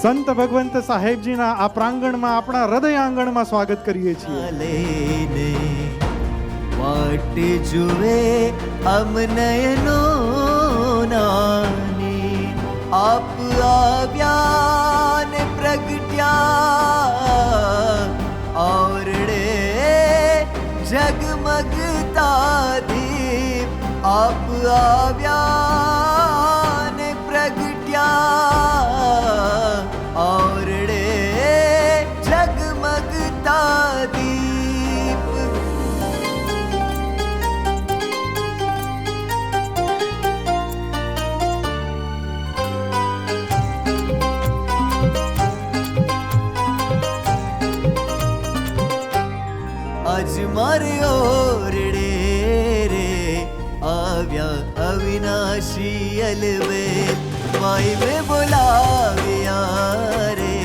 સંત ભગવંત સાહેબજીના આ પ્રાંગણમાં આપણા હૃદય આંગણમાં સ્વાગત કરીએ છીએ. વાટ જુએ અમનયનો નાની, આપ આવ્યા ને પ્રગટ્યા ઓરડે જગમગતા દીપ. આપ આવ્યા ને પ્રગટ્યા ઓરડે જગમગતા દીપ. આજ મારે ઓરડે રે આવ્યા અવિનાશી અલબેલ. માય મેં બોલાવ્યા રે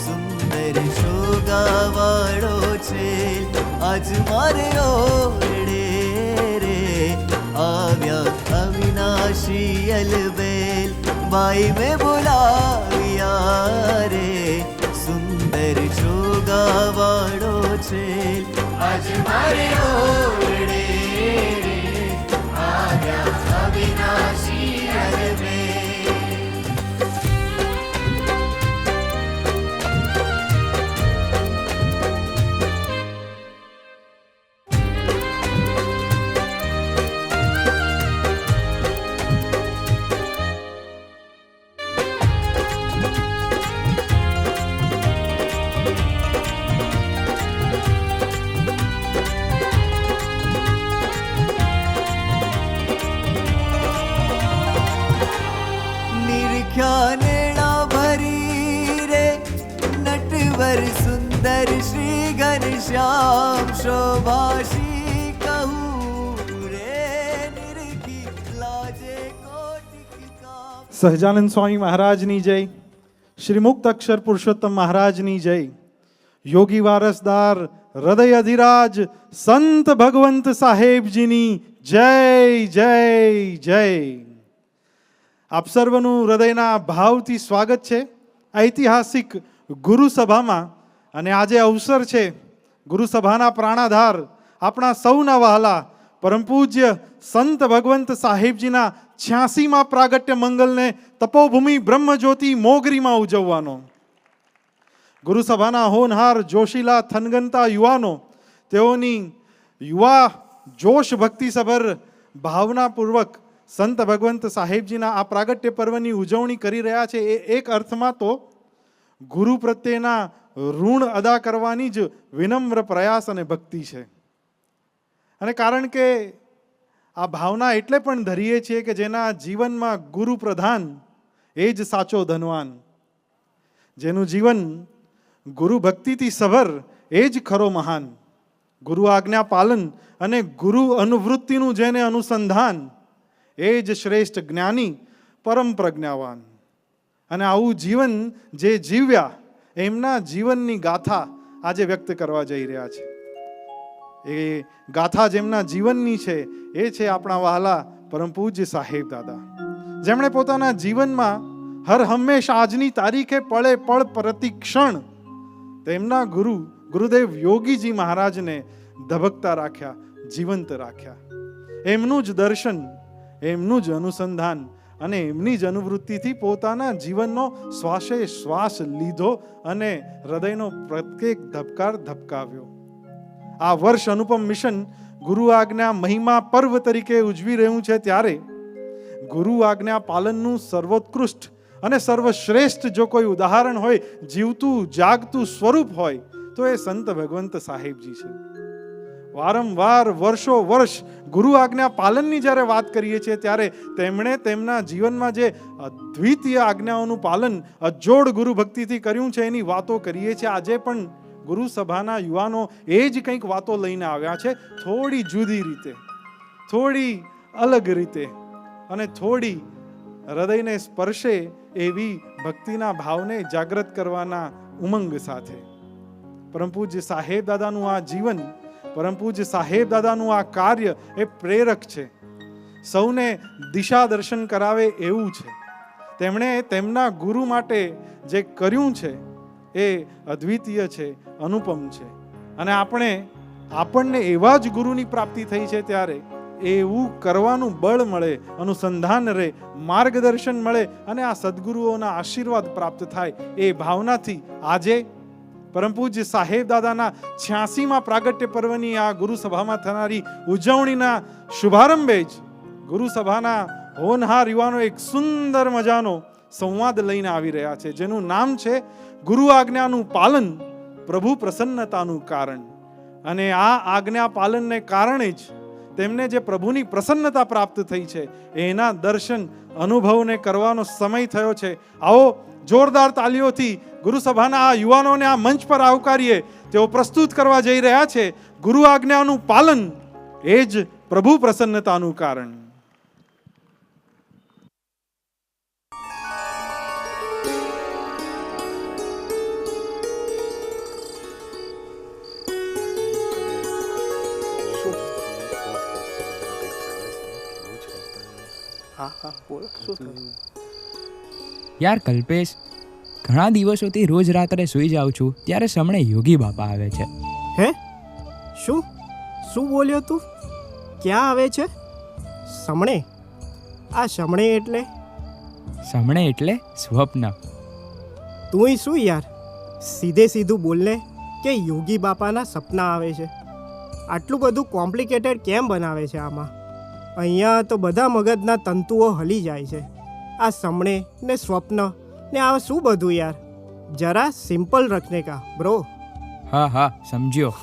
સુંદર શોગાવાળો છે. આજ મારે ઓરડે રે આવ્યા અવિનાશી અલબેલ. માય મેં બોલાવ્યા રે સુંદર શોગાવાળો છે. આજ મારે ઓરડે રે આવ્યા અવિનાશી અલબેલ. નેણા ભરી રે નટવર સુંદર શ્રી ઘનશ્યામ શોભાશી કહું રે નિરખી લાજે કોટિક કામ. સહજાનંદ સ્વામી મહારાજની જય. શ્રી મુક્ત અક્ષર પુરુષોત્તમ મહારાજની જય. યોગી વારસદાર હૃદય અધિરાજ સંત ભગવંત સાહેબજીની જય જય જય. આપ સર્વનું હૃદયના ભાવથી સ્વાગત છે ઐતિહાસિક ગુરુ સભામાં. અને આજે અવસર છે ગુરુ સભાના પ્રાણાધાર આપણા સૌના વહાલા પરમ પૂજ્ય સંત ભગવંત સાહેબજીના 86મા પ્રાગટ્ય મંગલને તપોભૂમિ બ્રહ્મજ્યોતિ મોગરીમાં ઉજવવાનો. ગુરુ સભાના હોનહાર જોશીલા થનગનતા યુવાનો, તેઓની યુવા જોશ ભક્તિસભર ભાવનાપૂર્વક સંત ભગવંત સાહેબજીના આ પ્રાગટ્ય પર્વની ઉજવણી કરી રહ્યા છે. એ એક અર્થમાં તો ગુરુ પ્રત્યેના ઋણ અદા કરવાની જ વિનમ્ર પ્રયાસ અને ભક્તિ છે. અને કારણ કે આ ભાવના એટલે પણ ધરીએ છીએ કે જેના જીવનમાં ગુરુ પ્રધાન એ જ સાચો ધનવાન. જેનું જીવન ગુરુ ભક્તિથી સભર એ જ ખરો મહાન. ગુરુ આજ્ઞા પાલન અને ગુરુ અનુવૃત્તિનું જેને અનુસંધાન એ જ શ્રેષ્ઠ જ્ઞાની પરમ પ્રજ્ઞાવાન. અને આવું જીવન જે જીવ્યા એમના જીવનની ગાથા આજે વ્યક્ત કરવા જઈ રહ્યા છે. એ ગાથા જેમના જીવનની છે એ છે આપણા વહાલા પરમ પૂજ્ય સાહેબ દાદા, જેમણે પોતાના જીવનમાં હર હંમેશ આજની તારીખે પળે પળ પ્રતિક્ષણ તેમના ગુરુદેવ યોગીજી મહારાજને ધબકતા રાખ્યા, જીવંત રાખ્યા. એમનું જ દર્શન, એમનું જ અનુસંધાન અને એમની જ અનુવૃત્તિથી પોતાના જીવનનો શ્વાસે શ્વાસ લીધો અને હૃદયનો પ્રત્યેક ધબકાર ધબકાવ્યો. આ વર્ષ અનુપમ મિશન ગુરુ આજ્ઞા મહિમા પર્વ તરીકે ઉજવી રહ્યું છે, ત્યારે ગુરુ આજ્ઞા પાલનનું સર્વોત્કૃષ્ટ અને સર્વશ્રેષ્ઠ જો કોઈ ઉદાહરણ હોય, જીવતું જાગતું સ્વરૂપ હોય તો એ સંત ભગવંત સાહેબજી છે. વારંવાર વર્ષો વર્ષ ગુરુ આજ્ઞા પાલનની જ્યારે વાત કરીએ છીએ ત્યારે તેમણે તેમના જીવનમાં જે અદ્વિતીય આજ્ઞાઓનું પાલન અજોડ ગુરુ ભક્તિથી કર્યું છે એની વાતો કરીએ છીએ. આજે પણ ગુરુ સભાના યુવાનો એ જ કંઈક વાતો લઈને આવ્યા છે, થોડી જુદી રીતે, થોડી અલગ રીતે અને થોડી હૃદયને સ્પર્શે એવી ભક્તિના ભાવને જાગૃત કરવાના ઉમંગ સાથે. પરમ પૂજ્ય સાહેબ દાદાનું આ જીવન, પરમ પૂજ્ય સાહેબ દાદાનું આ કાર્ય એ પ્રેરક છે. સૌને દિશા દર્શન કરાવે એવું છે. તેમણે તેમના ગુરુ માટે જે કર્યું છે એ અદ્વિતીય છે, અનુપમ છે. અને આપણને એવા જ ગુરુની પ્રાપ્તિ થઈ છે ત્યારે એવું કરવાનું બળ મળે, અનુસંધાન રહે, માર્ગદર્શન મળે અને આ સદગુરુઓના આશીર્વાદ પ્રાપ્ત થાય એ ભાવનાથી આજે પરમ પૂજ્ય સાહેબ દાદાના 86મા પ્રાગટ્ય પર્વની આ ગુરુ સભામાં થનારી ઉજવણીના શુભારંભે જ ગુરુ સભાના હોનહાર યુવાનો એક સુંદર મજાનો સંવાદ લઈને આવી રહ્યા છે, જેનું નામ છે ગુરુ આજ્ઞાનું પાલન પ્રભુ પ્રસન્નતાનું કારણ. અને આ આજ્ઞા પાલનને કારણે જ તેમને જે પ્રભુની પ્રસન્નતા પ્રાપ્ત થઈ છે એના દર્શન અનુભવને કરવાનો સમય થયો છે. આવો જોરદાર તાલીઓથી ગુરુ સભાના આ યુવાનોને આ મંચ પર આવકારીએ. તેઓ પ્રસ્તુત કરવા જઈ રહ્યા છે ગુરુ આજ્ઞાનું પાલન એ જ પ્રભુ પ્રસન્નતાનું કારણ. યાર કલ્પેશ, ઘણા દિવસોથી રોજ રાત્રે સૂઈ જાઉં છું ત્યારે સમણે યોગી બાપા આવે છે. હે? શું શું બોલ્યો તું? ક્યાં આવે છે? સમણે? આ સમણે એટલે? સમણે એટલે સ્વપ્ન. તુંય શું યાર, સીધે સીધું બોલને કે યોગી બાપાના સપના આવે છે. આટલું બધું કોમ્પ્લિકેટેડ કેમ બનાવે છે આમાં? અહીંયા તો બધા મગજના તંતુઓ હલી જાય છે. આ સમણે ને સ્વપ્ન ને આ શું બધું યાર? જરા સિમ્પલ રખને કા બ્રો. હા સમજ્યો.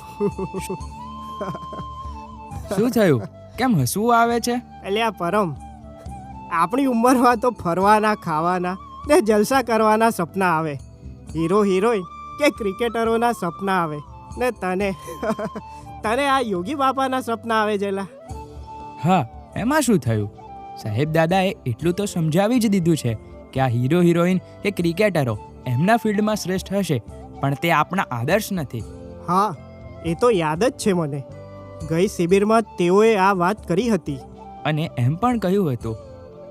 શું થયું? કેમ હસવું આવે છે? એટલે આ પરમ, આપણી ઉંમરમાં તો ફરવાના, ખાવાના ને જલસા કરવાના સપના આવે. હીરો હિરોઈન કે ક્રિકેટરોના સપના આવે ને તને આ યોગી બાપાના સપના આવે જેલા. હા, એમાં શું થયું? સાહેબ દાદાએ એટલું તો સમજાવી જ દીધું છે કે આ હીરો હિરોઈન કે ક્રિકેટરો એમના ફિલ્ડમાં શ્રેષ્ઠ હશે, પણ તે આપણા આદર્શ નથી. હા, એ તો યાદ જ છે મને. ગઈ શિબિરમાં તેઓએ આ વાત કરી હતી. અને એમ પણ કહ્યું હતું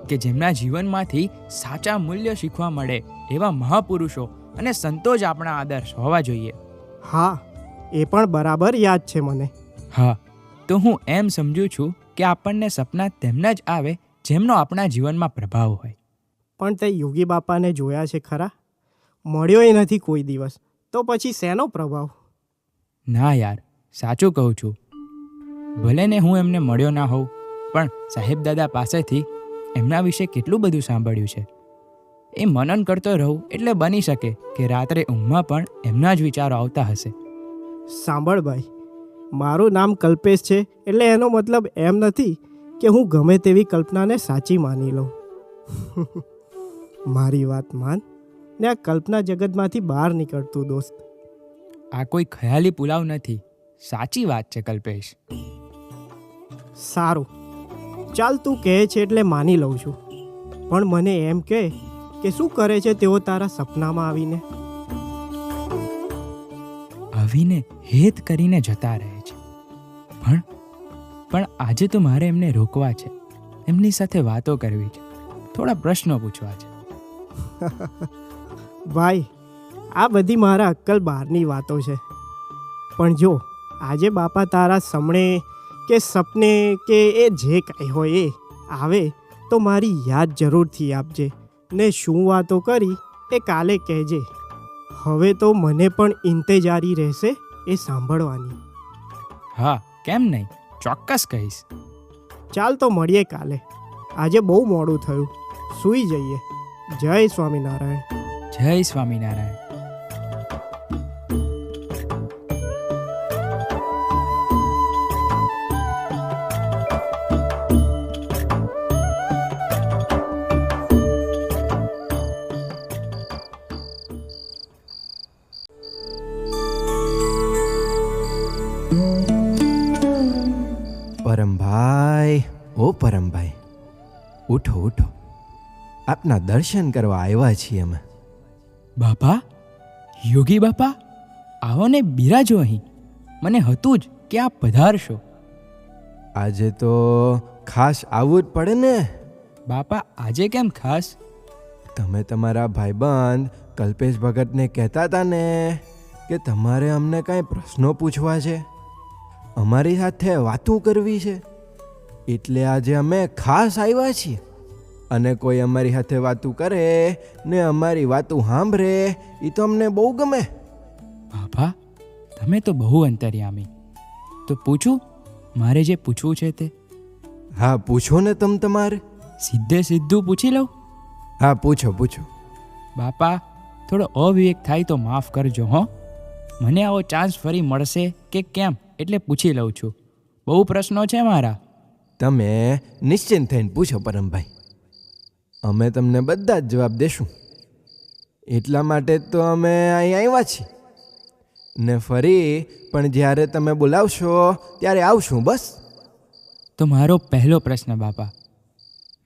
કે જેમના જીવનમાંથી સાચા મૂલ્ય શીખવા મળે એવા મહાપુરુષો અને સંતો જ આપણા આદર્શ હોવા જોઈએ. હા, એ પણ બરાબર યાદ છે મને. હા, તો હું એમ સમજુ છું કે આપણને સપના તેમના જ આવે જેમનો આપણા જીવનમાં પ્રભાવ હોય. પણ તે યોગી બાપાને જોયા છે ખરા? મળ્યોય નથી કોઈ દિવસ, તો પછી શેનો પ્રભાવ? ના યાર, સાચું કહું છું. ભલે ને હું એમને મળ્યો ના હોઉં, પણ સાહેબ દાદા પાસેથી એમના વિશે કેટલું બધું સાંભળ્યું છે. એ મનન કરતો રહું એટલે બની શકે કે રાત્રે ઊંઘમાં પણ એમના જ વિચારો આવતા હશે. સાંભળ ભાઈ, મારું નામ કલ્પેશ છે એટલે એનો મતલબ એમ નથી કે હું ગમે તેવી કલ્પનાને સાચી માની લઉં. મારી વાત માન ને આ કલ્પના જગતમાંથી બહાર નીકળતું દોસ્ત. આ કોઈ ખયાલી પુલાવ નથી, સાચી વાત છે કલ્પેશ. સારું, ચાલ તું કહે છે એટલે માની લઉં છું. પણ મને એમ કે શું કરે છે તેઓ તારા સપનામાં આવીને હેત કરીને જતા રહે છે. પણ આજે તો મારે એમને રોકવા છે, એમની સાથે વાતો કરવી છે, થોડા પ્રશ્નો પૂછવા છે. ભાઈ, આ બધી મારા અક્કલ બહારની વાતો છે. પણ જો આજે બાપા તારા સમણે કે સપને કે એ જે કાંઈ હોય એ આવે તો મારી યાદ જરૂરથી આપજે ને શું વાતો કરી એ કાલે કહેજે. હવે તો મને પણ ઇંતજારી રહેશે એ સાંભળવાની. હા, કેમ નહીં, ચોક્કસ કહીશ. ચાલ તો મળીએ કાલે. આજે બહુ મોડું થયું, સૂઈ જઈએ. જય સ્વામિનારાયણ. જય સ્વામિનારાયણ. પરમભાઈ, ઓ પરમભાઈ, ઉઠો ઉઠો, આપના દર્શન કરવા આવ્યા છીએ અમે. બાપા, યોગી બાપા, આવો ને બિરાજો અહીં. મને હતું જ કે આપ પધારશો. આજે તો ખાસ આવવું જ પડે ને. બાપા આજે કેમ ખાસ? તમે તમારા ભાઈબંધ કલ્પેશ ભગતને કહેતા હતા ને કે તમારે અમને કાંઈ પ્રશ્નો પૂછવા છે, અમારી સાથે વાતું કરવી છે, એટલે આજે અમે ખાસ આવ્યા છીએ. અને કોઈ અમારી સાથે વાતું કરે ને અમારી વાતું સાંભળે એ તો અમને બહુ ગમે. બાપા તમે તો બહુ અંતર્યામી. તો પૂછું મારે જે પૂછવું છે તે? હા પૂછો ને તમારે. સીધે સીધું પૂછી લઉં? હા પૂછો પૂછો. બાપા થોડો અવિવેક થાય તો માફ કરજો હો. મને આવો ચાન્સ ફરી મળશે કે કેમ એટલે પૂછી લઉં છું. બહુ પ્રશ્નો છે મારા. તમે નિશ્ચિંત થઈને પૂછો પરમભાઈ, અમે તમને બધા જ જવાબ દેશું. એટલા માટે તો અમે અહીં આવ્યા છીએ ને ફરી પણ જ્યારે તમે બોલાવશો ત્યારે આવશું બસ. તો મારો પહેલો પ્રશ્ન બાપા,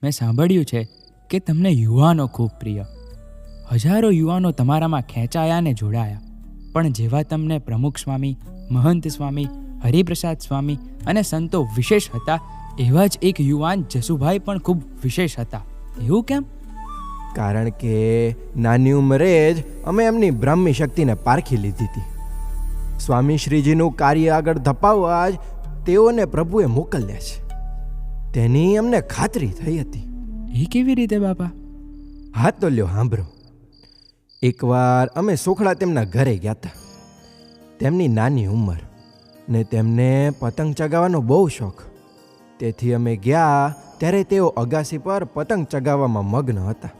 મેં સાંભળ્યું છે કે તમને યુવાનો ખૂબ પ્રિય. હજારો યુવાનો તમારામાં ખેંચાયા ને જોડાયા, પણ જેવા તમને પ્રમુખ સ્વામી, મહંત સ્વામી, હરિપ્રસાદ સ્વામી અને સંતો વિશેષ હતા, એવા જ એક યુવાન જસુભાઈ પણ ખૂબ વિશેષ હતા. એવું કેમ? કારણ કે નાની ઉંમરે જ અમે એમની બ્રાહ્મી શક્તિને પારખી લીધી હતી. સ્વામી શ્રીજીનું કાર્ય આગળ ધપાવવા જ તેઓને પ્રભુએ મોકલ્યા છે, તેની અમને ખાતરી થઈ હતી. એ કેવી રીતે બાપા? હા તો લ્યો સાંભળો. એકવાર અમે સોખડા તેમના ઘરે ગયા હતા. તેમની નાની ઉંમર ને તેમને પતંગ ચગાવવાનો બહુ શોખ. તેથી અમે ગયા ત્યારે તેઓ અગાસી પર પતંગ ચગાવવામાં મગ્ન હતા.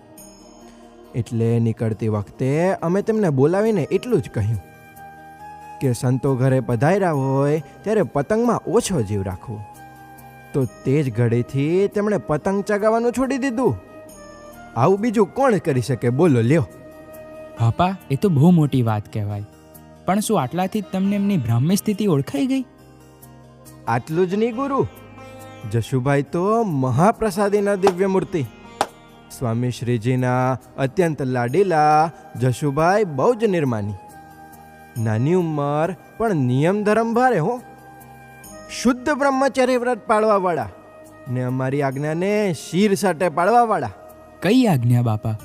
એટલે નીકળતી વખતે અમે તેમને બોલાવીને એટલું જ કહ્યું કે સંતો ઘરે પધાર્યા હોય ત્યારે પતંગમાં ઓછો જીવ રાખવો. તો તે જ ઘડીથી તેમણે પતંગ ચગાવવાનું છોડી દીધું. આવું બીજું કોણ કરી શકે બોલો લ્યો. બાપા એ તો બહુ મોટી વાત કહેવાય. પણ શું આટલાથી જ તમને એમની બ્રાહ્મી સ્થિતિ ઓળખાઈ ગઈ? આટલું જ નહીં ગુરુ, જશુભાઈ તો મહાપ્રસાદીના દિવ્ય મૂર્તિ. સ્વામી શ્રીજીના અત્યંત લાડીલા જશુભાઈ બહુ જ નિર્માની. નાની ઉંમર પણ નિયમ ધર્મ ભારે હો. શુદ્ધ બ્રહ્મચર્ય વ્રત પાળવાવાળા ને અમારી આજ્ઞાને શીર સાથે પાળવાવાળા. કઈ આજ્ઞા બાપા?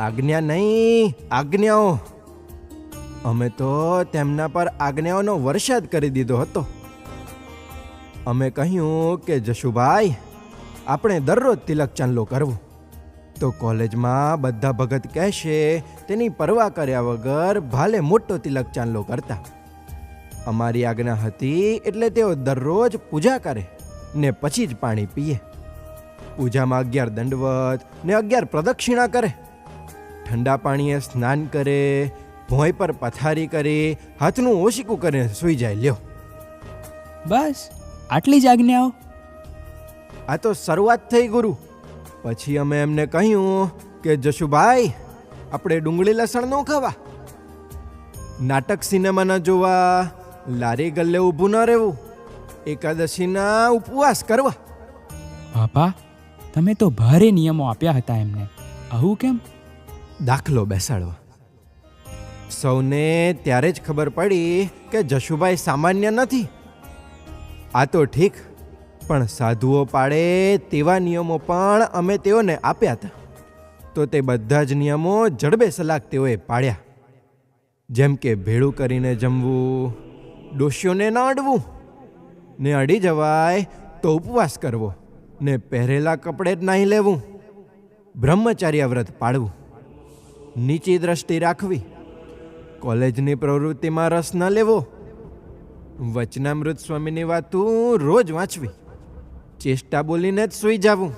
આજ્ઞા નહીં, આજ્ઞાઓ. અમે તો તેમના પર આજ્ઞાઓનો વરસાદ કરી દીધો હતો. અમે કહ્યું કે જશુભાઈ, આપણે દરરોજ તિલક ચાંદલો કરવો. તો કોલેજમાં બધા ભગત કહેશે તેની પરવા કર્યા વગર ભાલે મોટો તિલક ચાંદલો કરતા. અમારી આજ્ઞા હતી એટલે તેઓ દરરોજ પૂજા કરે ને પછી જ પાણી પીએ. પૂજામાં 11 દંડવત ને 11 પ્રદક્ષિણા કરે. ઠંડા પાણીએ સ્નાન કરે, ભોંય પર પથારી કરી, હાથનું ઓશીકું કરીને સૂઈ જાય લ્યો. બસ આટલી જ આજ્ઞાઓ? આ તો શરૂઆત થઈ ગુરુ. પછી અમે એમને કહ્યું કે જશુભાઈ, આપણે ડુંગળી લસણ ન ખાવા, નાટક સિનેમા ન જોવા, લારી ગલ્લે ઊભું ન રહેવું, એકાદશીના ઉપવાસ કરવા. બાપા તમે તો ભારે નિયમો આપ્યા હતા એમને. આવું કેમ? દાખલો બેસાડવા. સૌને ત્યારે જ ખબર પડી કે જશુભાઈ સામાન્ય નથી. આ તો ઠીક, પણ સાધુઓ પાડે તેવા નિયમો પણ અમે તેઓને આપ્યા હતા. તો તે બધા જ નિયમો જડબે સલાક તેઓએ પાડ્યા. જેમ કે ભેળું કરીને જમવું, ડોશીઓને ન અડવું, ને અડી જવાય તો ઉપવાસ કરવો, ને પહેરેલા કપડે જ નાહી લેવું, બ્રહ્મચર્ય વ્રત પાળવું, નીચી દ્રષ્ટિ રાખવી, કોલેજની પ્રવૃત્તિમાં રસ ન લેવો, વચનામૃત સ્વામીની વાતું રોજ વાંચવી, ચેષ્ટા બોલીને જ સૂઈ જવું.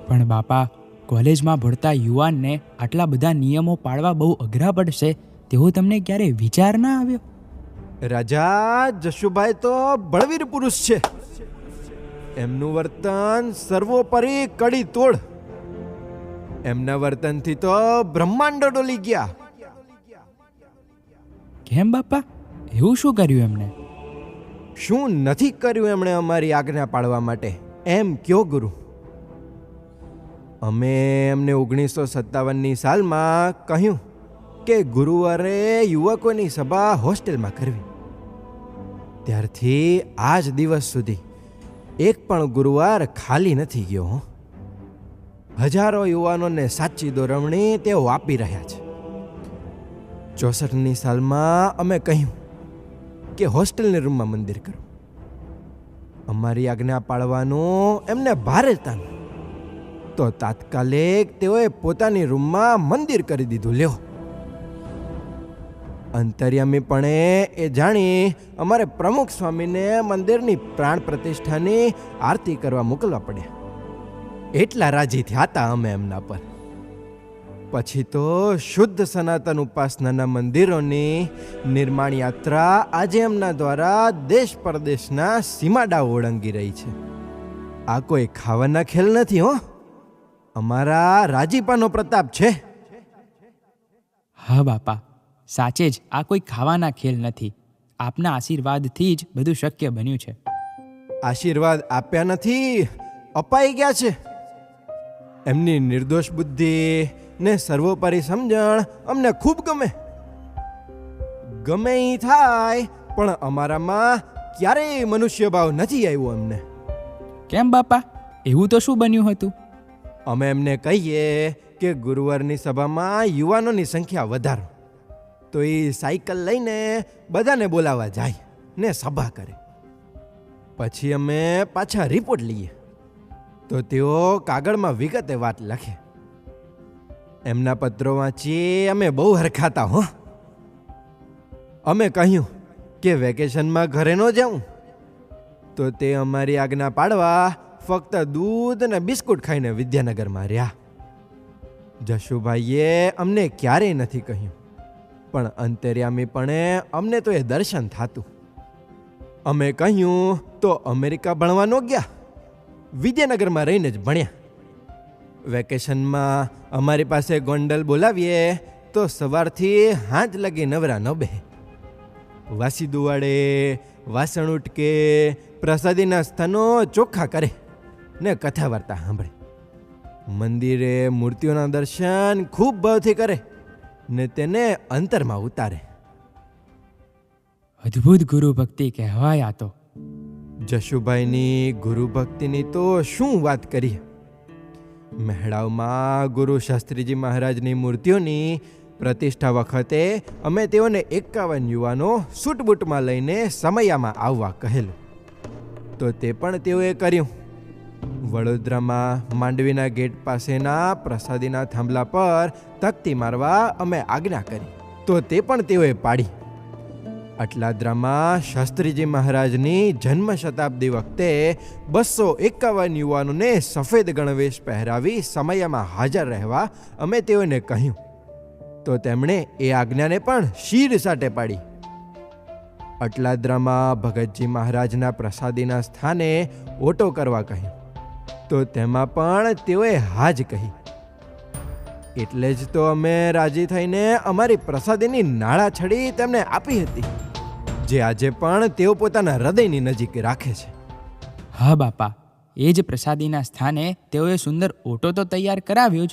પણ બાપા કોલેજમાં ભણતા યુવાનને આટલા બધા નિયમો પાળવા બહુ અઘરા પડશે તેવો તમને ક્યારે વિચાર ના આવ્યો? રાજા જશુભાઈ તો બળવીર પુરુષ છે. એમનું વર્તન સર્વોપરી કડી તોડ. એમના વર્તનથી તો બ્રહ્માંડો ડોલી ગયા. કેમ બાપા? એવું શું કર્યું એમને? શું નથી કર્યું એમણે અમારી આજ્ઞા પાળવા માટે એમ કયો ગુરુ? અમે એમને 1957ની સાલમાં કહ્યું કે ગુરુવારે યુવકોની સભા હોસ્ટેલમાં કરવી. ત્યારથી આજ દિવસ સુધી એક પણ ગુરુવાર ખાલી નથી ગયો હો. હજારો યુવાનોને સાચી દોરવણી તેઓ આપી રહ્યા છે. 64ની સાલમાં અમે કહ્યું કે હોસ્ટેલની રૂમમાં મંદિર કરો. અમારી આજ્ઞા પાળવાનું એમને ભારે તાન, તો તાત્કાલિક તેઓએ પોતાની રૂમમાં મંદિર કરી દીધું. લ્યો, અંતર્યામીપણે એ જાણી અમારે પ્રમુખ સ્વામીને મંદિરની પ્રાણ પ્રતિષ્ઠાની આરતી કરવા મોકલવા પડ્યા. એટલા રાજી થયા હતા અમે એમના પર. પછી તો શુદ્ધ સનાતન ઉપાસનાના મંદિરોની નિર્માણ યાત્રા આજે એમના દ્વારા દેશ પરદેશના સીમાડા ઓળંગી રહી છે. આ કોઈ ખાવાના ખેલ નથી હો, અમારા રાજીપાનો પ્રતાપ છે. હા બાપા, સાચે જ આ કોઈ ખાવાના ખેલ નથી. આપના આશીર્વાદથી જ બધું શક્ય બન્યું છે. આશીર્વાદ આપ્યા નથી, અપાઈ ગયા છે. એમની નિર્દોષ બુદ્ધિ ને સર્વોપરી સમજણ અમને ખૂબ ગમે. ગમે ઈ થાય, પણ અમારામાં ક્યારેય મનુષ્ય ભાવ નથી આવ્યો એમને. કેમ બાપા, એવું તો શું બન્યું હતું? અમે એમને કહીએ કે ગુરુવારની સભામાં યુવાનોની સંખ્યા વધારો, તો એ સાયકલ લઈને બધાને બોલાવવા જાય ને સભા કરે. પછી અમે પાછા રિપોર્ટ લઈએ તો તેઓ કાગળમાં વિગતે વાત લખે. એમના પત્રો વાંચી અમે બહુ હરખાતા હો. અમે કહ્યું કે વેકેશનમાં ઘરે ન જાઉં, તો તે અમારી આજ્ઞા પાડવા ફક્ત દૂધ અને બિસ્કુટ ખાઈને વિદ્યાનગરમાં રહ્યા. જશુભાઈએ અમને ક્યારેય નથી કહ્યું, પણ અંતર્યામીપણે અમને તો એ દર્શન થાતું. અમે કહ્યું તો અમેરિકા ભણવા ન ગયા, વિદ્યાનગરમાં રહીને જ ભણ્યા. વેકેશનમાં અમારી પાસે ગોંડલ બોલાવીએ તો સવારથી હાંજ લગી નવરા ન બેહે. વાસી દુવાડે, વાસણ ઉટકે, પ્રસાદીના સ્થાનો ચોખ્ખા કરે ને કથા વાર્તા સાંભળે. મંદિરે મૂર્તિઓના દર્શન ખૂબ ભાવથી કરે ને તેને અંતરમાં ઉતારે. અદ્ભુત ગુરુ ભક્તિ કહેવાય આ તો. જશુભાઈની ગુરુ ભક્તિની તો શું વાત કરીએ. મહેડાવમાં ગુરુ શાસ્ત્રીજી મહારાજની મૂર્તિઓની પ્રતિષ્ઠા વખતે અમે તેઓને 51 યુવાનો સૂટબૂટમાં લઈને સમયામાં આવવા કહેલું, તો તે પણ તેઓએ કર્યું. વડોદરામાં માંડવીના ગેટ પાસેના પ્રસાદીના થાંભલા પર તકતી મારવા અમે આજ્ઞા કરી, તો તે પણ તેઓએ પાડી. અટલાદરામાં શાસ્ત્રીજી મહારાજની જન્મ શતાબ્દી વખતે 251 યુવાનોને સફેદ ગણવેશ પહેરાવી સમયમાં હાજર રહેવા અમે તેઓને કહ્યું, તો તેમણે એ આજ્ઞાને પણ શીર સાટે પાડી. અટલાદરામાં ભગતજી મહારાજના પ્રસાદીના સ્થાને ઓટો કરવા કહ્યું, તો તેમાં પણ તેઓએ હાજ કહી. એટલે જ તો અમે રાજી થઈને અમારી પ્રસાદીની નાળા છડી તેમને આપી હતી, જે આજે પણ તેઓ પોતાના હૃદયની નજીક રાખે છે. હા બાપા, એ જ પ્રસાદીના સ્થાને તેઓએ સુંદર ઓટો તો તૈયાર કરાવ્યો જ,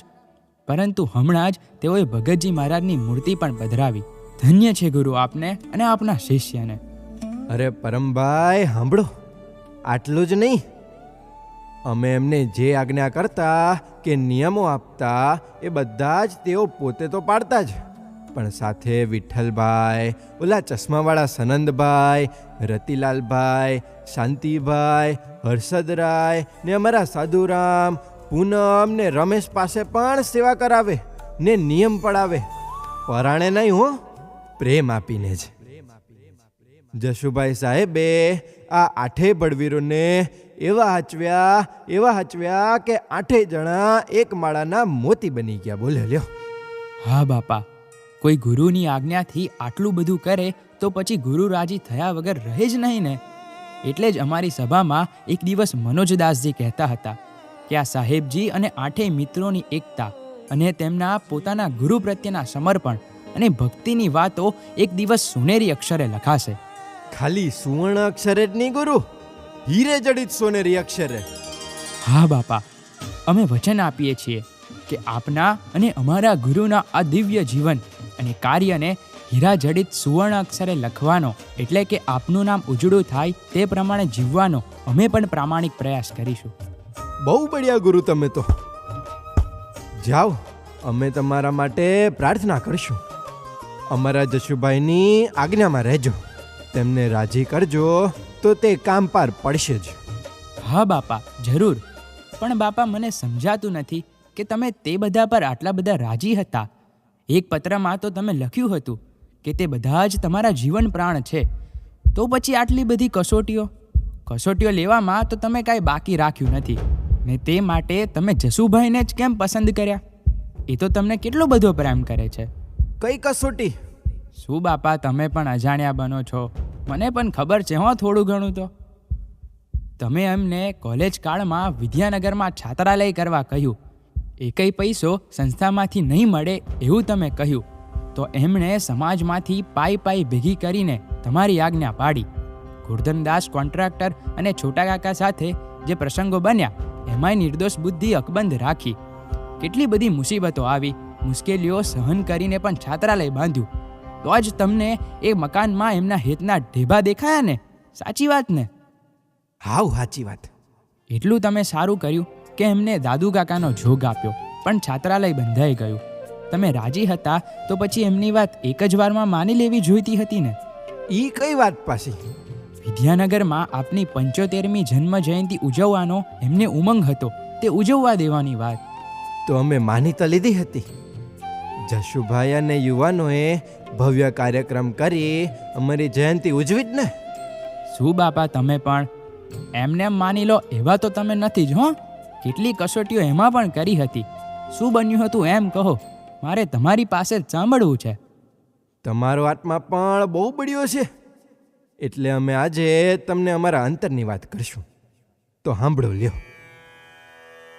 પરંતુ હમણાં જ તેઓએ ભગતજી મહારાજની મૂર્તિ પણ પધરાવી. ધન્ય છે ગુરુ આપને અને આપના શિષ્યને. અરે પરમભાઈ સાંભળો, આટલું જ નહીં, અમે એમને જે આજ્ઞા કરતા કે નિયમો આપતા એ બધા જ તેઓ પોતે તો પાડતા જ, પણ સાથે વિઠ્ઠલભાઈ, ઓલા ચશ્માવાળા સનંદભાઈ, રતિલાલભાઈ, શાંતિભાઈ, હર્ષદરાય ને અમારા સાધુરામ, પૂનમ ને રમેશ પાસે પણ સેવા કરાવે ને નિયમ પડાવે. પરાણે નહીં હો, પ્રેમ આપીને જ. જશુભાઈ સાહેબે આ 8 બળવીરોને એવા હચવ્યા કે 8 જણા એક માળાના મોતી બની ગયા. બોલે લ્યો. હા બાપા, કોઈ ગુરુની આજ્ઞાથી આટલું બધું કરે તો પછી ગુરુ રાજી થયા વગર રહે જ નહીં ને. એટલે જ અમારી સભામાં એક દિવસ મનોજદાસજી કહેતા હતા કે આ સાહેબજી અને 8 મિત્રોની એકતા અને તેમના પોતાના ગુરુ પ્રત્યેના સમર્પણ અને ભક્તિની વાતો એક દિવસ સોનેરી અક્ષરે લખાશે. ખાલી સુવર્ણ અક્ષરે જ નહીં ગુરુ, હીરે જડિત સોનેરી અક્ષરે. હા બાપા, અમે વચન આપીએ છીએ કે આપના અને અમારા ગુરુના આ દિવ્ય જીવન અને કાર્યને હીરા જડિત સુવર્ણ અક્ષરે લખવાનો, એટલે કે આપનું નામ ઉજળું થાય તે પ્રમાણે જીવવાનો અમે પણ પ્રામાણિક પ્રયાસ કરીશું. બહુ બઢિયા ગુરુ, તમે તો જાઓ, અમે તમારા માટે પ્રાર્થના કરશું. અમારા જશુભાઈની આજ્ઞામાં રહેજો, તેમને રાજી કરજો તો તે કામ પાર પડશે જ. હા બાપા, જરૂર. પણ બાપા, મને સમજાતું નથી કે તમે તે બધા પર આટલા બધા રાજી હતા. એક પત્રમાં તો તમે લખ્યું હતું કે તે બધા જ તમારા જીવન પ્રાણ છે. તો પછી આટલી બધી કસોટીઓ લેવામાં તો તમે કાંઈ બાકી રાખ્યું નથી, ને તે માટે તમે જસુભાઈને જ કેમ પસંદ કર્યા? એ તો તમને કેટલો બધો પ્રેમ કરે છે. કઈ કસોટી? શું બાપા, તમે પણ અજાણ્યા બનો છો? મને પણ ખબર છે થોડું ઘણું તો. તમે એમને કોલેજ કાળમાં વિદ્યાનગરમાં છાત્રાલય કરવા કહ્યું. એકય પૈસો સંસ્થામાંથી નહીં મળે એવું તમે કહ્યું, તો એમણે સમાજમાંથી પાઈ ભેગી કરીને તમારી આજ્ઞા પાડી. ગોરધનદાસ કોન્ટ્રાક્ટર અને છોટા કાકા સાથે જે પ્રસંગો બન્યા એમાંય નિર્દોષ બુદ્ધિ અકબંધ રાખી. કેટલી બધી મુસીબતો આવી, મુશ્કેલીઓ સહન કરીને પણ છાત્રાલય બાંધ્યું. તો જ તમને એ મકાનમાં એમના હેતના ઢેબા દેખાયા ને? સાચી વાત ને? હાવ સાચી વાત. એટલું તમે સારું કર્યું કે એમને દાદુ કાકાનો જોગ આપ્યો, પણ છાત્રાલય બંધાઈ ગયું. તમે રાજી હતા તો પછી એમની વાત એક જ વારમાં માની લેવી જોઈતી હતી ને? ઈ કઈ વાત પાછી? વિદ્યાનગરમાં આપની 75મી જન્મ જયંતિ ઉજવવાનો એમને ઉમંગ હતો, તે ઉજવવા દેવાની વાત. તો અમે માની તો લીધી હતી. જશુભાઈ અને યુવાનોએ ભવ્ય કાર્યક્રમ કરી અમારી જયંતિ ઉજવી જ ને. શું બાપા, તમે પણ એમને એમ માની લો એવા તો તમે નથી જ. કેટલી કસોટીઓ એમાં પણ કરી હતી. શું બન્યું હતું એમ કહો, મારે તમારી પાસે જ સાંભળવું છે. તમારો આત્મા પણ બહુ બળ્યો છે, એટલે અમે આજે તમને અમારા અંતરની વાત કરશું. તો સાંભળો લ્યો.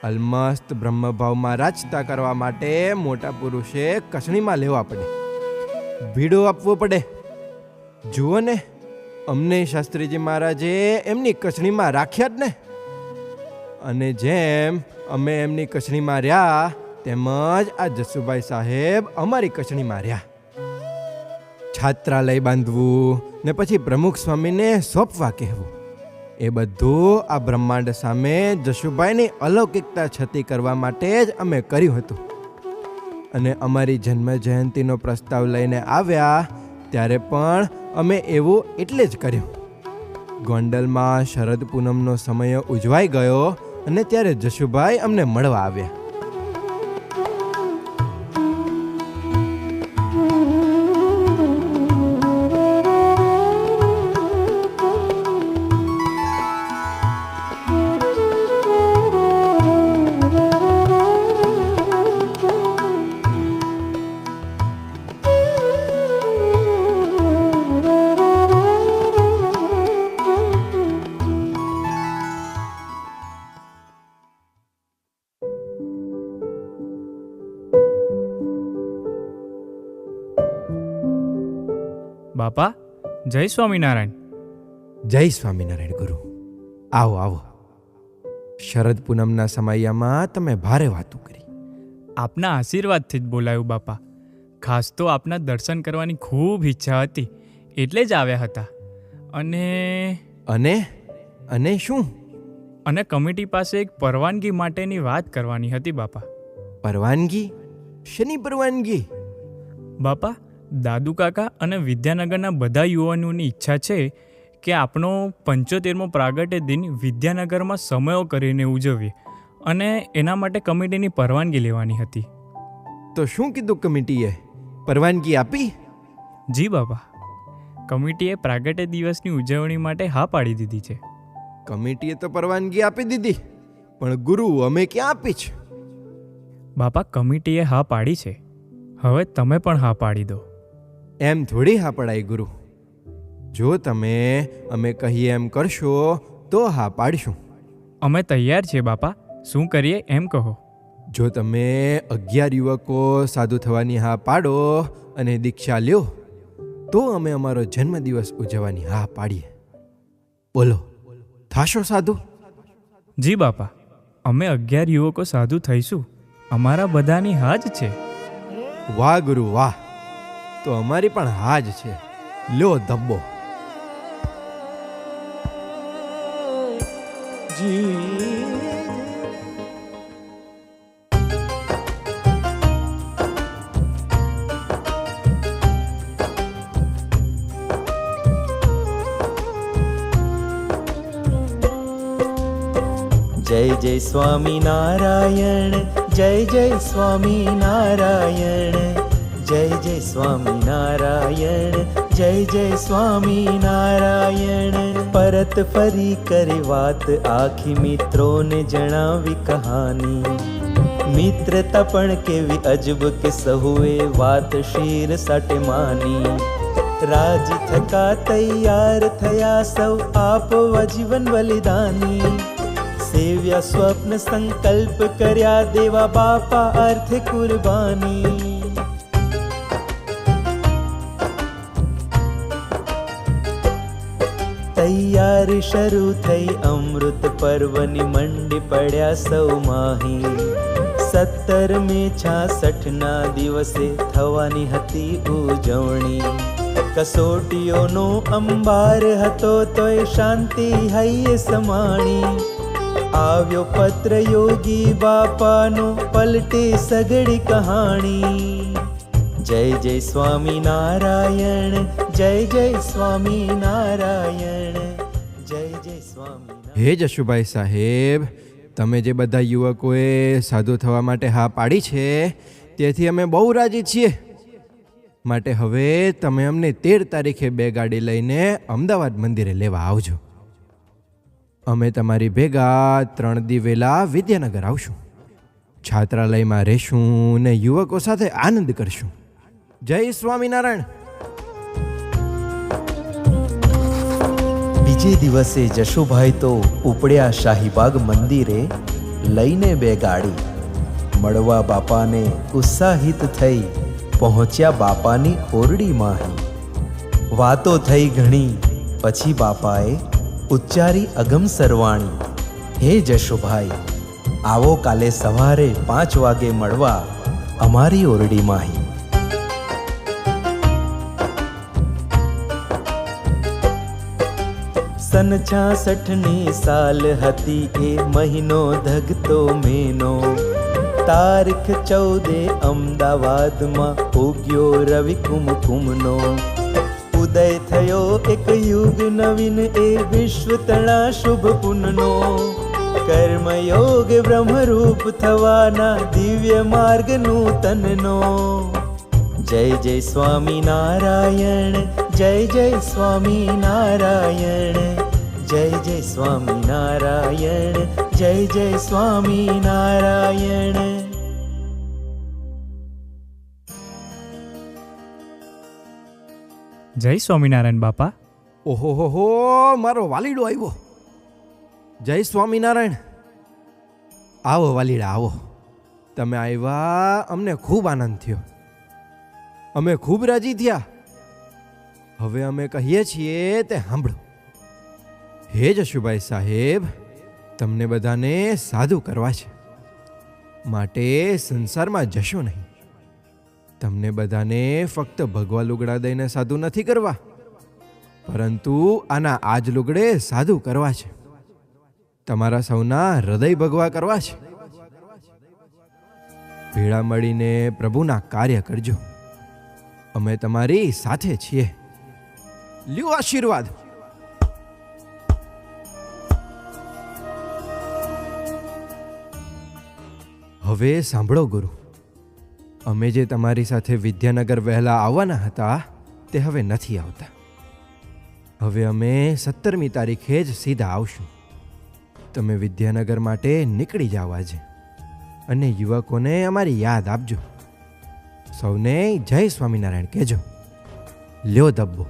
અલમસ્ત બ્રહ્મભાવમાં રાજતા કરવા માટે મોટા પુરુષે કસણીમાં લેવા પડે, ભીડો આપવો પડે. જુઓ ને, અમને શાસ્ત્રીજી મહારાજે એમની કસણીમાં રાખ્યા જ ને. અને જેમ અમે એમની કસણીમાં રહ્યા, તેમજ આ જસુભાઈ સાહેબ અમારી કસણીમાં રહ્યા. છાત્રાલય બાંધવું ને પછી પ્રમુખ સ્વામીને સોંપવા કહેવું, એ બધું આ બ્રહ્માંડ સામે જશુભાઈની અલૌકિકતા છતી કરવા માટે જ અમે કર્યું હતું. અને અમારી જન્મ જયંતિનો પ્રસ્તાવ લઈને આવ્યા ત્યારે પણ અમે એવું એટલે જ કર્યું. ગોંડલમાં શરદ પૂનમનો સમય ઉજવાઈ ગયો અને ત્યારે જશુભાઈ અમને મળવા આવ્યા. બાપા, જય સ્વામિનારાયણ. જય સ્વામિનારાયણ ગુરુ. આવો આવો. શરદ પૂનમના સમયમાં તમે ભારે વાતું કરી. આપના આશીર્વાદથી જ બોલાયું બાપા. ખાસ તો આપના દર્શન કરવાની ખૂબ ઈચ્છા હતી, એટલે જ આવ્યા હતા. અને શું? અને કમિટી પાસે એક પરવાનગી માટેની વાત કરવાની હતી બાપા. પરવાનગી? શેની પરવાનગી? બાપા, દાદુ કાકા અને વિદ્યાનગરના બધા યુવાનોની ઈચ્છા છે કે આપણો 75મો પ્રાગટ્ય દિન વિદ્યાનગરમાં સમયો કરીને ઉજવીએ, અને એના માટે કમિટીની પરવાનગી લેવાની હતી. તો શું કીધું કમિટીએ? પરવાનગી આપી? જી બાપા, કમિટીએ પ્રાગટ્ય દિવસની ઉજવણી માટે હા પાડી દીધી છે. કમિટીએ તો પરવાનગી આપી દીધી, પણ ગુરુ અમે ક્યાં આપી છે? બાપા, કમિટીએ હા પાડી છે, હવે તમે પણ હા પાડી દો. એમ થોડી હા પડાય ગુરુ. જો તમે અમે કહીએ એમ કરશો તો હા પાડશું. અમે તૈયાર છીએ બાપા, શું કરીએ એમ કહો. જો તમે 11 યુવકો સાધુ થવાની હા પાડો અને દીક્ષા લ્યો, તો અમે અમારો જન્મદિવસ ઉજવવાની હા પાડીએ. બોલો, થાશો સાધુ? જી બાપા, અમે 11 યુવકો સાધુ થઈશું. અમારા બધાની હા જ છે. વાહ ગુરુ વાહ. તો અમારી પણ હા જ છે. લ્યો ધબ્બો. जय जय स्वामी नारायण, जय जय स्वामी नारायण, जय जय स्वामी नारायण, जय जय स्वामी नारायण. परत फरी करे વાત આખી મિત્રોને જણાવી કહાની. મિત્રતા પણ કેવી અજબ કે સહુએ વાત શીર સાટે માની. રાજી થકા તૈયાર થયા સૌ આપવા જીવન બલિદાની. સેવ્યા સ્વપ્ન સંકલ્પ કર્યા દેવા બાપા અર્થે કુરબાની. તૈયારી શરૂ થઈ અમૃત પર્વની મંડી પડ્યા સૌ માહી. 17 મે 66 દિવસે થવાની હતી ઉજવણી. કસોટીઓનો અંબાર હતો તોય શાંતિ હૈયે સમાણી. આવ્યો પત્ર યોગી બાપાનો પલટે સગડી કહાણી. જય જય સ્વામી નારાયણ, જય જય સ્વામી નારાયણ, જય જય સ્વામી. હે જશુભાઈ સાહેબ, તમે જે બધા યુવકોએ સાધુ થવા માટે હા પાડી છે તેથી અમે બહુ રાજી છીએ. માટે હવે તમે અમને 13 તારીખે 2 ગાડી લઈને અમદાવાદ મંદિરે લેવા આવજો. અમે તમારી ભેગા 3 દી વહેલા વિદ્યાનગર આવશું. છાત્રાલયમાં રહેશું ને યુવકો સાથે આનંદ કરશું. જય સ્વામિનારાયણ. બીજે દિવસે જશુભાઈ તો ઉપડ્યા શાહીબાગ મંદિરે લઈને 2 ગાડી. મળવા બાપાને ઉત્સાહિત થઈ પહોંચ્યા બાપાની ઓરડીમાં. વાતો થઈ ઘણી પછી બાપાએ ઉચ્ચારી અગમ સરવાણી. હે જશુભાઈ, આવો કાલે સવારે 5 વાગે મળવા અમારી ઓરડીમાં. સન 66ની સાલ હતી એ મહિનો ધગતો મેનો. તારીખ 14 અમદાવાદમાં ઉગ્યો રવિ કુમકુમનો. ઉદય થયો એક યુગ નવીન એ વિશ્વ તણા શુભ પુનનો. કર્મયોગ બ્રહ્મરૂપ થવાના દિવ્ય માર્ગ નૂતનનો. જય જય સ્વામી નારાયણ, જય જય સ્વામી નારાયણ, જય જય સ્વામી નારાયણ, જય જય સ્વામી નારાયણ. જય સ્વામિનારાયણ બાપા. ઓહો હો, મારો વાલીડો આવ્યો. જય સ્વામિનારાયણ. આવો વાલીડા આવો. તમે આવ્યા અમને ખૂબ આનંદ થયો. અમે ખૂબ રાજી થયા. હવે અમે કહીએ છીએ તે સાંભળો. હે જશુભાઈ સાહેબ, તમને બધાને સાધુ કરવા છે. માટે સંસારમાં જશો નહીં. તમને બધાને ફક્ત ભગવા લુગડા દઈને સાધુ નથી કરવા, પરંતુ આના આજ લુગડે સાધુ કરવા છે. તમારા સૌના હૃદય ભગવા કરવા છે. ભેળા મળીને પ્રભુના કાર્ય કરજો. અમે તમારી સાથે છીએ. લ્યો આશીર્વાદ. હવે સાંભળો ગુરુ, અમે જે તમારી સાથે વિદ્યાનગર વહેલા આવવાના હતા તે હવે નથી આવતા. હવે અમે 17મી તારીખે જ સીધા આવશું. તમે વિદ્યાનગર માટે નીકળી જાઓ આજે, અને યુવકોને અમારી યાદ આપજો. સૌને જય સ્વામિનારાયણ કહેજો. લ્યો ધબ્બો.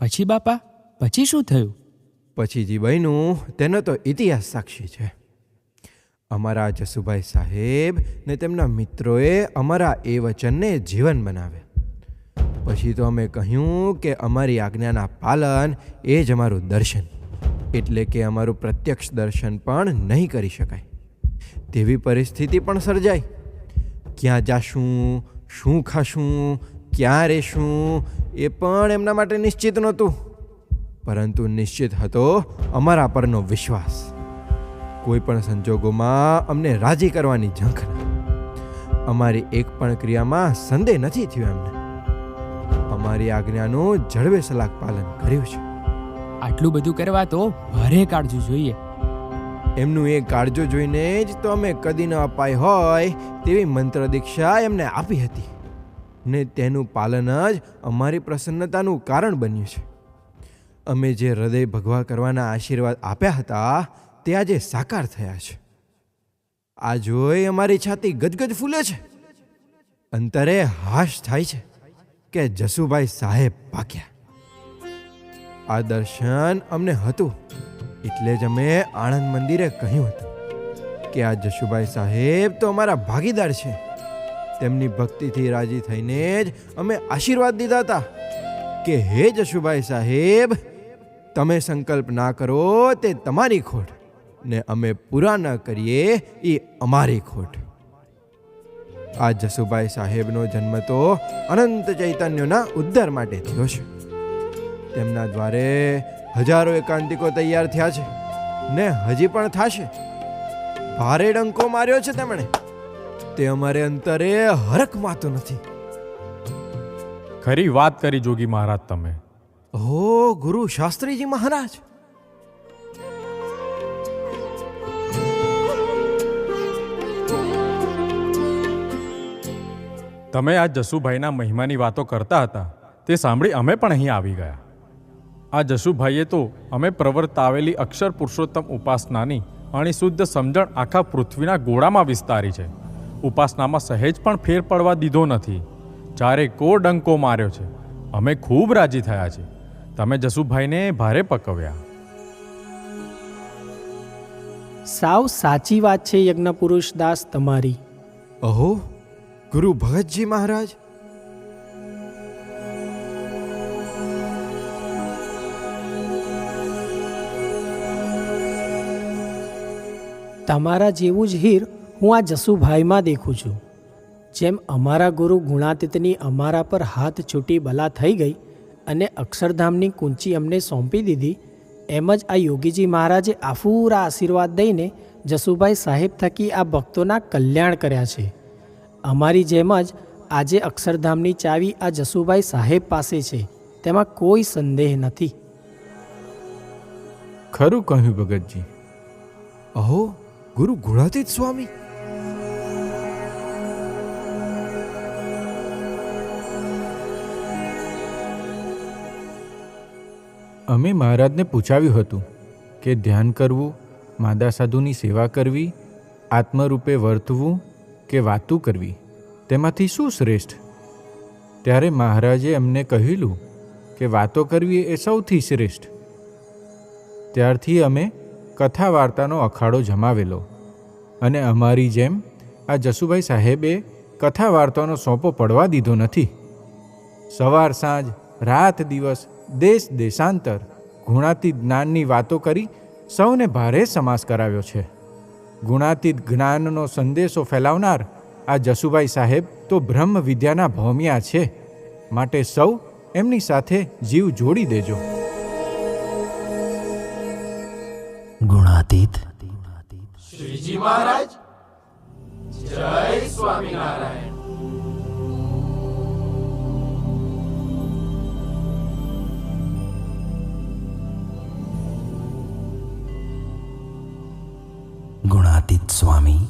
પછી બાપા, પછી શું થયું? પછી જે બન્યું તેનો તો ઇતિહાસ સાક્ષી છે. અમારા જસુભાઈ સાહેબ ને તેમના મિત્રોએ અમારા એ વચનને જીવન બનાવ્યા. પછી તો અમે કહ્યું કે અમારી આજ્ઞાના પાલન એ જ અમારું દર્શન, એટલે કે અમારું પ્રત્યક્ષ દર્શન પણ નહીં કરી શકાય તેવી પરિસ્થિતિ પણ સર્જાઈ. ક્યાં જાશું, શું ખાશું, ક્યાં રહેશું એ પણ એમના માટે નિશ્ચિત નહોતું. પરંતુ નિશ્ચિત હતો અમારા પરનો વિશ્વાસ. કોઈ પણ સંજોગોમાં અમને રાજી કરવાની ઝંખના. અમારી એક પણ ક્રિયામાં સંદેહ નથી થયો એમને. અમારી આજ્ઞાનું જળવે સલાક પાલન કર્યું છે. આટલું બધું કરવા તો ભારે કાળજું જોઈએ. એમનું એ કાળજો જોઈને જ તો અમે કદી ન અપાઈ હોય તેવી મંત્ર દીક્ષા એમને આપી હતી ને તેનું પાલન જ અમારી પ્રસન્નતાનું કારણ બન્યું છે. અમે જે હૃદય ભગવા કરવાના આશીર્વાદ આપ્યા હતા તે આજે સાકાર થયા છે. આ જોઈ અમારી છાતી ગજગજ ફૂલે છે. અંતરે હાશ થાય છે કે જસુભાઈ સાહેબ પાક્યા. આ દર્શન અમને હતું એટલે જ અમે આણંદ મંદિરે કહ્યું હતું કે આ જશુભાઈ સાહેબ તો અમારા ભાગીદાર છે. તેમની ભક્તિથી રાજી થઈને જ અમે આશીર્વાદ દીધા હતા કે હે જશુભાઈ સાહેબ, તમે સંકલ્પ ના કરો તે તમારી ખોટ ને અમે પૂરા ન કરીએ એ અમારી ખોટ. આ જસુભાઈ સાહેબનો જન્મ તો અનંત ચૈતન્યના ઉદ્ધાર માટે થયો છે. તેમના દ્વારે હજારો એકાંતિકો તૈયાર થયા છે ને હજી પણ થશે. ભારે ડંકો માર્યો છે તેમણે, તે અમારે અંતરે હરખમાતો નથી. ખરી વાત કરી જોગી મહારાજ તમે. ઓ ગુરુ શાસ્ત્રીજી મહારાજ, તમે આ જસુભાઈના મહિમાની વાતો કરતા હતા તે સાંભળી અમે પણ અહીં આવી ગયા. આ જસુભાઈએ તો અમે પ્રવર્તાવેલી અક્ષર પુરુષોત્તમ ઉપાસનાની અણિશુદ્ધ સમજણ આખા પૃથ્વીના ગોળામાં વિસ્તારી છે. ઉપાસનામાં સહેજ પણ ફેર પડવા દીધો નથી. ચારે કો ડંકો માર્યો છે. અમે ખૂબ રાજી થયા છે. તમે જસુભાઈને ભારે પકવ્યા. સાવ સાચી વાત છે યજ્ઞપુરુષ દાસ તમારી. અહો ગુરુ ભગતજી મહારાજ, તમારા જેવું જ હીર હું આ જસુભાઈમાં દેખું છું. જેમ અમારા ગુરુ ગુણાતીતની અમારા પર હાથ છૂટી બલા થઈ ગઈ અને અક્ષરધામની કુંચી અમને સોંપી દીધી, એમ જ આ યોગીજી મહારાજે આફૂરા આશીર્વાદ દઈને જસુભાઈ સાહેબ થકી આ ભક્તોના કલ્યાણ કર્યા છે. અમારી જેમ જ આજે અક્ષરધામની ચાવી આ જસુભાઈ સાહેબ પાસે છે, તેમાં કોઈ સંદેહ નથી. ખરું કહ્યું ભગતજી. અહો ગુરુ ગુણાતીત સ્વામી, અમે મહારાજને પૂછાવ્યું હતું કે ધ્યાન કરવું, માદા સાધુની સેવા કરવી, આત્મરૂપે વર્તવું કે વાતું કરવી, તેમાંથી શું શ્રેષ્ઠ? ત્યારે મહારાજે અમને કહેલું કે વાતો કરવી એ સૌથી શ્રેષ્ઠ. ત્યારથી અમે કથા વાર્તાનો અખાડો જમાવેલો અને અમારી જેમ આ જસુભાઈ સાહેબે કથા વાર્તાનો સોંપો પડવા દીધો નથી. સવાર સાંજ, રાત દિવસ, દેશ દેશાંતર ગુણાતીત જ્ઞાનની વાતો કરી સૌને ભારે સમાસ કરાવ્યો છે. ગુણાતીત જ્ઞાનનો સંદેશો ફેલાવનાર આ જસુભાઈ સાહેબ તો બ્રહ્મ વિદ્યાના ભૌમિયા છે. માટે સૌ એમની સાથે જીવ જોડી દેજો. ગુણાતીત શ્રીજી મહારાજ, જય સ્વામિનારાયણ. ગુણાતીત સ્વામી,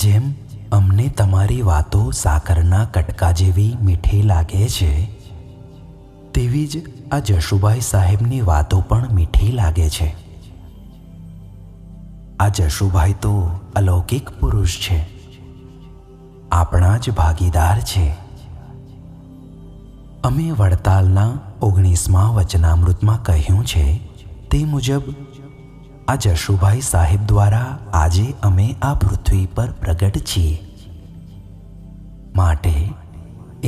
જેમ અમને તમારી વાતો સાકરના કટકા જેવી મીઠી લાગે છે, તેવી જ આ જશુભાઈ સાહેબની વાતો પણ મીઠી લાગે છે. આ જશુભાઈ તો અલૌકિક પુરુષ છે, આપણા જ ભાગીદાર છે. અમે વડતાલના 19મા વચનામૃતમાં કહ્યું છે તે મુજબ આ જશુભાઈ સાહેબ દ્વારા આજે અમે આ પૃથ્વી પર પ્રગટ છીએ. માટે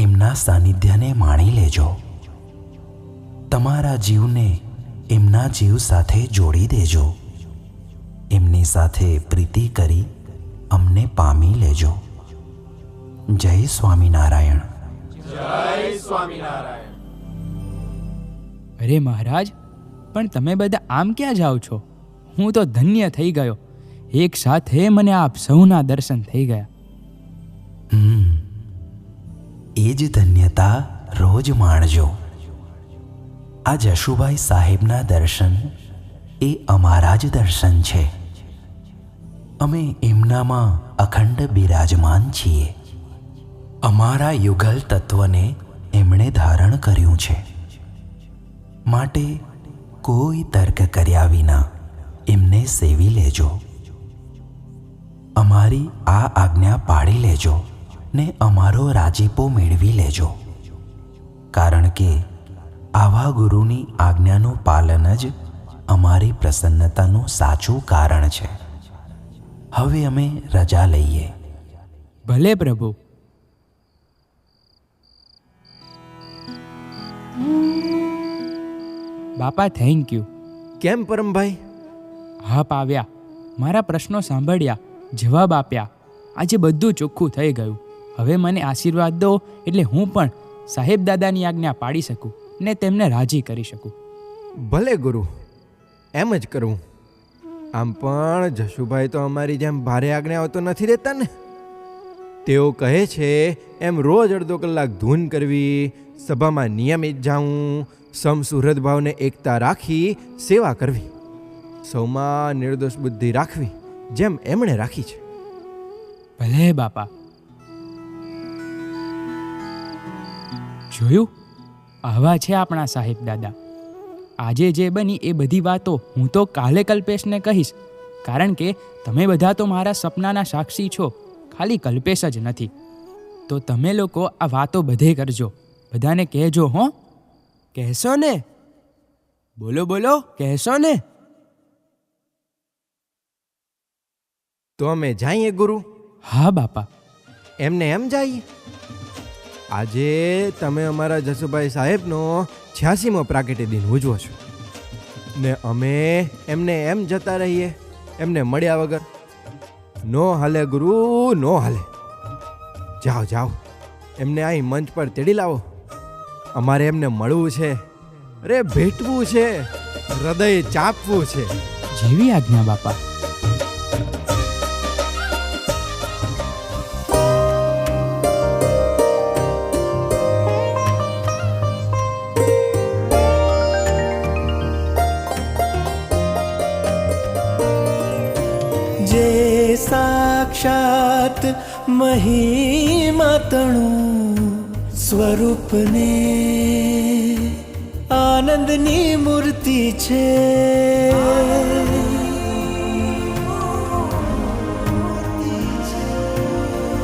એમના સાનિધ્યને માણી લેજો. તમારા જીવને એમના જીવ સાથે જોડી દેજો. એમની સાથે પ્રીતિ કરી અમને પામી લેજો. જય સ્વામિનારાયણ. અરે મહારાજ, પણ તમે બધા આમ ક્યાં જાઓ છો? હું તો ધન્ય થઈ ગયો. એક સાથે મને આપ સૌના દર્શન થઈ ગયા. એ જ ધન્યતા રોજ માણજો. આ જશુભાઈ સાહેબના દર્શન એ અમારા જ દર્શન છે. અમે એમનામાં અખંડ બિરાજમાન છીએ. અમારા યુગલ તત્વને એમણે ધારણ કર્યું છે. માટે કોઈ તર્ક કર્યા વિના એમને સેવી લેજો. અમારી આ આજ્ઞા પાળી લેજો ને અમારો રાજીપો મેળવી લેજો. કારણ કે આવા ગુરુની આજ્ઞાનું પાલન જ અમારી પ્રસન્નતાનું સાચું કારણ છે. હવે અમે રજા લઈએ. ભલે પ્રભુ. બાપા, થેન્ક યુ. કેમ પરમભાઈ? આપ આવ્યા, મારા પ્રશ્નો સાંભળ્યા, જવાબ આપ્યા. આજે બધું ચોખ્ખું થઈ ગયું. હવે મને આશીર્વાદ દો એટલે હું પણ સાહેબ દાદાની આજ્ઞા પાડી શકું ને તેમને રાજી કરી શકું. ભલે ગુરુ, એમ જ કરું. આમ પણ જશુભાઈ તો અમારી જેમ ભારે આજ્ઞાઓ તો નથી દેતા ને. તેઓ કહે છે એમ રોજ અડધો કલાક ધૂન કરવી, સભામાં નિયમિત જાવું, સમસુહૃદ ભાવને એકતા રાખી સેવા કરવી, સૌમાં નિર્દોષ બુદ્ધિ રાખવી, જેમ એમણે રાખી છે. ભલે બાપા. જોયું, આવા છે આપણા સાહેબ દાદા. આજે જે બની એ બધી વાતો હું તો કાલે કલ્પેશને કહીશ, કારણ કે તમે બધા તો મારા સપનાના સાક્ષી છો, ખાલી કલ્પેશ જ નથી. તો તમે લોકો આ વાતો બધે કરજો, બધાને કહેજો. હો, કહેશો ને? બોલો બોલો, કહેશો ને? તો અમે જઈએ ગુરુ? હા બાપા. એમને એમ જઈએ. આજે તમે અમારા જશુભાઈ સાહેબનો 86મો પ્રાગટ્ય દિન ઉજવો છો ને અમે એમને એમ જતા રહીએ એમને મળ્યા વગર? નો હાલે ગુરુ, નો હાલે. જાઓ જાઓ, એમને અહીં મંચ પર તેડી લાવો. અમારે એમને મળવું છે, અરે ભેટવું છે, હૃદય ચાપવું છે. જેવી આજ્ઞા બાપા. જે સાક્ષાત મહિમાતણું સ્વરૂપને આનંદની મૂર્તિ છે.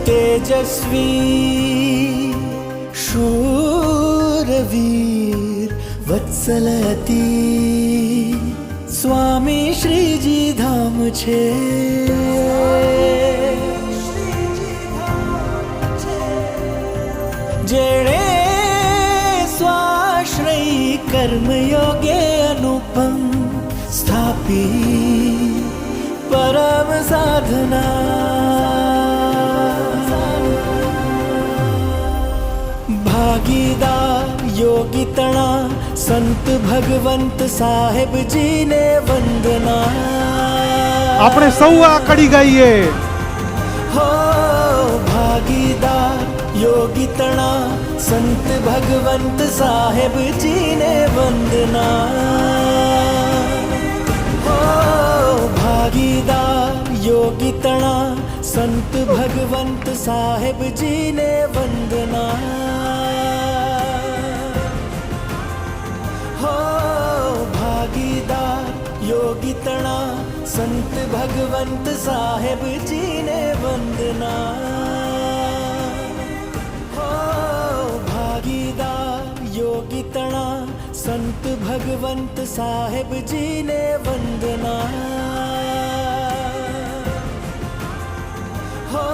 તેજસ્વી શૂરવીર વત્સલતી સ્વામી શ્રીજી ધામ છે. જેણે સ્વાશ્રય કર્મયોગે અનુપમ સ્થાપી પરમ સાધના. ભાગીદાર યોગી તણા સંત ભગવંત સાહેબજીને વંદના. આપણે સૌ આ કડી ગાઈએ. હો ભાગીદાર યોગી તણા સંત ભગવંત સાહેબજીને વંદના. હો ભાગીદાર યોગી તણા સંત ભગવંત સાહેબજીને વંદના. હો ભાગીદાર યોગી તણા સંત ભગવંત સાહેબજીને વંદના. હો ભાગીદાર યોગી તણા સંત ભગવંત સાહેબજીને વંદના. હો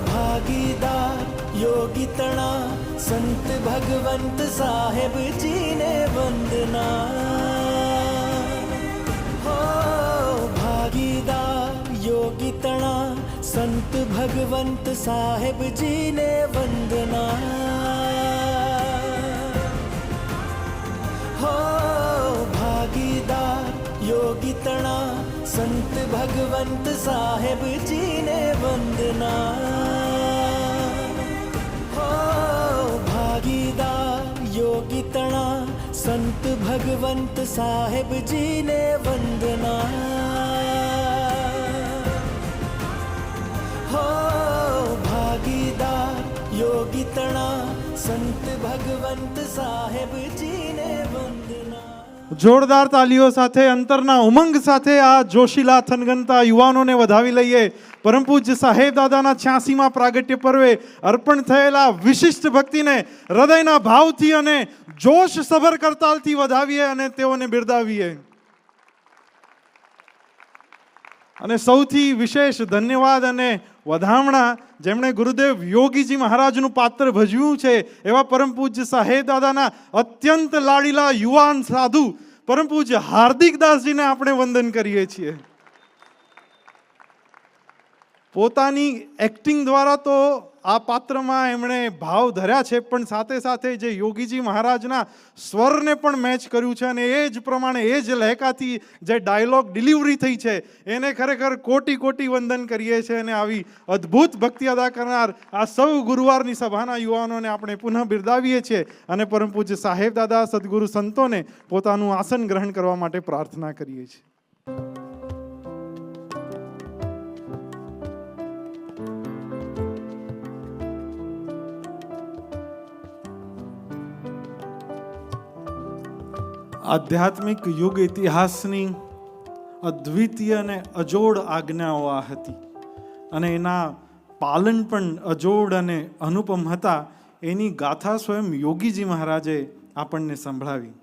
ભાગીદાર યોગી તણા સંત ભગવંત સાહેબજીને વંદના. संत भगवंत साहेब जी ने वंदना। हो भागीदार योगी तणा संत भगवंत साहेब जी ने वंदना। हो भागीदार योगी तणा संत भगवंत साहेब जी ने वंदना। हो भागीदार योगी तणा संत भगवंत साहेब जी ने वंदना। જોરદાર તાલીઓ સાથે અંતરના ઉમંગ સાથે આ જોશીલા થનગનતા યુવાનોને વધાવી લઈએ. પરમ પૂજ્ય સાહેબ દાદાના 86મા પ્રાગટ્ય પર્વે અર્પણ થયેલા વિશિષ્ટ ભક્તિને હૃદયના ભાવથી અને જોશ સભર કરતાલથી વધાવીએ અને તેઓને બિરદાવીએ. અને સૌથી વિશેષ ધન્યવાદ અને વધામણા જેમણે ગુરુદેવ યોગીજી મહારાજનું પાત્ર ભજવ્યું છે એવા પરમ પૂજ્ય સાહેબ દાદાના અત્યંત લાડીલા યુવાન સાધુ પરમ પૂજ્ય હાર્દિક દાસજીને આપણે વંદન કરીએ છીએ. પોતાની એક્ટિંગ દ્વારા તો આ પાત્રમાં એમણે ભાવ ધર્યા છે, પણ સાથે સાથે જે યોગીજી મહારાજના સ્વરને પણ મેચ કર્યું છે અને એ જ પ્રમાણે એ જ લહેકાથી જે ડાયલોગ ડિલિવરી થઈ છે એને ખરેખર કોટી કોટી વંદન કરીએ છીએ. અને આવી અદ્ભુત ભક્તિ અદા કરનાર આ સૌ ગુરુવારની સભાના યુવાનોને આપણે પુનઃ બિરદાવીએ છીએ અને પરમ પૂજ્ય સાહેબ દાદા સદગુરુ સંતોને પોતાનું આસન ગ્રહણ કરવા માટે પ્રાર્થના કરીએ છીએ. આધ્યાત્મિક યુગ ઇતિહાસની અદ્વિતીય અને અજોડ આજ્ઞાઓ આ હતી અને એના પાલન પણ અજોડ અને અનુપમ હતા. એની ગાથા સ્વયં યોગીજી મહારાજે આપણને સંભળાવી.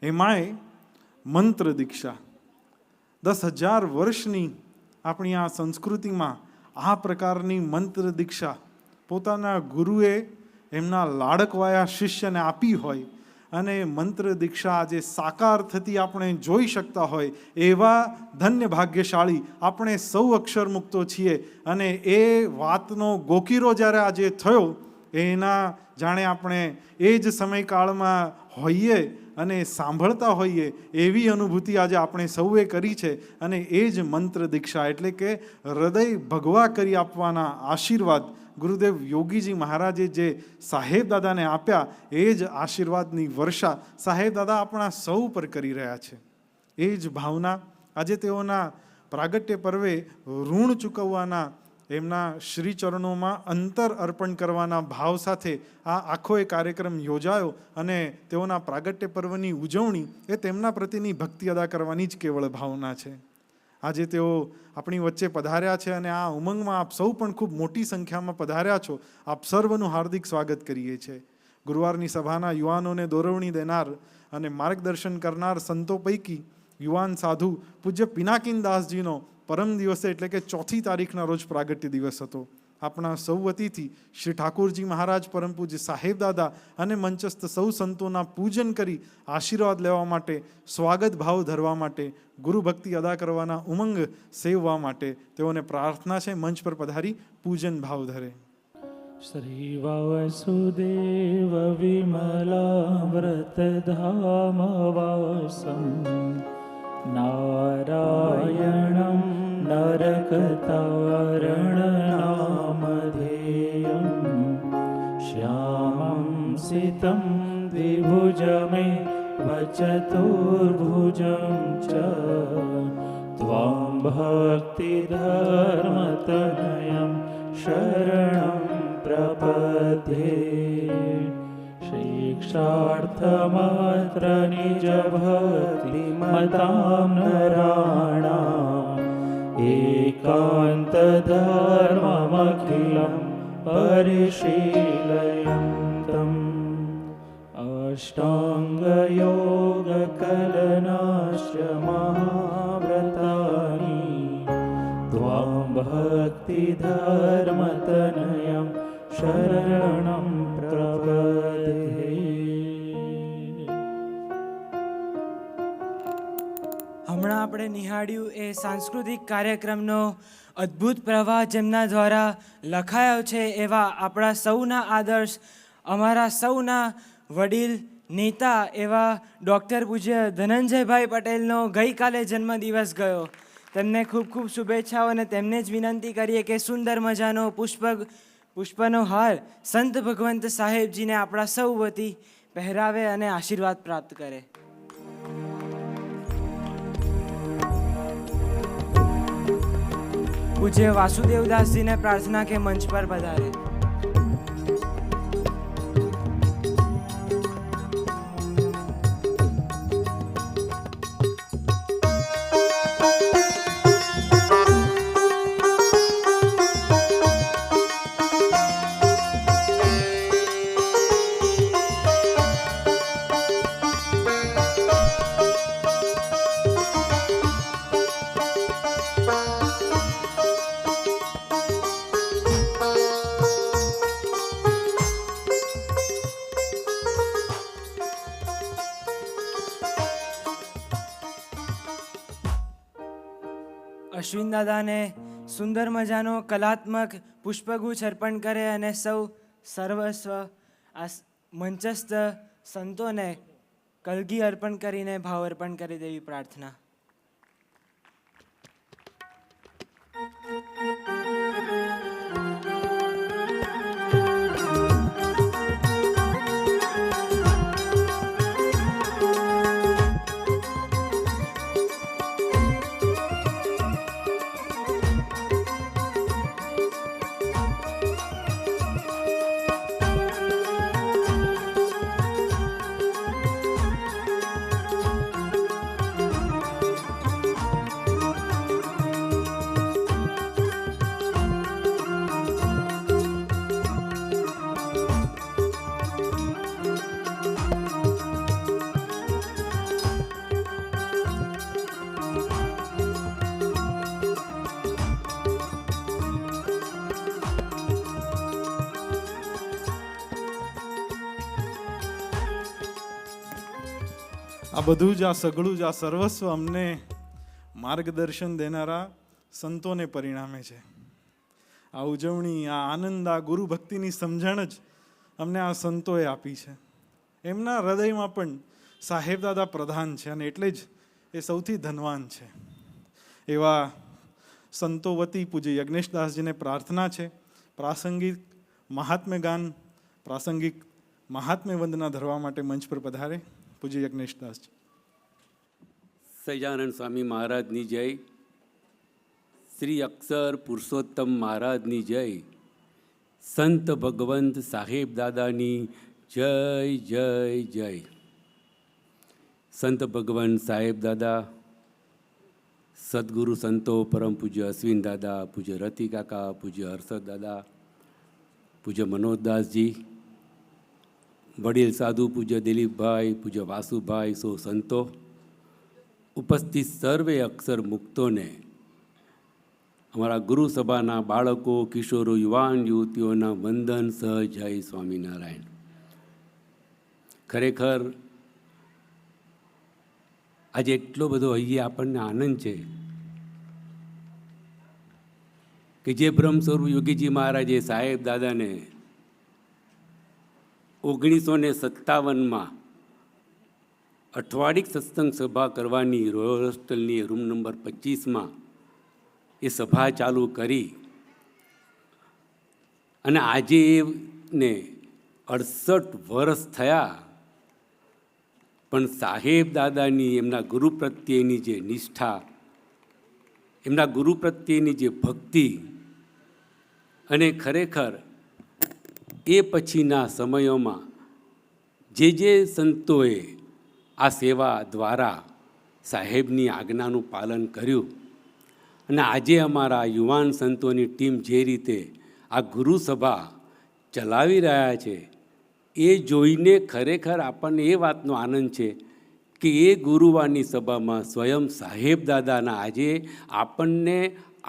એમાંય મંત્ર દીક્ષા 10,000 વર્ષની આપણી આ સંસ્કૃતિમાં આ પ્રકારની મંત્ર દીક્ષા પોતાના ગુરુએ એમના લાડકવાયા શિષ્યને આપી હોય અને મંત્ર દીક્ષા આજે સાકાર થતી આપણે જોઈ શકતા હોય એવા ધન્ય ભાગ્યશાળી આપણે સૌ અક્ષર મુક્તો છીએ. અને એ વાતનો ગોકીરો જ્યારે આજે થયો એના જાણે આપણે એ જ સમયકાળમાં હોઈએ અને સાંભળતા હોઈએ એવી અનુભૂતિ આજે આપણે સૌએ કરી છે. અને એ જ મંત્ર દીક્ષા એટલે કે હૃદય ભગવા કરી આપવાના આશીર્વાદ ગુરુદેવ યોગીજી મહારાજે જે સાહેબ દાદાને આપ્યા એ જ આશીર્વાદની વર્ષા સાહેબ દાદા આપણા સૌ પર કરી રહ્યા છે. એ જ ભાવના આજે તેઓના પ્રાગટ્ય પર્વે ઋણ ચૂકવવાના એમના શ્રીચરણોમાં અંતર અર્પણ કરવાના ભાવ સાથે આ આખો એ કાર્યક્રમ યોજાયો અને તેઓના પ્રાગટ્ય પર્વની ઉજવણી એ તેમના પ્રત્યેની ભક્તિ અદા કરવાની જ કેવળ ભાવના છે. આજે તેઓ આપણી વચ્ચે પધાર્યા છે અને આ ઉમંગમાં આપ સૌ પણ ખૂબ મોટી સંખ્યામાં પધાર્યા છો. આપ સર્વનું હાર્દિક સ્વાગત કરીએ છીએ. ગુરુવારની સભાના યુવાનોને દોરવણી દેનાર અને માર્ગદર્શન કરનાર સંતો પૈકી યુવાન સાધુ પૂજ્ય પિનાકીન દાસજીનો પરમ દિવસે એટલે કે 4મી તારીખના રોજ પ્રાગટ્ય દિવસ હતો. આપણા સૌ વતીથી શ્રી ઠાકોરજી મહારાજ પરમ પૂજ્ય સાહેબ દાદા અને મંચસ્થ સૌ સંતોના પૂજન કરી આશીર્વાદ લેવા માટે, સ્વાગત ભાવ ધરવા માટે, ગુરુ ભક્તિ અદા કરવાના ઉમંગ સેવવા માટે તેઓને પ્રાર્થના છે મંચ પર પધારી પૂજન ભાવ ધરે. શ્રી વાસુદેવ વિમલાવ્રત ધામ વાસમ નારાયણમ નરકતારણનામધેયમ શ્યામં સિતં દ્વિભુજમે વચતુર્ભુજં ચ ત્વાં ભક્તિધર્મતનયં શરણં પ્રપદ્યે શિક્ષાર્થમાત્ર નિજ ભક્તિમતાં નરાણાં એકાંત ધર્મમખિલં પરિશીલયन्तम् અષ્ટાંગયોગકલનાશ્ચ મહાવ્રતાની ત્વાં ભક્તિધર્મતનયં શરણં પ્રપદ્યે. હમણાં આપણે નિહાળ્યું એ સાંસ્કૃતિક કાર્યક્રમનો અદ્ભુત પ્રવાહ જેમના દ્વારા લખાયો છે એવા આપણા સૌના આદર્શ, અમારા સૌના વડીલ નેતા એવા ડૉક્ટર પૂજ્ય ધનંજયભાઈ પટેલનો ગઈકાલે જન્મદિવસ ગયો. તેમને ખૂબ ખૂબ શુભેચ્છાઓ અને તેમને જ વિનંતી કરીએ કે સુંદર મજાનો પુષ્પનો હાર સંત ભગવંત સાહેબજીને આપણા સૌ વતી પહેરાવે અને આશીર્વાદ પ્રાપ્ત કરે. પૂજ્ય વાસુદેવદાસજીને પ્રાર્થના કે મંચ પર પધારે. અશ્વિન દાદાને સુંદર મજાનો કલાત્મક પુષ્પગુચ્છ અર્પણ કરે અને સૌ સર્વસ્વ આ મંચસ્થ સંતોને કલગી અર્પણ કરીને ભાવ અર્પણ કરી દેવી પ્રાર્થના. આ બધું જ, આ સઘળું જ, આ સર્વસ્વ અમને માર્ગદર્શન દેનારા સંતોને પરિણામે છે. આ ઉજવણી, આ આનંદ, આ ગુરુ ભક્તિની સમજણ જ અમને આ સંતોએ આપી છે. એમના હૃદયમાં પણ સાહેબદાદા પ્રધાન છે અને એટલે જ એ સૌથી ધનવાન છે. એવા સંતો વતી પૂજ્ય યજ્ઞેશદાસજીને પ્રાર્થના છે પ્રાસંગિક મહાત્મ્ય ગાન, પ્રાસંગિક મહાત્મ્ય વંદના ધરવા માટે મંચ પર પધારે. પૂજ્ય યજ્ઞેશદાસજી. સહજાનંદ સ્વામી મહારાજની જય, શ્રી અક્ષર પુરુષોત્તમ મહારાજની જય, સંત ભગવંત સાહેબ દાદાની જય જય જય. સંત ભગવંત સાહેબ દાદા, સદગુરુ સંતો પરમ પૂજ્ય અશ્વિન દાદા, પૂજ્ય રતિ કાકા, પૂજ્ય હર્ષદ દાદા, પૂજ્ય મનોજદાસજી, વડીલ સાધુ પૂજ્ય દિલીપભાઈ, પૂજ્ય વાસુભાઈ, સો સંતો, ઉપસ્થિત સર્વે અક્ષર મુક્તોને, અમારા ગુરુ સભાના બાળકો, કિશોરો, યુવાન યુવતીઓના વંદન સહ જય સ્વામિનારાયણ. ખરેખર આજે એટલો બધો અહીંયા આપણને આનંદ છે કે જે બ્રહ્મ સ્વરૂપ યોગીજી મહારાજે સાહેબ દાદાને 1957માં અઠવાડિક સત્સંગ સભા કરવાની રોયલ હોસ્ટેલની રૂમ નંબર 25માં એ સભા ચાલુ કરી અને આજે એને 68 વર્ષ થયા, પણ સાહેબ દાદાની એમના ગુરુ પ્રત્યેની જે નિષ્ઠા, એમના ગુરુ પ્રત્યેની જે ભક્તિ અને ખરેખર એ પછીના સમયોમાં જે સંતોએ આ સેવા દ્વારા સાહેબની આજ્ઞાનું પાલન કર્યું અને આજે અમારા યુવાન સંતોની ટીમ જે રીતે આ ગુરુસભા ચલાવી રહ્યા છે એ જોઈને ખરેખર આપણને એ વાતનો આનંદ છે કે એ ગુરુવારની સભામાં સ્વયં સાહેબ દાદાના આજે આપણને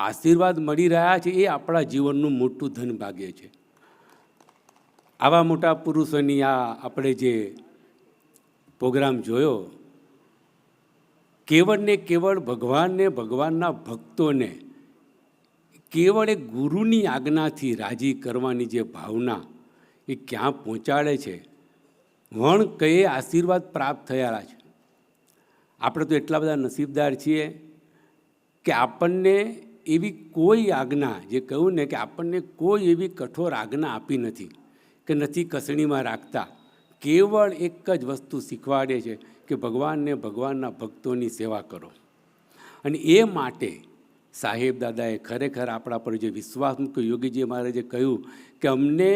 આશીર્વાદ મળી રહ્યા છે. એ આપણા જીવનનું મોટું ધન ભાગ્ય છે. આવા મોટા પુરુષોની આ આપણે જે પ્રોગ્રામ જોયો કેવળ ને કેવળ ભગવાનને, ભગવાનના ભક્તોને કેવળ એક ગુરુની આજ્ઞાથી રાજી કરવાની જે ભાવના એ ક્યાં પહોંચાડે છે. વણ કયે આશીર્વાદ પ્રાપ્ત થયેલા છે. આપણે તો એટલા બધા નસીબદાર છીએ કે આપણને એવી કોઈ આજ્ઞા, જે કહ્યું ને કે આપણને કોઈ એવી કઠોર આજ્ઞા આપી નથી કે નથી કસણીમાં રાખતા. કેવળ એક જ વસ્તુ શીખવાડે છે કે ભગવાનને, ભગવાનના ભક્તોની સેવા કરો. અને એ માટે સાહેબ દાદાએ ખરેખર આપણા પર જે વિશ્વાસ મૂક્યો, યોગીજી મહારાજે કહ્યું કે અમને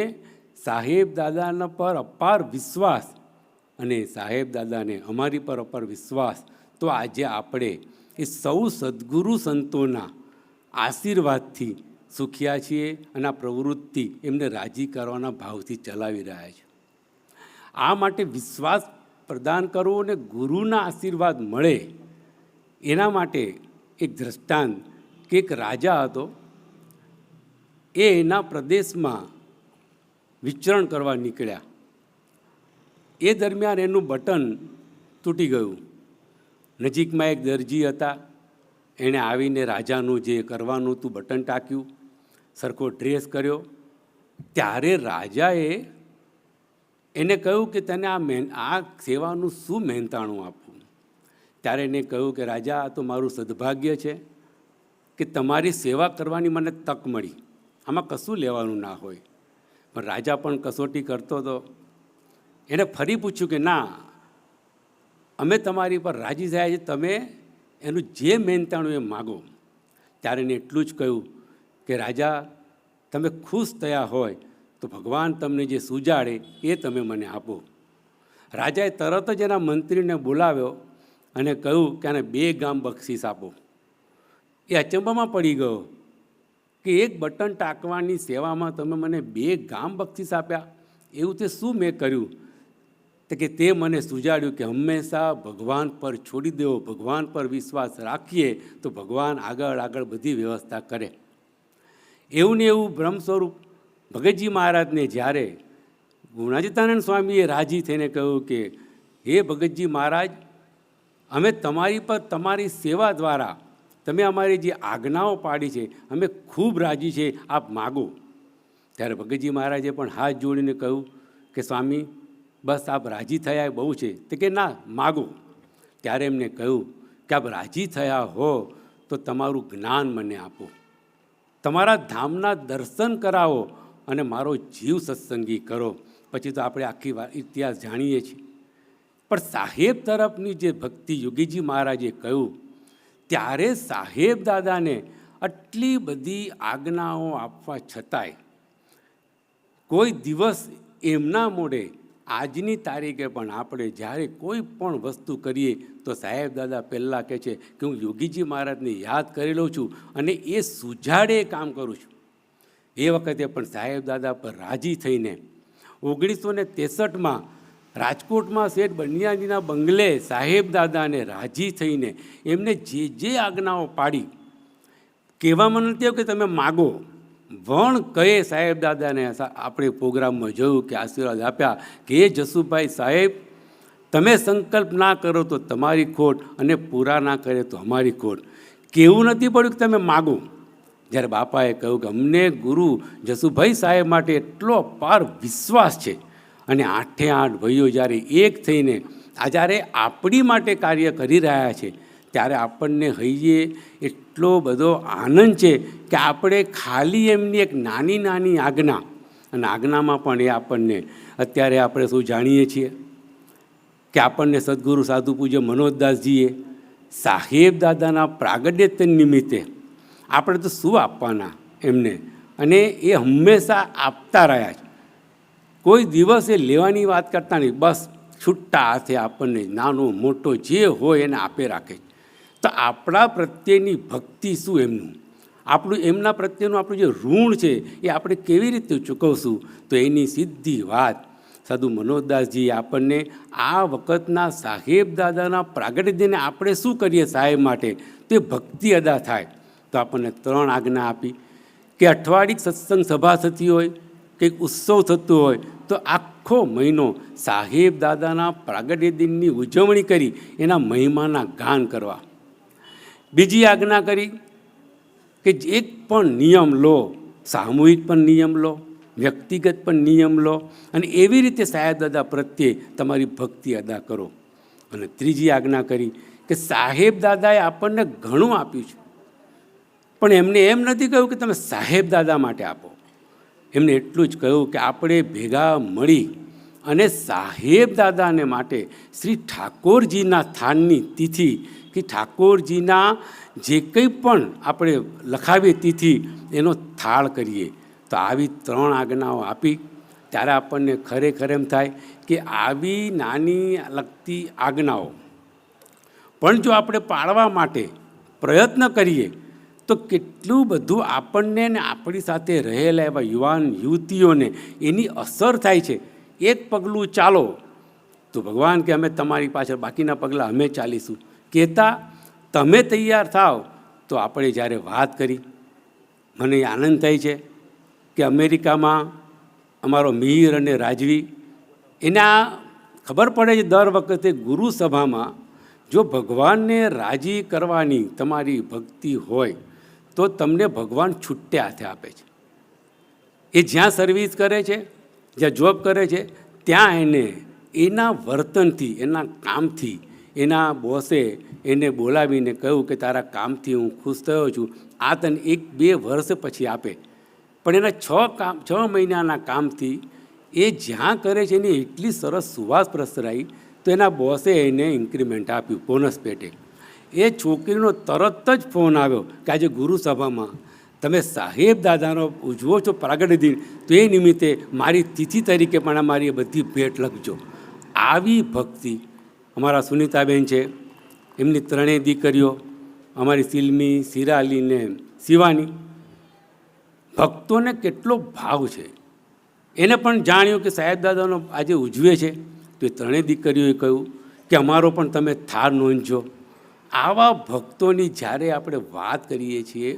સાહેબ દાદાના પર અપાર વિશ્વાસ, અને સાહેબ દાદાને અમારી પર અપાર વિશ્વાસ. તો આજે આપણે એ સૌ સદ્ગુરુ સંતોના આશીર્વાદથી સુખ્યા છીએ અને આ પ્રવૃત્તિ એમને રાજી કરવાના ભાવથી ચલાવી રહ્યા છે. આ માટે વિશ્વાસ પ્રદાન કરવો અને ગુરુના આશીર્વાદ મળે એના માટે એક દ્રષ્ટાંત કે એક રાજા હતો. એ એના પ્રદેશમાં વિચરણ કરવા નીકળ્યા. એ દરમિયાન એનું બટન તૂટી ગયું. નજીકમાં એક દરજી હતા, એણે આવીને રાજાનું જે કરવાનું હતું બટન ટાંક્યું, સરખો ડ્રેસ કર્યો. ત્યારે રાજાએ એને કહ્યું કે તને આ સેવાનું શું મહેનતાણું આપવું. ત્યારે એને કહ્યું કે રાજા, આ તો મારું સદભાગ્ય છે કે તમારી સેવા કરવાની મને તક મળી, આમાં કશું લેવાનું ના હોય. પણ રાજા પણ કસોટી કરતો હતો. એને ફરી પૂછ્યું કે ના, અમે તમારી પર રાજી થયા છે, તમે એનું જે મહેનતાણું એ માગો. ત્યારે એને એટલું જ કહ્યું કે રાજા, તમે ખુશ થયા હોય તો ભગવાન તમને જે સુજાડે એ તમે મને આપો. રાજાએ તરત જ એના મંત્રીને બોલાવ્યો અને કહ્યું કે આને 2 ગામ બક્ષિસ આપો. એ અચંબામાં પડી ગયો કે એક બટન ટાંકવાની સેવામાં તમે મને 2 ગામ બક્ષિસ આપ્યા, એવું તે શું મેં કર્યું? તો કે તે મને સુજાડ્યું કે હંમેશા ભગવાન પર છોડી દેવો, ભગવાન પર વિશ્વાસ રાખીએ તો ભગવાન આગળ બધી વ્યવસ્થા કરે. એવું ને એવું બ્રહ્મ સ્વરૂપ ભગતજી મહારાજને જ્યારે ગુણાતીતાનંદ સ્વામીએ રાજી થઈને કહ્યું કે હે ભગતજી મહારાજ, અમે તમારી પર તમારી સેવા દ્વારા તમે અમારી જે આજ્ઞાઓ પાડી છે અમે ખૂબ રાજી છે, આપ માગો. ત્યારે ભગતજી મહારાજે પણ હાથ જોડીને કહ્યું કે સ્વામી, બસ આપ રાજી થયા બહુ છે. તો કે ના, માગો. ત્યારે એમને કહ્યું કે આપ રાજી થયા હો તો તમારું જ્ઞાન મને આપો, તમારા ધામના દર્શન કરાવો અને મારો જીવ સત્સંગી કરો. પછી તો આપણે આખી ઇતિહાસ જાણીએ છીએ. પણ સાહેબ તરફની જે ભક્તિ યોગીજી મહારાજે કહ્યું, ત્યારે સાહેબ દાદાને આટલી બધી આજ્ઞાઓ આપવા છતાંય કોઈ દિવસ એમના મોઢે આજની તારીખે પણ આપણે જ્યારે કોઈ પણ વસ્તુ કરીએ તો સાહેબ દાદા પહેલાં કહે છે કે હું યોગીજી મહારાજને યાદ કરી લઉં છું અને એ સુજાડે કામ કરું છું. એ વખતે પણ સાહેબ દાદા પર રાજી થઈને 1963માં રાજકોટમાં શેઠ બનિયાજીના બંગલે સાહેબ દાદાને રાજી થઈને એમને જે આજ્ઞાઓ પાડી, કહેવામાં નથી આવ્યું કે તમે માગો. વણ કહે સાહેબ દાદાને આપણે પ્રોગ્રામમાં જોયું કે આશીર્વાદ આપ્યા કે એ જસુભાઈ સાહેબ, તમે સંકલ્પ ના કરો તો તમારી ખોટ અને પૂરા ના કરે તો અમારી ખોટ. કેવું નથી પડ્યું કે તમે માગો. જ્યારે બાપાએ કહ્યું કે અમને ગુરુ જસુભાઈ સાહેબ માટે એટલો અપાર વિશ્વાસ છે અને 8 ભાઈઓ જ્યારે એક થઈને આ જ્યારે આપણી માટે કાર્ય કરી રહ્યા છે ત્યારે આપણને હૈયે એટલો બધો આનંદ છે કે આપણે ખાલી એમની એક નાની નાની આજ્ઞા, અને આજ્ઞામાં પણ એ આપણને અત્યારે આપણે શું જાણીએ છીએ કે આપણને સદગુરુ સાધુ પૂજ્ય મનોજદાસજીએ સાહેબ દાદાના પ્રાગટ્ય નિમિત્તે આપણે તો શું આપવાના એમને, અને એ હંમેશા આપતા રહ્યા છે. કોઈ દિવસ એ લેવાની વાત કરતા નહીં, બસ છૂટા હાથે આપણને નાનો મોટો જે હોય એને આપે રાખે. તો આપણા પ્રત્યેની ભક્તિ શું એમનું, આપણું એમના પ્રત્યેનું આપણું જે ઋણ છે એ આપણે કેવી રીતે ચૂકવશું? તો એની સીધી વાત સાધુ મનોજદાસજીએ આપણને આ વખતના સાહેબ દાદાના પ્રાગટ્યને આપણે શું કરીએ સાહેબ માટે તે ભક્તિ અદા થાય. તો આપણને 3 આજ્ઞા આપી કે અઠવાડિક સત્સંગ સભા થતી હોય કંઈક ઉત્સવ થતો હોય તો આખો મહિનો સાહેબ દાદાના પ્રાગટ્ય દિનની ઉજવણી કરી એના મહિમાના ગાન કરવા. બીજી આજ્ઞા કરી કે એક પણ નિયમ લો, સામૂહિક પણ નિયમ લો, વ્યક્તિગત પણ નિયમ લો, અને એવી રીતે સાહેબ દાદા પ્રત્યે તમારી ભક્તિ અદા કરો. અને ત્રીજી આજ્ઞા કરી કે સાહેબ દાદાએ આપણને ઘણું આપ્યું છે, પણ એમને એમ નથી કહ્યું કે તમે સાહેબ દાદા માટે આપો. એમને એટલું જ કહ્યું કે આપણે ભેગા મળી અને સાહેબ દાદાને માટે શ્રી ઠાકોરજીના સ્થાનની તિથિ કે ઠાકોરજીના જે કંઈ પણ આપણે લખાવીએ તિથિ એનો થાળ કરીએ. તો આવી 3 આજ્ઞાઓ આપી ત્યારે આપણને ખરેખર એમ થાય કે આવી નાની લગતી આજ્ઞાઓ પણ જો આપણે પાળવા માટે પ્રયત્ન કરીએ તો કેટલું બધું આપણને ને આપણી સાથે રહેલા એવા યુવાન યુવતીઓને એની અસર થાય છે. એક પગલું ચાલો તો ભગવાન કે અમે તમારી પાછળ બાકીના પગલાં અમે ચાલીશું. કહેતા તમે તૈયાર થાવ તો આપણે જ્યારે વાત કરી, મને આનંદ થાય છે કે અમેરિકામાં અમારો મિહિર અને રાજવી એને આ ખબર પડે છે દર વખતે ગુરુ સભામાં જો ભગવાનને રાજી કરવાની તમારી ભક્તિ હોય તો તમને ભગવાન છૂટે હાથે આપે છે. એ જ્યાં સર્વિસ કરે છે, જ્યાં જોબ કરે છે, ત્યાં એને એના વર્તનથી, એના કામથી, એના બોસે એને બોલાવીને કહ્યું કે તારા કામથી હું ખુશ થયો છું, આ તને 1-2 વર્ષ પછી આપે. પણ એના 6 મહિનાના કામથી એ જ્યાં કરે છે એની એટલી સરસ સુવાસ પ્રસરાઈ તો એના બોસે એને ઇન્ક્રીમેન્ટ આપ્યું બોનસ પેટે. એ છોકરીનો તરત જ ફોન આવ્યો કે આજે ગુરુસભામાં તમે સાહેબ દાદાનો ઉજવો છો પ્રાગટ્ય દિન, તો એ નિમિત્તે મારી તિથિ તરીકે પણ અમારી બધી ભેટ લખજો. આવી ભક્તિ અમારા સુનિતાબેન છે, એમની 3 દીકરીઓ અમારી સિલમી, સિરાલી ને શિવાની, ભક્તોને કેટલો ભાવ છે. એને પણ જાણ્યું કે સાહેબ દાદાનો આજે ઉજવે છે તો એ 3 દીકરીઓએ કહ્યું કે અમારો પણ તમે થાળ નોંધજો. આવા ભક્તોની જ્યારે આપણે વાત કરીએ છીએ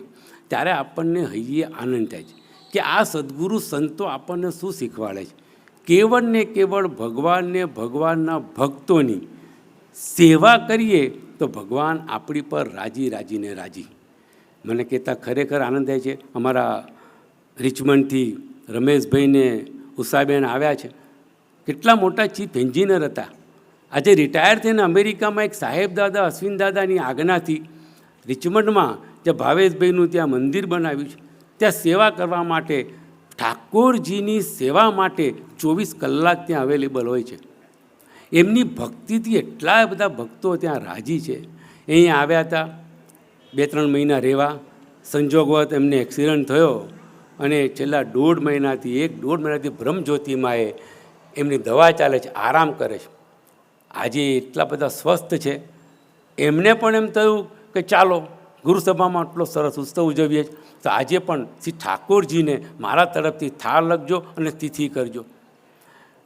ત્યારે આપણને હૈયે આનંદ થાય છે કે આ સદ્ગુરુ સંતો આપણને શું શીખવાડે છે. કેવળ ને કેવળ ભગવાનને, ભગવાનના ભક્તોની સેવા કરીએ તો ભગવાન આપણી પર રાજીને રાજી. મને કહેતા ખરેખર આનંદ થાય છે. અમારા રિચમન્ડથી રમેશભાઈને ઉષાબેન આવ્યા છે, કેટલા મોટા ચીફ એન્જિનિયર હતા, આજે રિટાયર થઈને અમેરિકામાં એક સાહેબ દાદા અશ્વિન દાદાની આજ્ઞાથી રિચમન્ડમાં જ્યાં ભાવેશભાઈનું ત્યાં મંદિર બનાવ્યું છે ત્યાં સેવા કરવા માટે, ઠાકોરજીની સેવા માટે 24 કલાક ત્યાં અવેલેબલ હોય છે. એમની ભક્તિથી એટલા બધા ભક્તો ત્યાં રાજી છે. અહીંયા આવ્યા હતા 2-3 મહિના રહેવા, સંજોગવત એમને એક્સિડન્ટ થયો અને છેલ્લા 1.5 મહિનાથી બ્રહ્મજ્યોતિમાં એમની દવા ચાલે છે, આરામ કરે છે. આજે એટલા બધા સ્વસ્થ છે. એમને પણ એમ થયું કે ચાલો ગુરુસભામાં આટલો સરસ ઉત્સવ ઉજવીએ તો આજે પણ શ્રી ઠાકોરજીને મારા તરફથી થાળ લખજો અને તિથિ કરજો.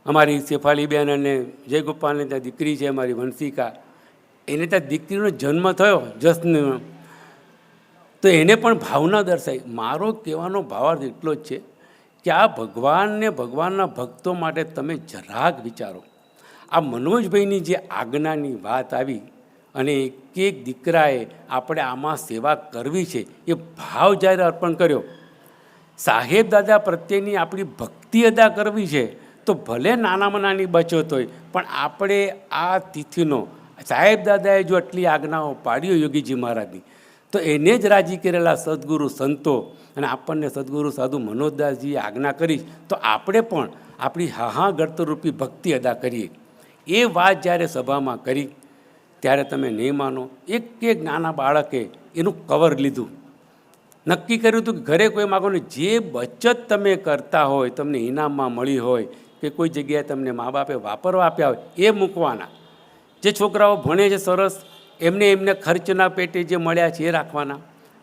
અમારી શેફાલીબેન અને જયગોપાલની ત્યાં દીકરી છે, અમારી વંશિકા, એને ત્યાં દીકરીનો જન્મ થયો જશ્ન, તો એને પણ ભાવના દર્શાવી. મારો કહેવાનો ભાવાર્થ એટલો જ છે કે આ ભગવાનને, ભગવાનના ભક્તો માટે તમે જરાક વિચારો. આ મનોજભાઈની જે આજ્ઞાની વાત આવી અને એક દીકરાએ આપણે આમાં સેવા કરવી છે એ ભાવ જ્યારે અર્પણ કર્યો, સાહેબ દાદા પ્રત્યેની આપણી ભક્તિ અદા કરવી છે તો ભલે નાનામાં નાની બચત હોય પણ આપણે આ તિથિનો, સાહેબ દાદાએ જો આટલી આજ્ઞાઓ પાડ્યો યોગીજી મહારાજની, તો એને જ રાજી કરેલા સદગુરુ સંતો અને આપણને સદગુરુ સાધુ મનોજદાસજીએ આજ્ઞા કરી તો આપણે પણ આપણી હાહા ગર્તરૂપી ભક્તિ અદા કરીએ. એ વાત જ્યારે સભામાં કરી ત્યારે તમે નહીં માનો, એક નાના બાળકે એનું કવર લીધું, નક્કી કર્યું હતું કે ઘરે કોઈ માગો ને જે બચત તમે કરતા હોય, તમને ઇનામમાં મળી હોય કે કોઈ જગ્યાએ તમને મા બાપે વાપરવા આપ્યા હોય એ મૂકવાના. જે છોકરાઓ ભણે છે સરસ, એમને ખર્ચના પેટે જે મળ્યા છે એ રાખવાના.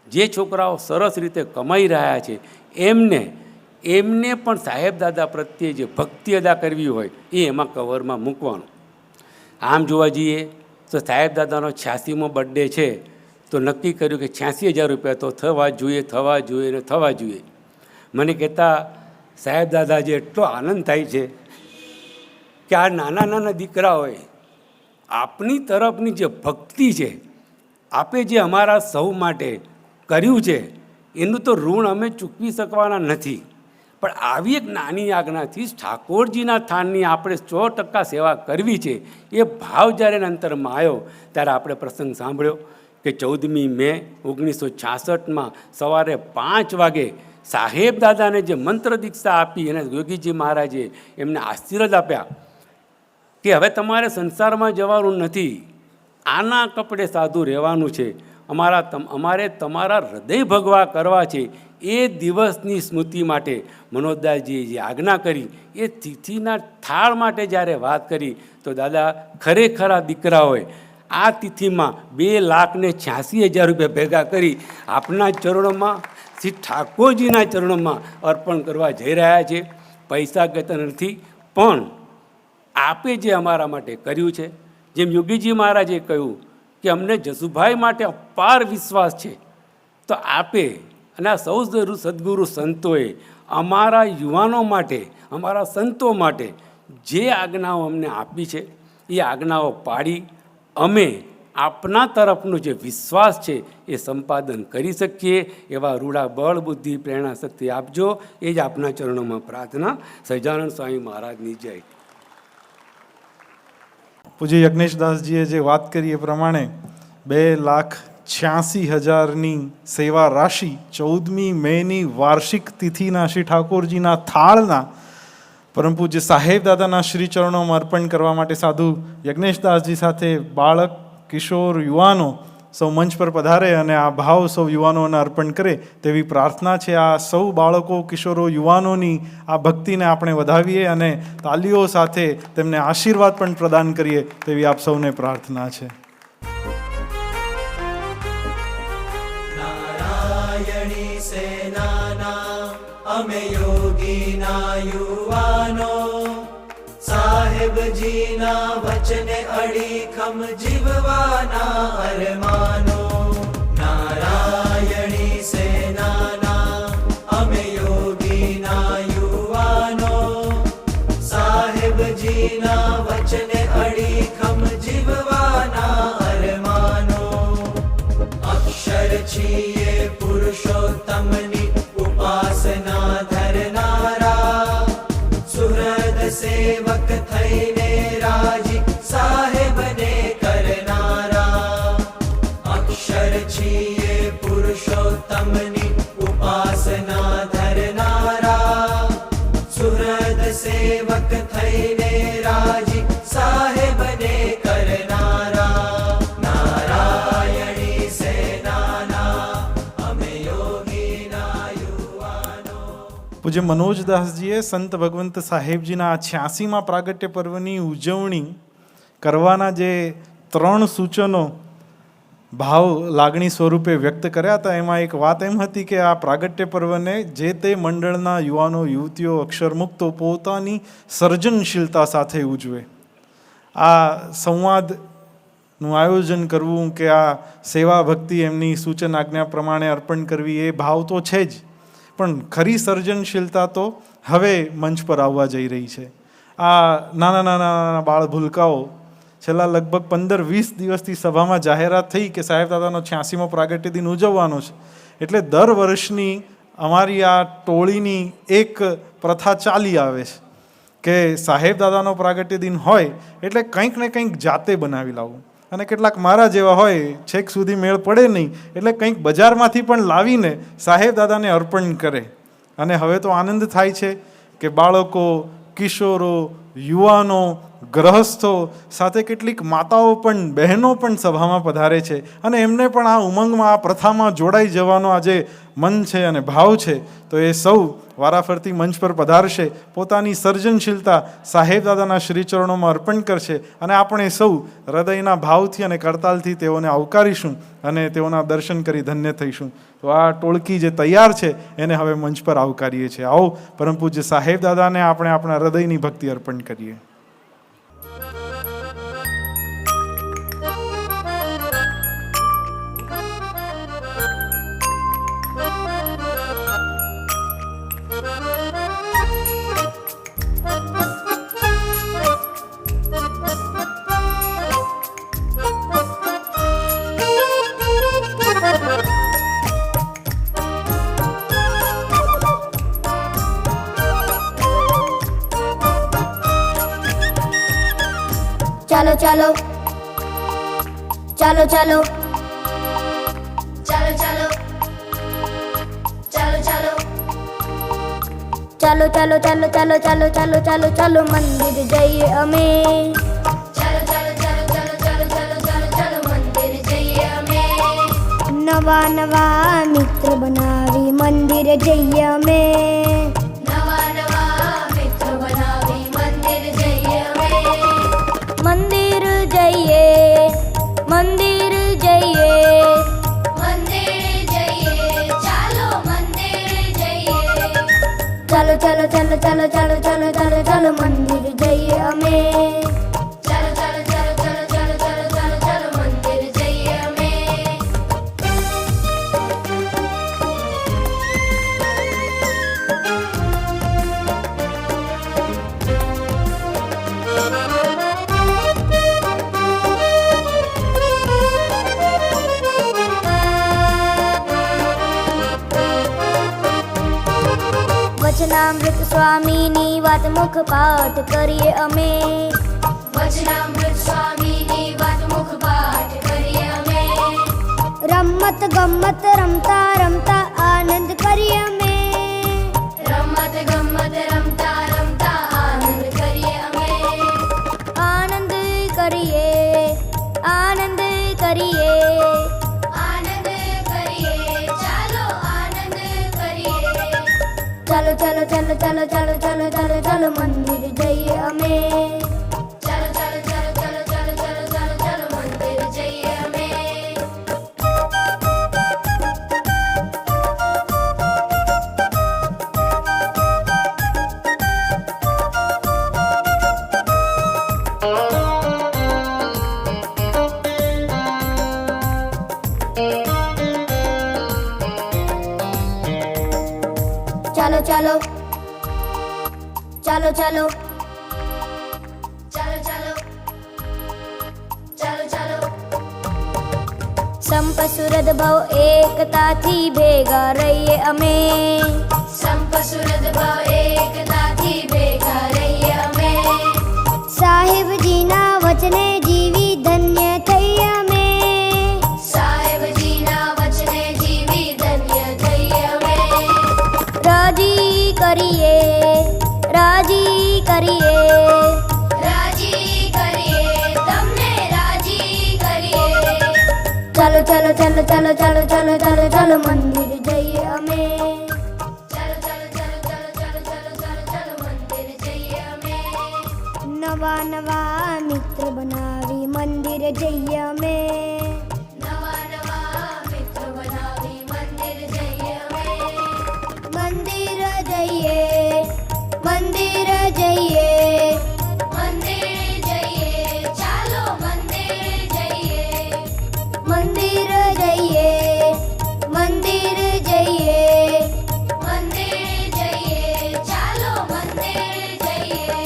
જે છોકરાઓ સરસ રીતે કમાઈ રહ્યા છે એમને પણ સાહેબ દાદા પ્રત્યે જે ભક્તિ અદા કરવી હોય એ એમાં કવરમાં મૂકવાનું. આમ જોવા જઈએ તો સાહેબ દાદાનો 86મો બર્થડે છે તો નક્કી કર્યું કે 86,000 રૂપિયા તો થવા જોઈએ. મને કહેતા સાહેબ દાદાજી એટલો આનંદ થાય છે કે આ નાના નાના દીકરાઓએ આપની તરફની જે ભક્તિ છે, આપે જે અમારા સૌ માટે કર્યું છે, એનું તો ઋણ અમે ચૂકવી શકવાના નથી. પણ આવી એક નાની આજ્ઞાથી ઠાકોરજીના થાનની આપણે 100% સેવા કરવી છે, એ ભાવ જ્યારે અંતરમાં આવ્યો ત્યારે આપણે પ્રસંગ સાંભળ્યો કે 14મી મે 1966માં સવારે 5 વાગે સાહેબ દાદાને જે મંત્ર દીક્ષા આપી એને યોગીજી મહારાજે એમને આશીર્વાદ આપ્યા કે હવે તમારે સંસારમાં જવાનું નથી, આના કપડે સાધુ રહેવાનું છે, અમારે તમારા હૃદય ભગવા કરવા છે. એ દિવસની સ્મૃતિ માટે મનોજદાસજીએ જે આજ્ઞા કરી, એ તિથિના થાળ માટે જ્યારે વાત કરી તો દાદા ખરેખર આ દીકરાઓએ આ તિથિમાં 2,86,000 રૂપિયા ભેગા કરી આપના ચરણોમાં, શ્રી ઠાકોરજીના ચરણોમાં અર્પણ કરવા જઈ રહ્યા છે. પૈસા કહેતા નથી, પણ આપે જે અમારા માટે કર્યું છે, જેમ યોગીજી મહારાજે કહ્યું કે અમને જસુભાઈ માટે અપાર વિશ્વાસ છે, તો આપે અને આ સૌ સદગુરુ સંતોએ અમારા યુવાનો માટે, અમારા સંતો માટે જે આજ્ઞાઓ અમને આપી છે, એ આજ્ઞાઓ પાડી અમે આપના તરફનો જે વિશ્વાસ છે એ સંપાદન કરી શકીએ એવા રૂડા બળ, બુદ્ધિ, પ્રેરણા, શક્તિ આપજો. એ જ આપના ચરણોમાં પ્રાર્થના. સહજાનંદ સ્વામી મહારાજની જય. પૂજ્ય યજ્ઞેશદાસજીએ જે વાત કરી એ પ્રમાણે 2,86,000ની સેવા રાશિ 14મી મેની વાર્ષિક તિથિના શ્રી ઠાકોરજીના થાળના પરમ પૂજ્ય સાહેબ દાદાના શ્રી ચરણોમાં અર્પણ કરવા માટે સાધુ યજ્ઞેશદાસજી સાથે બાળક, કિશોર, યુવાનો સૌ મંચ પર પધારે અને આ ભાવ સૌ યુવાનોને અર્પણ કરે તેવી પ્રાર્થના છે. આ સૌ બાળકો, કિશોરો, યુવાનોની આ ભક્તિને આપણે વધાવીએ અને તાલીઓ સાથે તેમને આશીર્વાદ પણ પ્રદાન કરીએ તેવી આપ સૌને પ્રાર્થના છે. નારાયણી સેનાના અમે યોગીના યુવાનો, સાહેબજીના વચને અડીખમ જીવવાના અરમાનો. નારાયણી સેનાના અમે યોગીના યુવાનો, સાહેબજીના વચને અડીખમ જીવવાના અરમાનો. અક્ષર છીએ પુરુષોત્તમની ઉપાસના ધરનારા, સુહૃદ સેવક થઈને રાજી સાહેબને કરનારા. અક્ષર છીએ પુરુષોત્તમની ઉપાસના ધરનારા, સુહૃદ સેવક થઈને રાજી સાહેબને કરનારા. નારાયણી સેનાના અમે યોગીના યુવાનો. પૂજ્ય મનોજદાસજીએ સંત ભગવંત સાહેબજીના 86મા પ્રાગટ્ય પર્વની ઉજવણી કરવાના જે 3 સૂચનો ભાવ લાગણી સ્વરૂપે વ્યક્ત કર્યા હતા, એમાં એક વાત એમ હતી કે આ પ્રાગટ્ય પર્વને જે તે મંડળના યુવાનો, યુવતીઓ, અક્ષરમુક્તો પોતાની સર્જનશીલતા સાથે ઉજવે. આ સંવાદનું આયોજન કરવું કે આ સેવા ભક્તિ એમની સૂચન આજ્ઞા પ્રમાણે અર્પણ કરવી, એ ભાવ તો છે જ, પણ ખરી સર્જનશીલતા તો હવે મંચ પર આવવા જઈ રહી છે. આ નાના નાના બાળ ભૂલકાઓ છેલ્લા લગભગ 15-20 દિવસથી સભામાં જાહેરાત થઈ કે સાહેબ દાદાનો 86મો પ્રાગટ્ય દિન ઉજવવાનો છે, એટલે દર વર્ષની અમારી આ ટોળીની એક પ્રથા ચાલી આવે છે કે સાહેબ દાદાનો પ્રાગટ્ય દિન હોય એટલે કંઈક ને કંઈક જાતે બનાવી લાવવું. અને કેટલાક મારા જેવા હોય છેક સુધી મેળ પડે નહીં એટલે કંઈક બજારમાંથી પણ લાવીને સાહેબ દાદાને અર્પણ કરે. અને હવે તો આનંદ થાય છે કે બાળકો, કિશોરો, યુવાનો, ગ્રહસ્થો સાથે કેટલીક માતાઓ પણ, બહેનો પણ સભામાં પધારે છે અને એમને પણ આ ઉમંગમાં, આ પ્રથામાં જોડાઈ જવાનો આજે મન છે અને ભાવ છે. તો એ સૌ વારાફરતી મંચ પર પધારશે, પોતાની સર્જનશીલતા સાહેબ દાદાના શ્રીચરણોમાં અર્પણ કરશે અને આપણે સૌ હૃદયના ભાવથી અને કરતાલથી તેઓને આવકારીશું અને તેઓના દર્શન કરી ધન્ય થઈશું. તો આ ટોળકી જે તૈયાર છે એને હવે મંચ પર આવકારીએ છીએ. આવો પરમ પૂજ્ય સાહેબ દાદાને આપણે આપણા હૃદયની ભક્તિ અર્પણ કરીએ. ચાલો ચાલો ચાલો ચાલો ચાલો ચાલો ચાલો ચાલો ચાલો ચાલો ચાલો ચાલો ચાલો ચાલો ચાલો મંદિર જઈએ અમે ચાલો ચાલો ચાલો ચાલો ચાલો ચાલો ચાલો ચાલો મંદિર જઈએ અમે નવા નવા મિત્ર બનાવી મંદિર જઈએ અમે નવા નવા મિત્ર બનાવી મંદિર જઈએ અમે મંદિર જઈએ મંદિર જઈએ મંદિર જઈએ ચાલો મંદિર જઈએ ચાલો ચાલો ચાલો ચાલો ચાલો ચાલો ચાલો ચાલો મંદિર જઈએ અમે ચાલો ચાલો ચાલો ચાલો ચાલો ચાલો ચાલો ચાલો મંદિર જઈએ અમે વચનામૃત સ્વામીની વાત મુખ પાઠ કરીએ અમે વચનામૃત સ્વામીની વાત મુખ પાઠ કરીએ અમે રમત ગમત રમતા રમતા આનંદ કરીએ અમે રમત ગમત રમતા રમતા આનંદ કરીએ અમે આનંદ કરીએ આનંદ કરીએ આનંદ કરીએ ચાલો આનંદ કરીએ ચાલો ચાલો ચાલો ચાલો ચાલો ચાલો ચાલો ચાલો મંદિર જઈએ અમે ચાલો ચાલો ચાલો ચાલો ચાલો ચાલો ચાલો ચાલો મંદિર જઈએ અમે ચાલો ચાલો ચાલો ચાલો ચાલો ચાલો ચાલો ચાલો સંપ સુરદ ભવ એકતાથી ભેગા રહીએ અમે સંપ સુરદ ભવ એકતાથી ભેગા રહીએ અમે સાહેબજીના વચને જીવી ધન્ય થઈએ અમે સાહેબજીના વચને જીવી ધન્ય થઈએ અમે રાજી કરીએ રાજી કરીએ રાજી કરીએ તમને રાજી કરીએ ચાલો ચાલો ચાલો ચાલો ચાલો ચાલો ચાલો ચાલો મંદિર જઈએ અમે ચાલો ચાલો ચાલો ચાલો ચાલો ચાલો ચાલો ચાલો મંદિર જઈએ અમે નવા નવા મિત્ર બનાવી મંદિર જઈએ અમે નવા નવા મિત્ર બનાવી મંદિર જઈએ અમે મંદિર જઈએ મંદિર જઈએ મંદિર જઈએ ચાલો મંદિર જઈએ મંદિર જઈએ મંદિર જઈએ મંદિર જઈએ ચાલો મંદિર જઈએ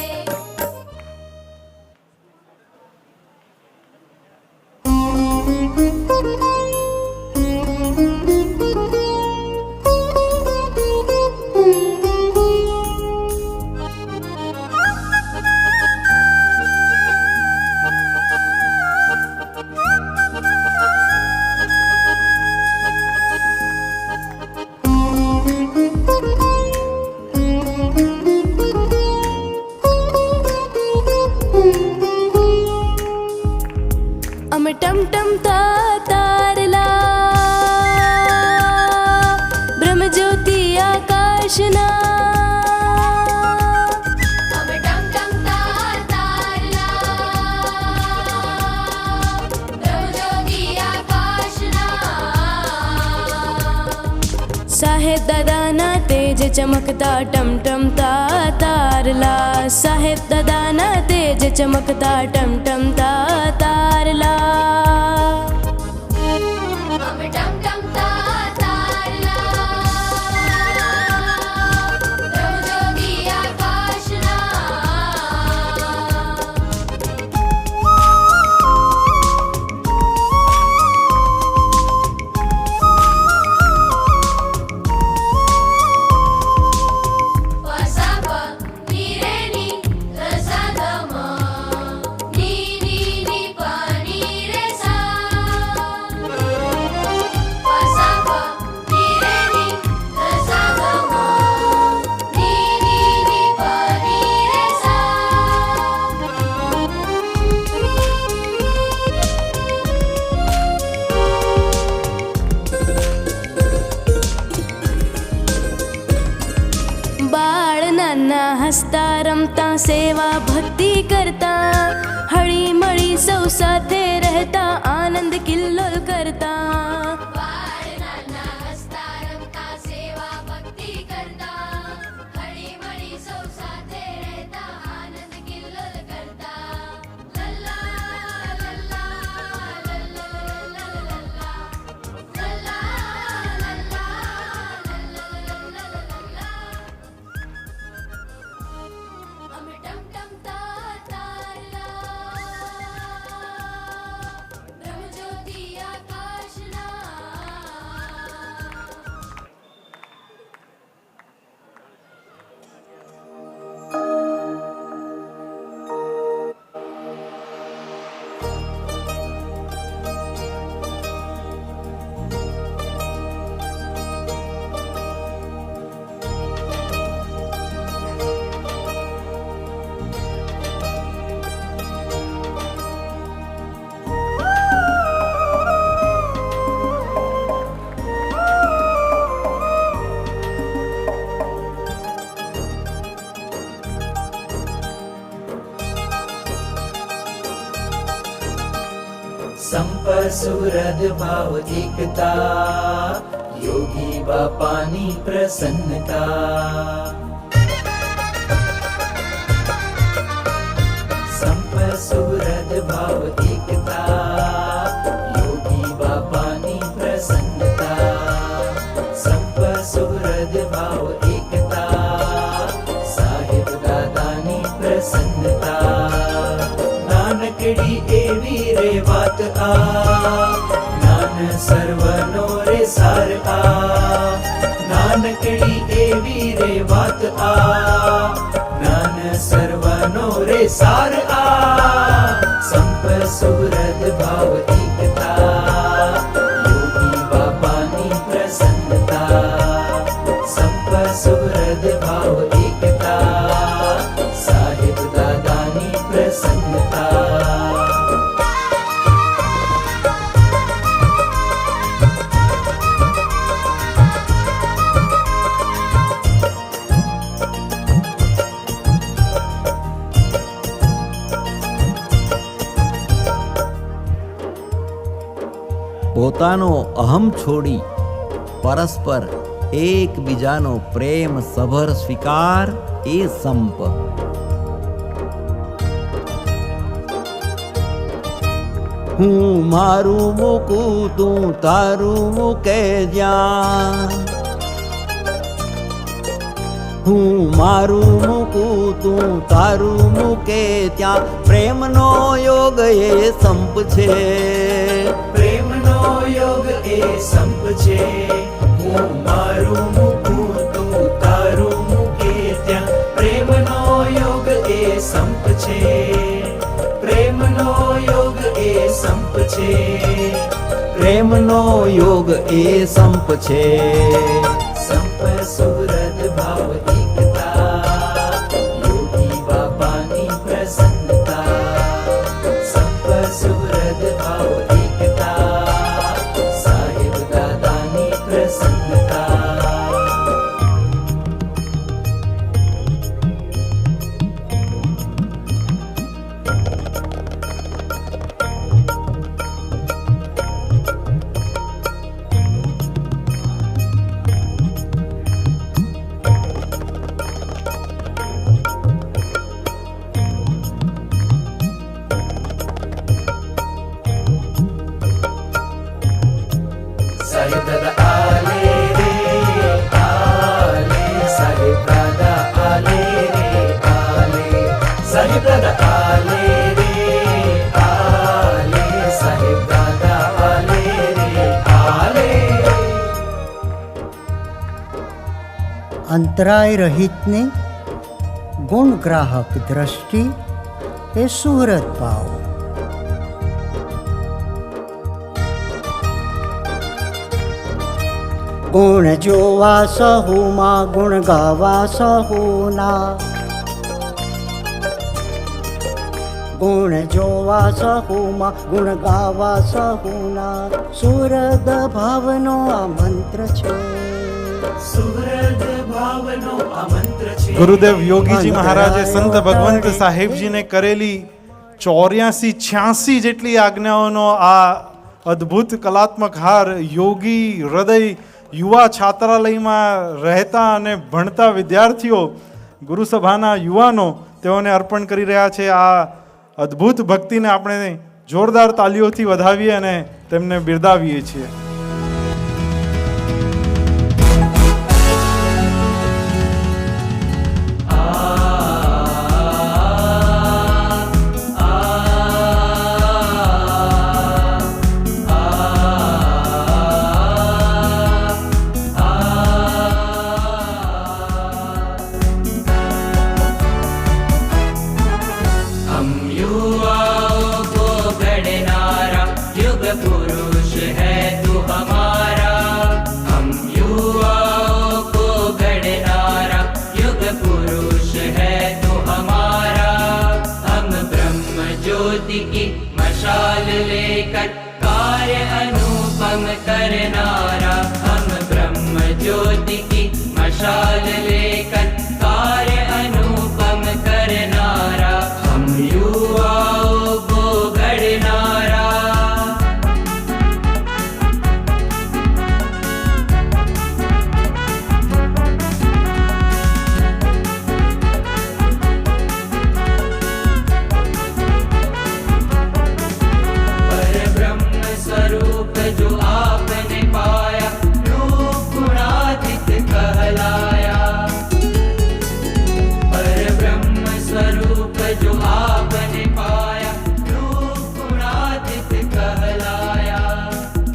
અમે ટમટમતા તારલા બ્રહ્મજ્યોતિ આકાશના અમે ટમટમતા તારલા બ્રહ્મજ્યોતિ આકાશના સાહેબ દાદાના તેજ ચમકતા ટમટમતા તારલા સાહેબ દાદાના તેજ ચમકતા ટમટમતા તારલા અમે ટમટમતા તારલા બ્રહ્મજ્યોતિ આકાશના વસાપ નીરેની રસાધમ ની સેવા ભક્તિ કરતા, હળી મળી સૌ સાથે રહેતા, આનંદ કિલ્લોલ કરતા. સંપસુરદ ભાવ એકતા, યોગી બાપાની પ્રસન્નતા. સંપસુરદ ભાવ એકતા, યોગી બાપાની પ્રસન્નતા. સંપસુરદ ભાવ એકતા, સાહેબ દાદાની પ્રસન્નતા. નાનકડી એવી રે વાત આ, જ્ઞાન સર્વનો રે સાર આ. નાનકડી એવી રે વાત આ, જ્ઞાન સર્વનો રે સાર આ. સંપસુરદ ભાવ એકતા, યોગી બાપાની પ્રસન્નતા. સંપસુરદ ભાવ એકતા, સાહેબ દાદાની પ્રસન્નતા. પોતાનો અહમ છોડી પરસ્પર એકબીજાનો પ્રેમ સભર સ્વીકાર એ સંપ. હું મારું મૂકું તું તારું મૂકે જ્યાં, હું મારું મૂકું તું તારું મૂકે ત્યાં, પ્રેમનો યોગ એ સંપ છે. પ્રેમનો યોગ એ સંપ છે. હું મારું મૂકું તું તારું મૂકે ત્યાં, પ્રેમનો યોગ એ સંપ છે. પ્રેમનો યોગ એ સંપ છે. પ્રેમનો યોગ એ સંપ છે. સંપસુરદ ભાવ એકતા, યોગી બાપાની પ્રસન્નતા. સંપસુરદ ભાવ એકતા, સાહેબ દાદાની પ્રસન્નતા. સાહેબ દાદા આલે રે આલે, સાહેબ દાદા આલે રે આલે. સાહેબ દાદા આલે રે આલે, સાહેબ દાદા આલે રે આલે. અંતરાય રહિતને ગુણગ્રાહક દ્રષ્ટિ એ સુહૃદ ભાવ. ગુણ જોવા સહુમાં ગુણ ગાવા સહુના, ગુણ જોવા સહુમાં ગુણ ગાવા સહુના, સુહૃદ ભાવનો આ મંત્ર છે. સુહૃદ ભાવનો આ મંત્ર છે. ગુરુદેવ યોગીજી મહારાજે સંત ભગવંત સાહેબજીને કરેલી 84-86 જેટલી આજ્ઞાઓનો આ અદ્ભુત કલાત્મક હાર યોગી હૃદય યુવા છાત્રાલયમાં રહેતા અને ભણતા વિદ્યાર્થીઓ, ગુરુસભાના યુવાનો તેઓને અર્પણ કરી રહ્યા છે. આ અદ્ભુત ભક્તિને આપણે જોરદાર તાલીઓથી વધાવીએ અને તેમને બિરદાવીએ છીએ. मशाल लेकर कार्य अनुपम करनारा. हम ब्रह्म ज्योति की मशाल लेकर कार्य अनुपम करनारा. हम युवाओं को गढ़नारा. स्वरूप जो आपने पाया, रूप गुणातीत कहलाया. पर ब्रह्म स्वरूप जो आपने पाया, रूप गुणातीत कहलाया.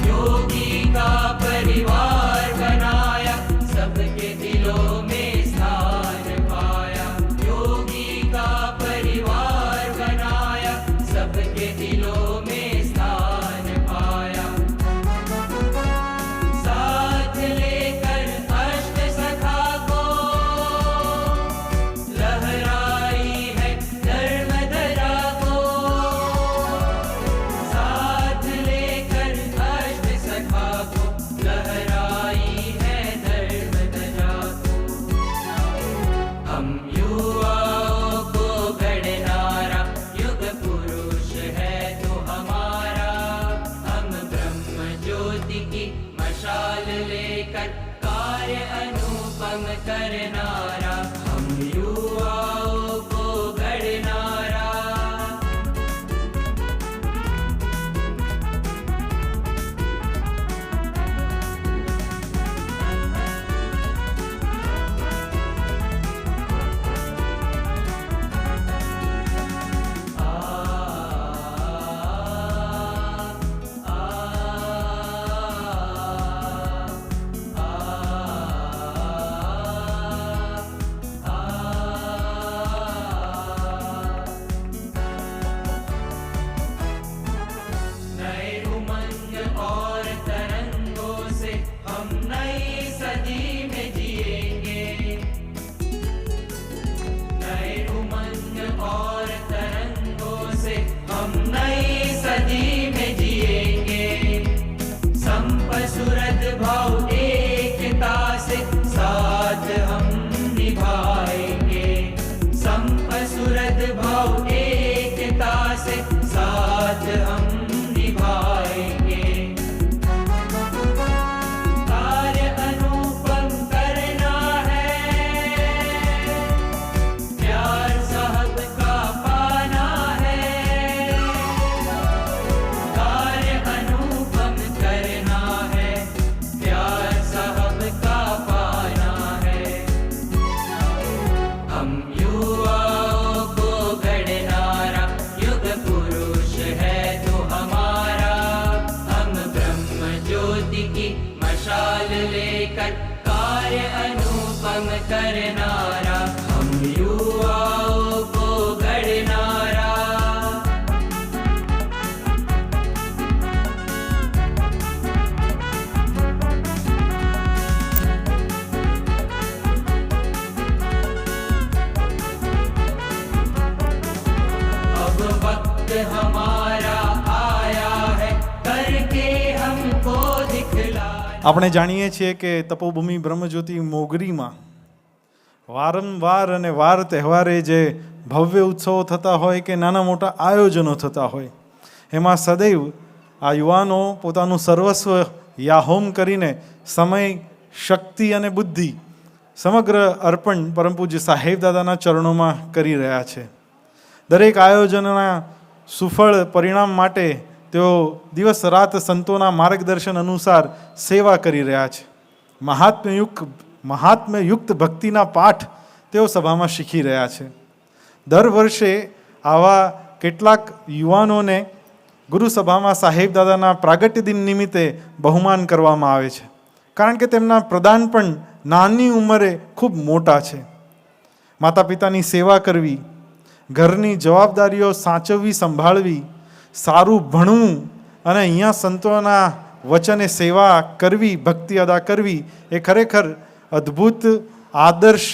योगी का परिवार बनाया, सबके दिलों में स्थान पाया. योगी का परिवार बनाया, सबके दिलों में करनारा. हम युवाओं को गढ़नारा. सूरत भाव एकता से साथ हम निभाएंगे. संप सूरत भाव एकता से साथ हम निभाएंगे. कार्य अनुपम करना है, प्यार साहब का पाना है. कार्य अनुपम करना है, प्यार साहब का पाना है. हम युवाओं को गढ़नारा, युग पुरुष है तो આપણે જાણીએ છીએ કે તપોભૂમિ બ્રહ્મજ્યોતિ મોગરીમાં વારંવાર અને વાર તહેવારે જે ભવ્ય ઉત્સવો થતા હોય કે નાના મોટા આયોજનો થતા હોય, એમાં સદૈવ આ યુવાનો પોતાનું સર્વસ્વ યાહોમ કરીને સમય, શક્તિ અને બુદ્ધિ સમગ્ર અર્પણ પરમ પૂજ્ય સાહેબ દાદાના ચરણોમાં કરી રહ્યા છે. દરેક આયોજનના સુફળ પરિણામ માટે તેઓ દિવસ રાત સંતોના માર્ગદર્શન અનુસાર સેવા કરી રહ્યા છે. મહાત્મ્યયુક્ત ભક્તિના પાઠ તેઓ સભામાં શીખી રહ્યા છે. દર વર્ષે આવા કેટલાક યુવાનોને ગુરુસભામાં સાહેબ દાદાના પ્રાગટ્ય દિન નિમિત્તે બહુમાન કરવામાં આવે છે, કારણ કે તેમના પ્રદાન પણ નાની ઉંમરે ખૂબ મોટા છે. માતા પિતાની સેવા કરવી, ઘરની જવાબદારીઓ સાચવવી, સંભાળવી, સારું ભણવું અને અહીંયા સંતોના વચને સેવા કરવી, ભક્તિ અદા કરવી એ ખરેખર અદ્ભુત આદર્શ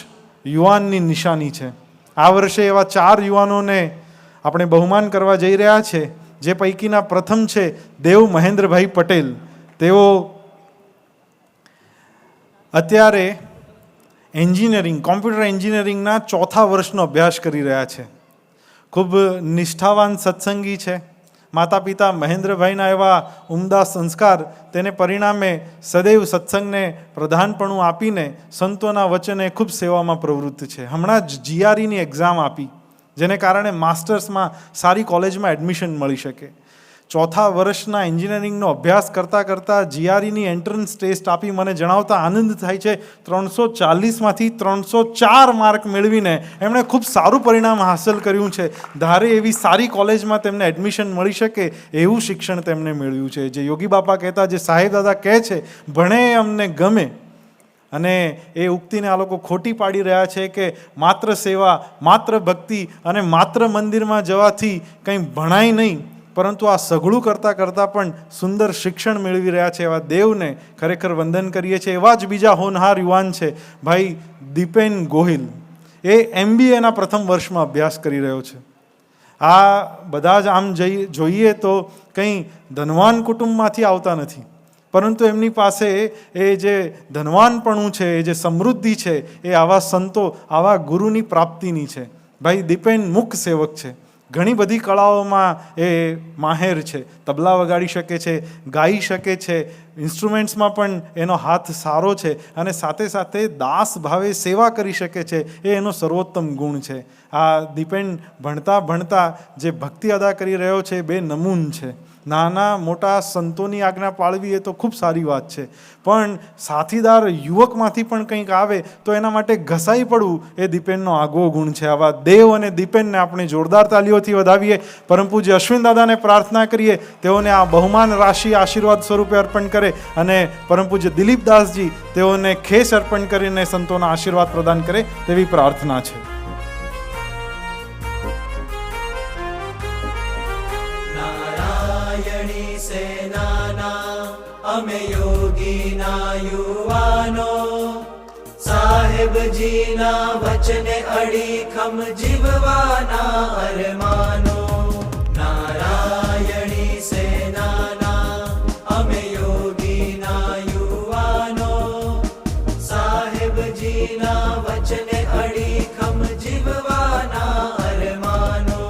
યુવાનની નિશાની છે. આ વર્ષે એવા 4 યુવાનોને આપણે બહુમાન કરવા જઈ રહ્યા છે, જે પૈકીના પ્રથમ છે દેવ મહેન્દ્રભાઈ પટેલ. તેઓ અત્યારે એન્જિનિયરિંગ, કોમ્પ્યુટર એન્જિનિયરિંગના 4થા વર્ષનો અભ્યાસ કરી રહ્યા છે. ખૂબ નિષ્ઠાવાન સત્સંગી છે. માતા પિતા મહેન્દ્રભાઈના એવા ઉમદા સંસ્કાર તેને પરિણામે સદૈવ સત્સંગને પ્રધાનપણું આપીને સંતોના વચને ખૂબ સેવામાં પ્રવૃત્ત છે. હમણાં જ જીઆરઈની એક્ઝામ આપી, જેને કારણે માસ્ટર્સમાં સારી કોલેજમાં એડમિશન મળી શકે. 4થા વર્ષના એન્જિનિયરિંગનો અભ્યાસ કરતાં કરતાં જીઆરઈની એન્ટ્રન્સ ટેસ્ટ આપી મને જણાવતા આનંદ થાય છે 340માંથી 304 માર્ક મેળવીને એમણે ખૂબ સારું પરિણામ હાંસલ કર્યું છે. ધારે એવી સારી કોલેજમાં તેમને એડમિશન મળી શકે એવું શિક્ષણ તેમને મેળવ્યું છે. જે યોગી બાપા કહેતા, જે સાહેબ દાદા કહે છે, ભણે એ અમને ગમે, અને એ ઉક્તિને આ લોકો ખોટી પાડી રહ્યા છે કે માત્ર સેવા, માત્ર ભક્તિ અને માત્ર મંદિરમાં જવાથી કંઈ ભણાય નહીં, પરંતુ આ સઘળું કરતાં કરતાં પણ સુંદર શિક્ષણ મેળવી રહ્યા છે. એવા દેવને ખરેખર વંદન કરીએ છીએ. એવા જ બીજા હોનહાર યુવાન છે ભાઈ દીપેન ગોહિલ. એ MBAના પ્રથમ વર્ષમાં અભ્યાસ કરી રહ્યો છે. આ બધા જ આમ જોઈએ તો કંઈ ધનવાન કુટુંબમાંથી આવતા નથી, પરંતુ એમની પાસે એ જે ધનવાનપણું છે, એ જે સમૃદ્ધિ છે, એ આવા સંતો, આવા ગુરુની પ્રાપ્તિની છે. ભાઈ દીપેન મુક સેવક છે. ઘણી બધી કળાઓમાં એ માહેર છે. તબલા વગાડી શકે છે, ગાઈ શકે છે, ઇન્સ્ટ્રુમેન્ટ્સમાં પણ એનો હાથ સારો છે, અને સાથે સાથે દાસ ભાવે સેવા કરી શકે છે. એ એનો સર્વોત્તમ ગુણ છે. આ દીપેન ભણતા ભણતા જે ભક્તિ અદા કરી રહ્યો છે, બે નમૂન છે. નાના મોટા સંતોની આજ્ઞા પાળવી એ તો ખૂબ સારી વાત છે, પણ સાથીદાર યુવકમાંથી પણ કંઈક આવે તો એના માટે ઘસાઈ પડવું એ દીપેનનો આગવો ગુણ છે. આવા દેવ અને દીપેનને આપણે જોરદાર તાલીઓથી વધાવીએ. પરમ પૂજ્ય અશ્વિન દાદાને પ્રાર્થના કરીએ તેઓને આ બહુમાન રાશિ આશીર્વાદ સ્વરૂપે અર્પણ કરે, અને પરમ પૂજ્ય દિલીપદાસજી તેઓને ખેસ અર્પણ કરીને સંતોના આશીર્વાદ પ્રદાન કરે તેવી પ્રાર્થના છે. અમે યોગીના યુવાનો સાહેબજીના વચને અડીખમ જીવવાના અરમાનો. નારાયણી સેનાના અમે યોગીના યુવાનો સાહેબજીના વચને અડીખમ જીવવાના અરમાનો.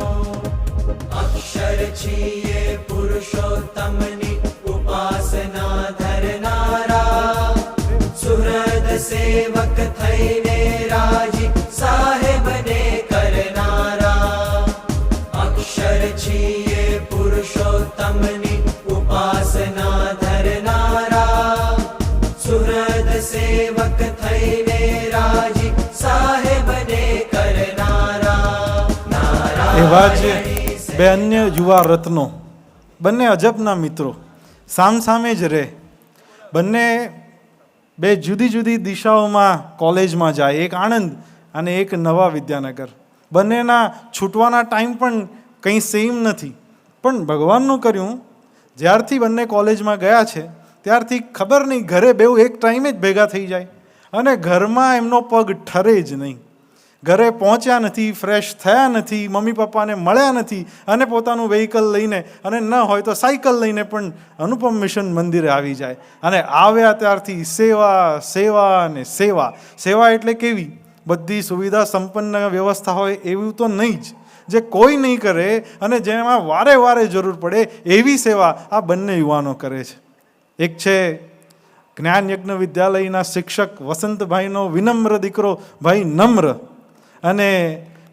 અક્ષર છીએ પુરુષોત્તમની ઉપાસના ધરનારા, સુહૃદ સેવક થઈને રાજી સાહેબને કરનારા. અક્ષર છીએ પુરુષોત્તમની ઉપાસના ધરનારા, સુહૃદ સેવક થઈને રાજી સાહેબને કરનારા. એવા જ બે અન્ય યુવા રત્નો, બંને અજબના મિત્રો, સામસામે જ રહે. બંને બે જુદી જુદી દિશાઓમાં કોલેજમાં જાય, એક આણંદ અને એક નવા વિદ્યાનગર. બંનેના છૂટવાના ટાઈમ પણ કંઈ સેમ નથી, પણ ભગવાનનું કર્યું જ્યારથી બંને કોલેજમાં ગયા છે ત્યારથી ખબર નહીં ઘરે બેઉ એક ટાઈમે જ ભેગા થઈ જાય, અને ઘરમાં એમનો પગ ઠરે જ નહીં. ઘરે પહોંચ્યા નથી, ફ્રેશ થયા નથી, મમ્મી પપ્પાને મળ્યા નથી અને પોતાનું વ્હીકલ લઈને અને ન હોય તો સાયકલ લઈને પણ અનુપમ મિશન મંદિરે આવી જાય અને આવ્યા ત્યારથી સેવા સેવા અને સેવા. સેવા એટલે કેવી? બધી સુવિધા સંપન્ન વ્યવસ્થા હોય એવું તો નહીં જ, જે કોઈ નહીં કરે અને જેમાં વારે વારે જરૂર પડે એવી સેવા આ બંને યુવાનો કરે છે. એક છે જ્ઞાન યજ્ઞ વિદ્યાલયના શિક્ષક વસંતભાઈનો વિનમ્ર દીકરો ભાઈ નમ્ર, અને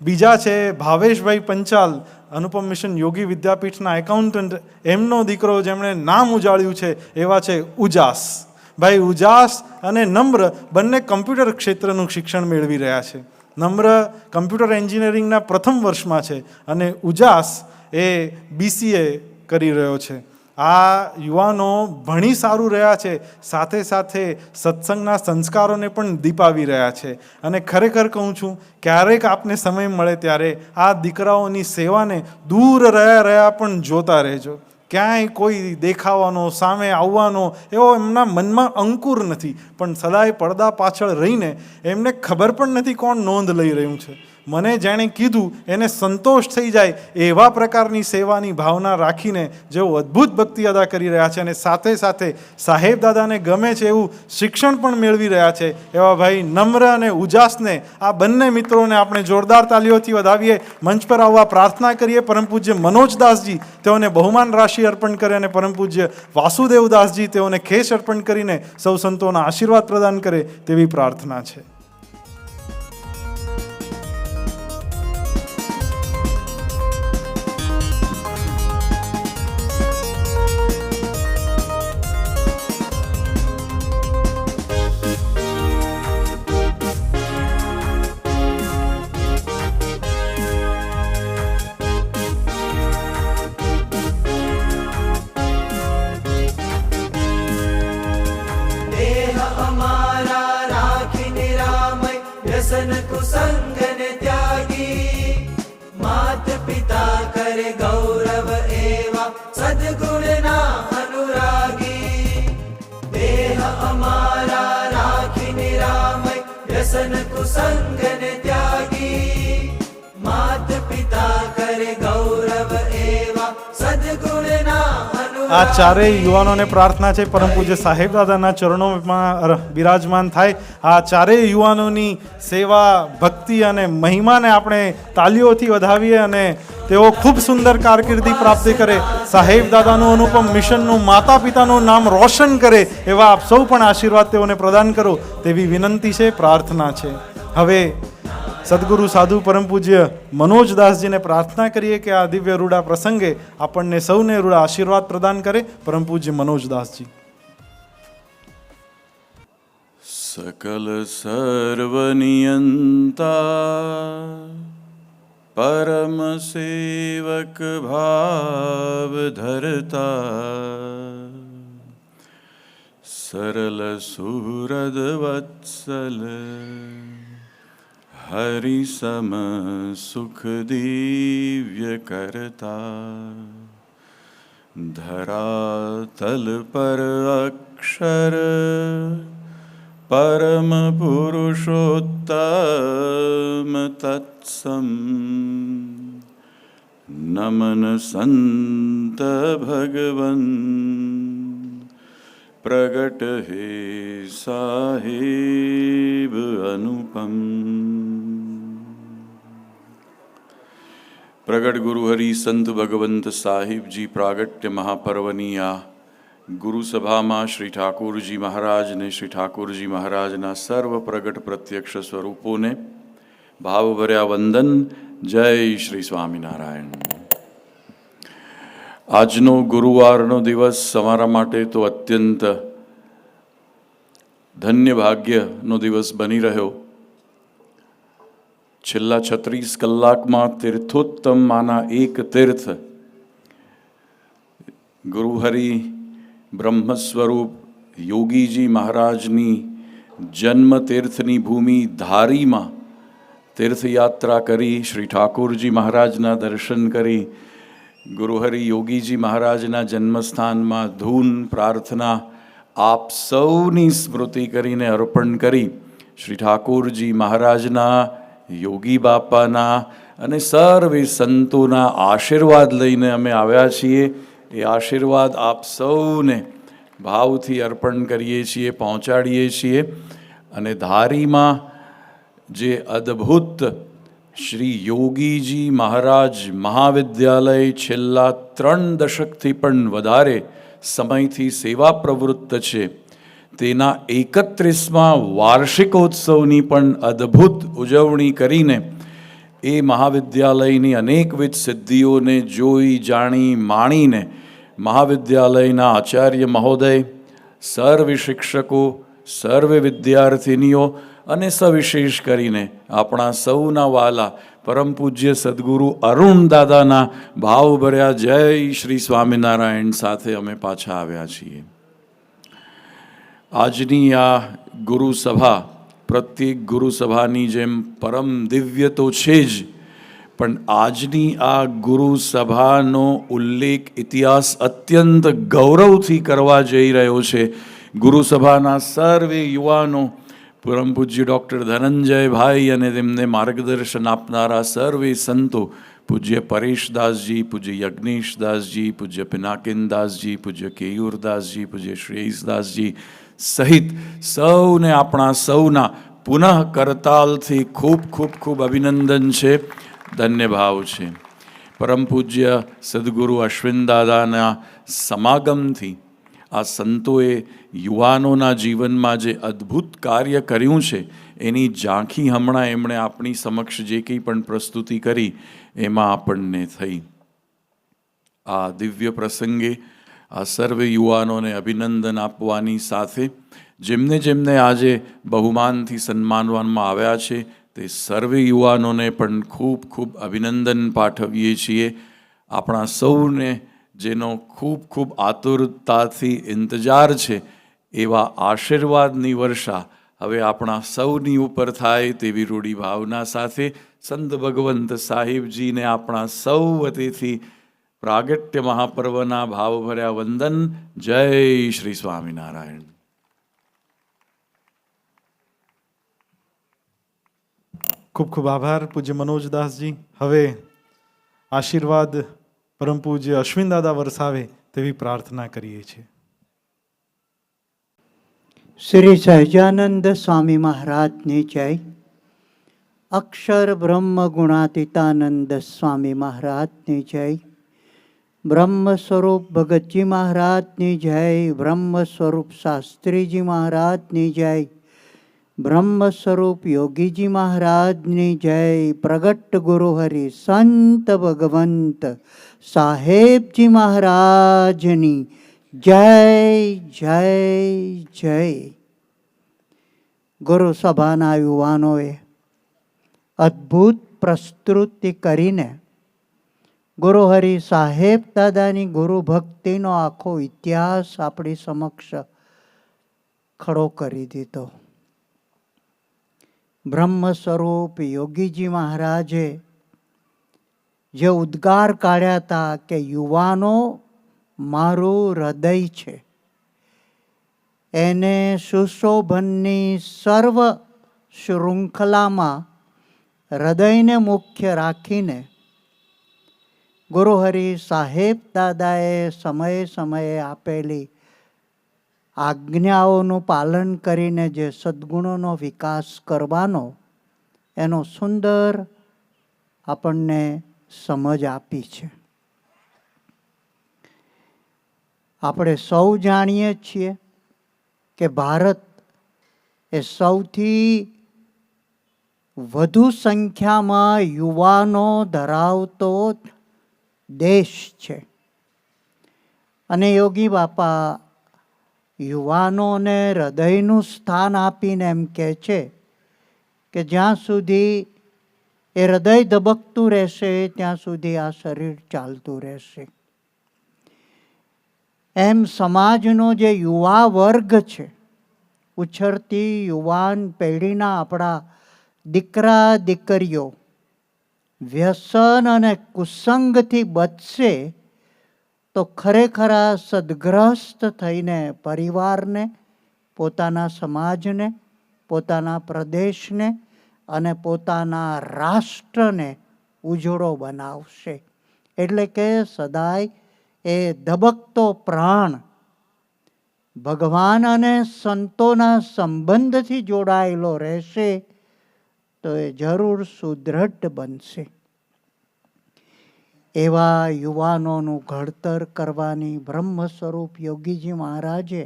બીજા છે ભાવેશભાઈ પંચાલ, અનુપમ મિશન યોગી વિદ્યાપીઠના એકાઉન્ટન્ટ, એમનો દીકરો જેમણે નામ ઉજાળ્યું છે એવા છે ઉજાસ. ભાઈ ઉજાસ અને નમ્ર બંને કમ્પ્યુટર ક્ષેત્રનું શિક્ષણ મેળવી રહ્યા છે. નમ્ર કમ્પ્યુટર એન્જિનિયરિંગના પ્રથમ વર્ષમાં છે અને ઉજાસ એ BCA કરી રહ્યો છે. આ યુવાનો ભણી સારું રહ્યા છે, સાથે સાથે સત્સંગના સંસ્કારોને પણ દીપાવી રહ્યા છે. અને ખરેખર કહું છું, ક્યારેક આપને સમય મળે ત્યારે આ દીકરાઓની સેવાને દૂર રહ્યા પણ જોતા રહેજો. ક્યાંય કોઈ દેખાવાનો, સામે આવવાનો એવો એમના મનમાં અંકુર નથી, પણ સદાય પડદા પાછળ રહીને એમને ખબર પણ નથી કોણ નોંધ લઈ રહ્યું છે. મને જેણે કીધું એને સંતોષ થઈ જાય એવા પ્રકારની સેવાની ભાવના રાખીને જેઓ અદ્ભુત ભક્તિ અદા કરી રહ્યા છે અને સાથે સાથે સાહેબ દાદાને ગમે છે એવું શિક્ષણ પણ મેળવી રહ્યા છે એવા ભાઈ નમ્ર અને ઉજાસને, આ બંને મિત્રોને આપણે જોરદાર તાલીઓથી વધાવીએ. મંચ પર આવવા પ્રાર્થના કરીએ. પરમ પૂજ્ય મનોજદાસજી તેઓને બહુમાન રાશિ અર્પણ કરે અને પરમ પૂજ્ય વાસુદેવદાસજી તેઓને ખેસ અર્પણ કરીને સૌ સંતોના આશીર્વાદ પ્રદાન કરે તેવી પ્રાર્થના છે. વ્યસન કુસંગને ત્યાગી, માત પિતા કરે ગૌરવ એવા સદગુણના અનુરાગી. દેહ અમારા રાખી નિરામય વ્યસન કુસંગને ત્યાગી, માત પિતા કરે ગૌરવ એવા સદગુણના આ ચારેય યુવાનોને પ્રાર્થના છે પરમ પૂજ્ય સાહેબ દાદાના ચરણોમાં બિરાજમાન થાય. આ ચારેય યુવાનોની સેવા, ભક્તિ અને મહિમાને આપણે તાલીઓથી વધાવીએ અને તેઓ ખૂબ સુંદર કારકિર્દી પ્રાપ્ત કરે, સાહેબ દાદાનું અનુપમ મિશનનું, માતા પિતાનું નામ રોશન કરે એવા આપ સૌ પણ આશીર્વાદ તેઓને પ્રદાન કરો તેવી વિનંતી છે, પ્રાર્થના છે. હવે સદગુરુ સાધુ પરમ પૂજ્ય મનોજદાસજીને પ્રાર્થના કરીએ કે આ દિવ્ય રૂડા પ્રસંગે આપણને સૌને રૂડા આશીર્વાદ પ્રદાન કરે. પરમ પૂજ્ય મનોજદાસજી. सकल सर्वनियंता परम सेवक भाव धरता, सरल सुहृद वत्सल हरि सम सुख दिव्य करता, धरातल पर अक्षर परम पुरुषोत्तम तत्सम, नमन संत भगवन प्रगट हे साहेब अनुपम. प्रगट गुरु हरि संत भगवंत साहिब जी प्रागट्य महापर्वनी आ गुरु सभा में श्री ठाकुरजी महाराज ने श्री ठाकुरजी महाराजना सर्व प्रगट प्रत्यक्ष स्वरूपों ने भावभर्या वंदन. जय श्री स्वामीनारायण. આજનો ગુરુવારનો દિવસ અમારા માટે તો અત્યંત ધન્ય ભાગ્યનો દિવસ બની રહ્યો. છેલ્લા 36 કલાકમાં તીર્થોત્તમમાંના એક તીર્થ ગુરુહરિ બ્રહ્મ સ્વરૂપ યોગીજી મહારાજની જન્મ તીર્થની ભૂમિ ધારીમાં તીર્થયાત્રા કરી, શ્રી ઠાકોરજી મહારાજના દર્શન કરી, ગુરુહરિ યોગીજી મહારાજના જન્મસ્થાનમાં ધૂન પ્રાર્થના આપ સૌની સ્મૃતિ કરીને અર્પણ કરી શ્રી ઠાકોરજી મહારાજના યોગી બાપાના અને સર્વે સંતોના આશીર્વાદ લઈને અમે આવ્યા છીએ. એ આશીર્વાદ આપ સૌને ભાવથી અર્પણ કરીએ છીએ, પહોંચાડીએ છીએ. અને ધારીમાં જે અદ્ભુત શ્રી યોગીજી મહારાજ મહાવિદ્યાલય છેલ્લા 3 દશકથી પણ વધારે સમયથી સેવા પ્રવૃત્ત છે, તેના 31મા વાર્ષિકોત્સવની પણ અદ્ભુત ઉજવણી કરીને એ મહાવિદ્યાલયની અનેકવિધ સિદ્ધિઓને જોઈ જાણી માણીને મહાવિદ્યાલયના આચાર્ય મહોદય, સર્વે શિક્ષકો, સર્વે વિદ્યાર્થિનીઓ અને સવિશેષ કરીને આપણા સૌના વાલા પરમ પૂજ્ય સદગુરુ અરુણ દાદાના ભાવભર્યા જય શ્રી સ્વામિનારાયણ સાથે અમે પાછા આવ્યા છીએ. આજની આ ગુરુસભા પ્રત્યેક ગુરુસભાની જેમ પરમ દિવ્ય તો છે જ, પણ આજની આ ગુરુસભાનો ઉલ્લેખ ઇતિહાસ અત્યંત ગૌરવથી કરવા જઈ રહ્યો છે. ગુરુસભાના સર્વે યુવાનો, પરમ પૂજ્ય ડૉક્ટર ધનંજયભાઈ અને તેમને માર્ગદર્શન આપનારા સર્વે સંતો, પૂજ્ય પરેશદાસજી, પૂજ્ય યજ્ઞેશદાસજી, પૂજ્ય પિનાકિનદાસજી, પૂજ્ય કેયુરદાસજી, પૂજ્ય શ્રેયસદાસજી સહિત સૌને આપણા સૌના પુનઃ કરતાલથી ખૂબ ખૂબ ખૂબ અભિનંદન છે, ધન્યભાવ છે. પરમ પૂજ્ય સદગુરુ અશ્વિન દાદાના સમાગમથી આ સંતોએ યુવાનોના જીવનમાં જે અદ્ભુત કાર્ય કર્યું છે એની ઝાંખી હમણાં એમણે આપણી સમક્ષ જે કંઈ પણ પ્રસ્તુતિ કરી એમાં આપણને થઈ. આ દિવ્ય પ્રસંગે આ સર્વે યુવાનોને અભિનંદન આપવાની સાથે જેમને જેમને આજે બહુમાનથી સન્માનવામાં આવ્યા છે તે સર્વે યુવાનોને પણ ખૂબ ખૂબ અભિનંદન પાઠવીએ છીએ. આપણા સૌને જેનો ખૂબ ખૂબ આતુરતાથી ઇંતજાર છે એવા આશીર્વાદની વર્ષા હવે આપણા સૌની ઉપર થાય તેવી રૂઢી ભાવના સાથે સંત ભગવંત સાહેબજીને આપણા સૌ વતીથી પ્રાગટ્ય મહાપર્વના ભાવભર્યા વંદન. જય શ્રી સ્વામિનારાયણ. ખૂબ ખૂબ આભાર પૂજ્ય મનોજદાસજી. હવે આશીર્વાદ પરમ પૂજ્ય અશ્વિન દાદા વરસાવે તેવી પ્રાર્થના કરીએ છીએ. શ્રી સહજાનંદ સ્વામી મહારાજની જય. અક્ષર બ્રહ્મ ગુણાતીતાનંદ સ્વામી મહારાજની જય. બ્રહ્મ સ્વરૂપ ભગતજી મહારાજની જય. બ્રહ્મ સ્વરૂપ શાસ્ત્રીજી મહારાજની જય. બ્રહ્મ સ્વરૂપ યોગીજી મહારાજની જય. પ્રગટ ગુરુ હરિ સંત ભગવંત સાહેબજી મહારાજની જય જય જય. ગુરુ સભાના યુવાનોએ અદ્ભુત પ્રસ્તુતિ કરીને ગુરુ હરિ સાહેબ દાદાની ગુરુ ભક્તિનો આખો ઇતિહાસ આપણી સમક્ષ ખડો કરી દીધો. બ્રહ્મ સ્વરૂપ યોગીજી મહારાજે જે ઉદ્ગાર કાઢ્યા હતા કે યુવાનો મારું હૃદય છે, એને સુશોભનની સર્વ શૃંખલામાં હૃદયને મુખ્ય રાખીને ગુરુ હરિ સાહેબ દાદાએ સમયે સમયે આપેલી આજ્ઞાઓનું પાલન કરીને જે સદ્ગુણોનો વિકાસ કરવાનો એનો સુંદર આપણને સમજ આપી છે. આપણે સૌ જાણીએ છીએ કે ભારત એ સૌથી વધુ સંખ્યામાં યુવાનો ધરાવતો દેશ છે. અને યોગી બાપા યુવાનોને હૃદયનું સ્થાન આપીને એમ કહે છે કે જ્યાં સુધી એ હૃદય ધબકતું રહેશે ત્યાં સુધી આ શરીર ચાલતું રહેશે. એમ સમાજનો જે યુવા વર્ગ છે, ઉછળતી યુવાન પેઢીના આપણા દીકરા દીકરીઓ વ્યસન અને કુસંગથી બચશે તો ખરેખર સદગ્રસ્ત થઈને પરિવારને, પોતાના સમાજને, પોતાના પ્રદેશને અને પોતાના રાષ્ટ્રને ઉજળો બનાવશે. એટલે કે સદાય એ ધબકતો પ્રાણ ભગવાન અને સંતોના સંબંધથી જોડાયેલો રહેશે તો એ જરૂર સુદૃઢ બનશે. એવા યુવાનોનું ઘડતર કરવાની બ્રહ્મ સ્વરૂપ યોગીજી મહારાજે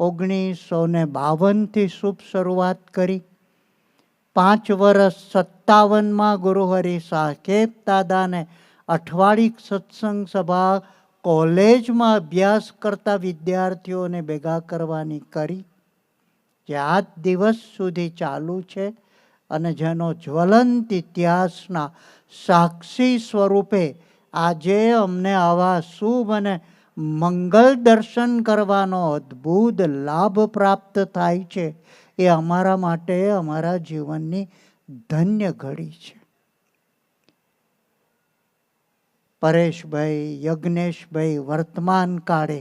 1952થી શુભ શરૂઆત કરી. 5 વર્ષ 57માં ગુરુહરિ સાહેબ દાદાને અઠવાડિક સત્સંગ સભા કોલેજમાં અભ્યાસ કરતા વિદ્યાર્થીઓને ભેગા કરવાની કરી, જે આજ દિવસ સુધી ચાલુ છે અને જેનો જ્વલંત ઇતિહાસના સાક્ષી સ્વરૂપે આજે અમને આવા શુભ અને મંગલ દર્શન કરવાનો અદ્ભુત લાભ પ્રાપ્ત થાય છે. એ અમારા માટે અમારા જીવનની ધન્ય ઘડી છે. પરેશભાઈ, યજ્ઞેશભાઈ વર્તમાન કાળે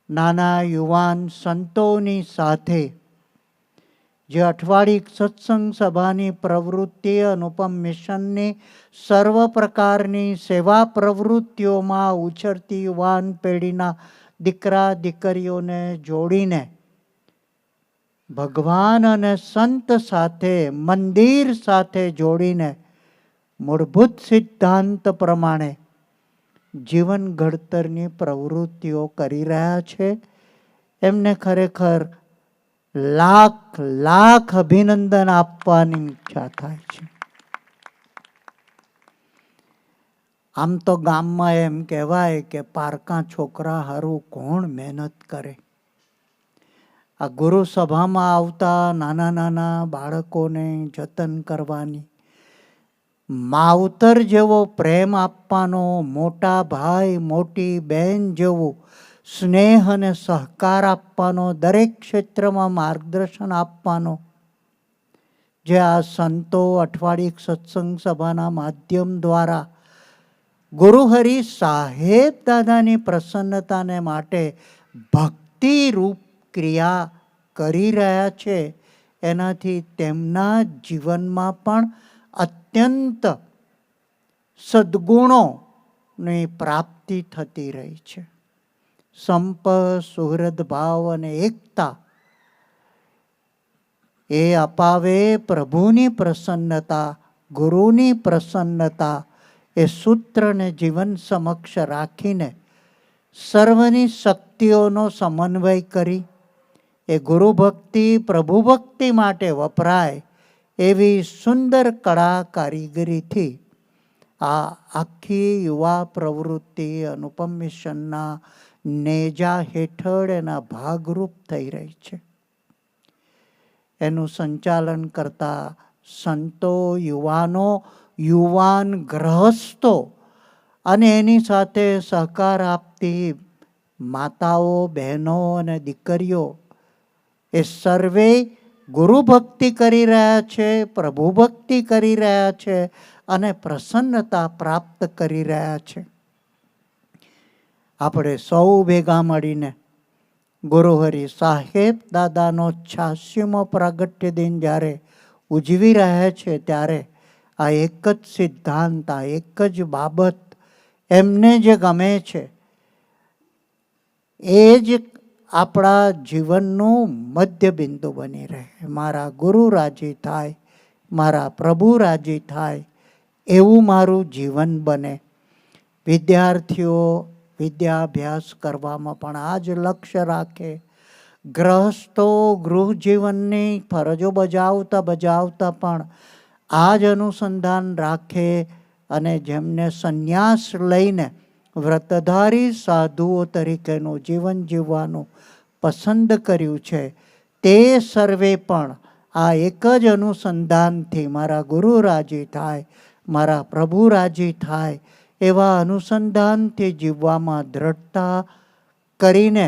નાના યુવાન સંતોની સાથે જે અઠવાડિક સત્સંગ સભાની પ્રવૃત્તિ અનુપમ મિશનની સર્વ પ્રકારની સેવા પ્રવૃત્તિઓમાં ઉછરતી યુવાન પેઢીના દીકરા દીકરીઓને જોડીને ભગવાન અને સંત સાથે, મંદિર સાથે જોડીને મૂળભૂત સિદ્ધાંત પ્રમાણે જીવન ઘડતરની પ્રવૃત્તિઓ કરી રહ્યા છે. એમને ખરેખર લાખ લાખ અભિનંદન આપવાની ઈચ્છા થાય છે. આમ તો ગામમાં એમ કહેવાય કે પારકા છોકરા હારું કોણ મહેનત કરે. આ ગુરુ સભામાં આવતા નાના નાના બાળકોને જતન કરવાની, માવતર જેવો પ્રેમ આપવાનો, મોટા ભાઈ મોટી બહેન જેવું સ્નેહ અને સહકાર આપવાનો, દરેક ક્ષેત્રમાં માર્ગદર્શન આપવાનો, જે આ સંતો અઠવાડિક સત્સંગ સભાના માધ્યમ દ્વારા ગુરુહરિ સાહેબ દાદાની પ્રસન્નતાને માટે ભક્તિરૂપ ક્રિયા કરી રહ્યા છે. એનાથી તેમના જીવનમાં પણ અત્યંત સદ્ગુણોની પ્રાપ્તિ થતી રહી છે. સંપ, સુહૃદ ભાવ અને એકતા એ અપાવે પ્રભુની પ્રસન્નતા, ગુરુની પ્રસન્નતા. એ સૂત્રને જીવન સમક્ષ રાખીને સર્વની શક્તિઓનો સમન્વય કરી એ ગુરુ ભક્તિ પ્રભુ ભક્તિ માટે વપરાય એવી સુંદર કળા કારીગરીથી આ આખી યુવા પ્રવૃત્તિ અનુપમ મિશનના નેજા હેઠળ એના ભાગરૂપ થઈ રહી છે. એનું સંચાલન કરતા સંતો, યુવાનો, યુવાન ગ્રહસ્થો અને એની સાથે સહકાર આપતી માતાઓ, બહેનો અને દીકરીઓ એ સર્વે ગુરુ ભક્તિ કરી રહ્યા છે, પ્રભુ ભક્તિ કરી રહ્યા છે અને પ્રસન્નતા પ્રાપ્ત કરી રહ્યા છે. આપણે સૌ ભેગા મળીને ગુરુહરિ સાહેબ દાદાનો 86મો પ્રાગટ્ય દિન જ્યારે ઉજવી રહ્યા છે ત્યારે આ એક જ સિદ્ધાંત, આ એક જ બાબત એમને જે ગમે છે એ જ આપણા જીવનનું મધ્ય બિંદુ બની રહે. મારા ગુરુ રાજી થાય, મારા પ્રભુ રાજી થાય એવું મારું જીવન બને. વિદ્યાર્થીઓ વિદ્યાભ્યાસ કરવામાં પણ આ જ લક્ષ્ય રાખે. ગ્રહસ્થો ગૃહ જીવનની ફરજો બજાવતા પણ આ જ અનુસંધાન રાખે અને જેમને સંન્યાસ લઈને વ્રતધારી સાધુઓ તરીકેનું જીવન જીવવાનું પસંદ કર્યું છે તે સર્વે પણ આ એક જ અનુસંધાનથી મારા ગુરુ રાજી થાય, મારા પ્રભુ રાજી થાય એવા અનુસંધાનથી જીવવામાં દ્રઢતા કરીને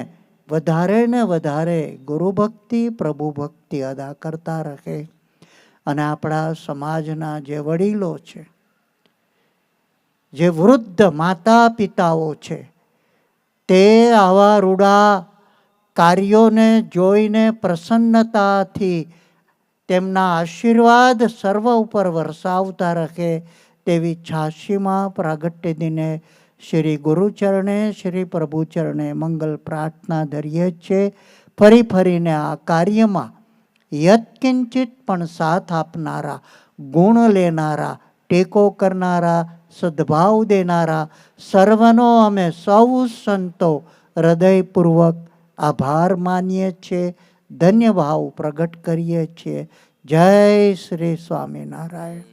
વધારે ને વધારે ગુરુ ભક્તિ પ્રભુ ભક્તિ અદા કરતા રહે. અને આપણા સમાજના જે વડીલો છે, જે વૃદ્ધ માતા પિતાઓ છે, તે આવા રૂડા કાર્યોને જોઈને પ્રસન્નતાથી તેમના આશીર્વાદ સર્વ ઉપર વરસાવતા રહે તેવી 86માં પ્રાગટ્ય દિને શ્રી ગુરુચરણે શ્રી પ્રભુચરણે મંગલ પ્રાર્થના ધરીએ છે. ફરીને આ કાર્યમાં યત્કિંચિત પણ સાથ આપનારા, ગુણ લેનારા, ટેકો કરનારા, સદભાવ દેનારા સર્વનો અમે સૌ સંતો હૃદયપૂર્વક આભાર માનીએ છીએ, ધન્યભાવ પ્રગટ કરીએ છીએ. જય શ્રી સ્વામિનારાયણ.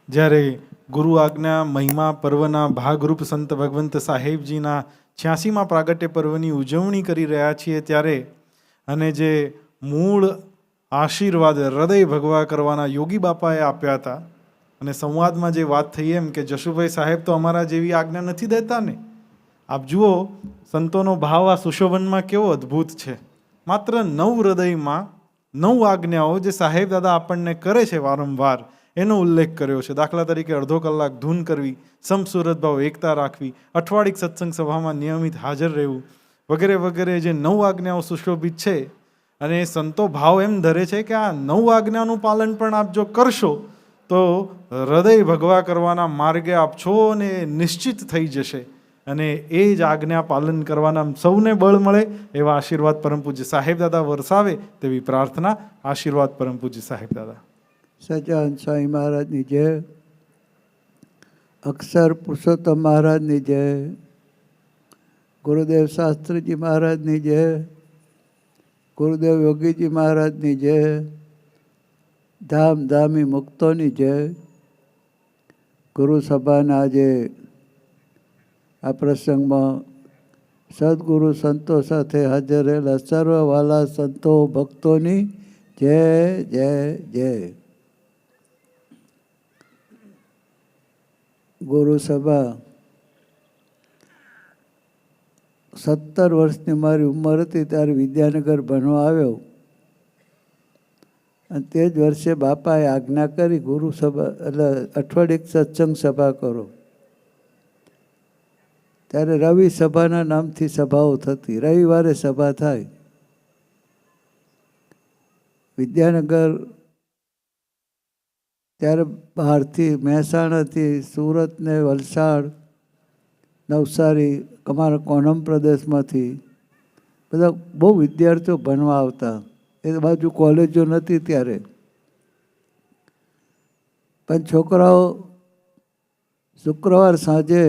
જ્યારે ગુરુ આજ્ઞા મહિમા પર્વના ભાગરૂપ સંત ભગવંત સાહેબજીના 86માં પ્રાગટ્ય પર્વની ઉજવણી કરી રહ્યા છીએ ત્યારે અને જે મૂળ આશીર્વાદ હૃદય ભગવા કરવાના યોગી બાપાએ આપ્યા હતા અને સંવાદમાં જે વાત થઈ એમ કે જશુભાઈ સાહેબ તો અમારા જેવી આજ્ઞા નથી દેતા ને. આપ જુઓ સંતોનો ભાવ આ સુશોભનમાં કેવો અદ્ભુત છે. માત્ર 9 હૃદયમાં 9 આજ્ઞાઓ જે સાહેબ દાદા આપણને કરે છે વારંવાર એનો ઉલ્લેખ કર્યો છે. દાખલા તરીકે અડધો કલાક ધૂન કરવી, સમસુરત ભાવ એકતા રાખવી, અઠવાડિક સત્સંગ સભામાં નિયમિત હાજર રહેવું વગેરે વગેરે જે 9 આજ્ઞાઓ સુશોભિત છે. અને સંતો ભાવ એમ ધરે છે કે આ 9 આજ્ઞાનું પાલન પણ આપ જો કરશો તો હૃદય ભગવા કરવાના માર્ગે આપ છો અને નિશ્ચિત થઈ જશે અને એ જ આજ્ઞા પાલન કરવાના સૌને બળ મળે એવા આશીર્વાદ પરમ પૂજ્ય સાહેબ દાદા વરસાવે તેવી પ્રાર્થના. આશીર્વાદ પરમ પૂજ્ય સાહેબ દાદા. સચ્ચિદાનંદ સ્વામી મહારાજની જય. અક્ષર પુરુષોત્તમ મહારાજની જય. ગુરુદેવ શાસ્ત્રીજી મહારાજની જય. ગુરુદેવ યોગીજી મહારાજની જય. ધામધામી મુક્તોની જય. ગુરુ સભાના આજે આ પ્રસંગમાં સદગુરુ સંતો સાથે હાજર રહેલા સર્વ વાલા સંતો ભક્તોની જય જય જય. ગુરુ સભા 17 વર્ષની મારી ઉંમર હતી ત્યારે વિદ્યાનગર ભણવા આવ્યો અને તે જ વર્ષે બાપાએ આજ્ઞા કરી ગુરુ સભા એટલે અઠવાડિક સત્સંગ સભા કરો. ત્યારે રવિ સભાના નામથી સભાઓ થતી, રવિવારે સભા થાય. વિદ્યાનગર ત્યારે બહારથી મહેસાણાથી સુરત ને વલસાડ નવસારી અમારા કોનમ પ્રદેશમાંથી બધા બહુ વિદ્યાર્થીઓ ભણવા આવતા. એ બાજુ કોલેજો નથી ત્યારે, પણ છોકરાઓ શુક્રવાર સાંજે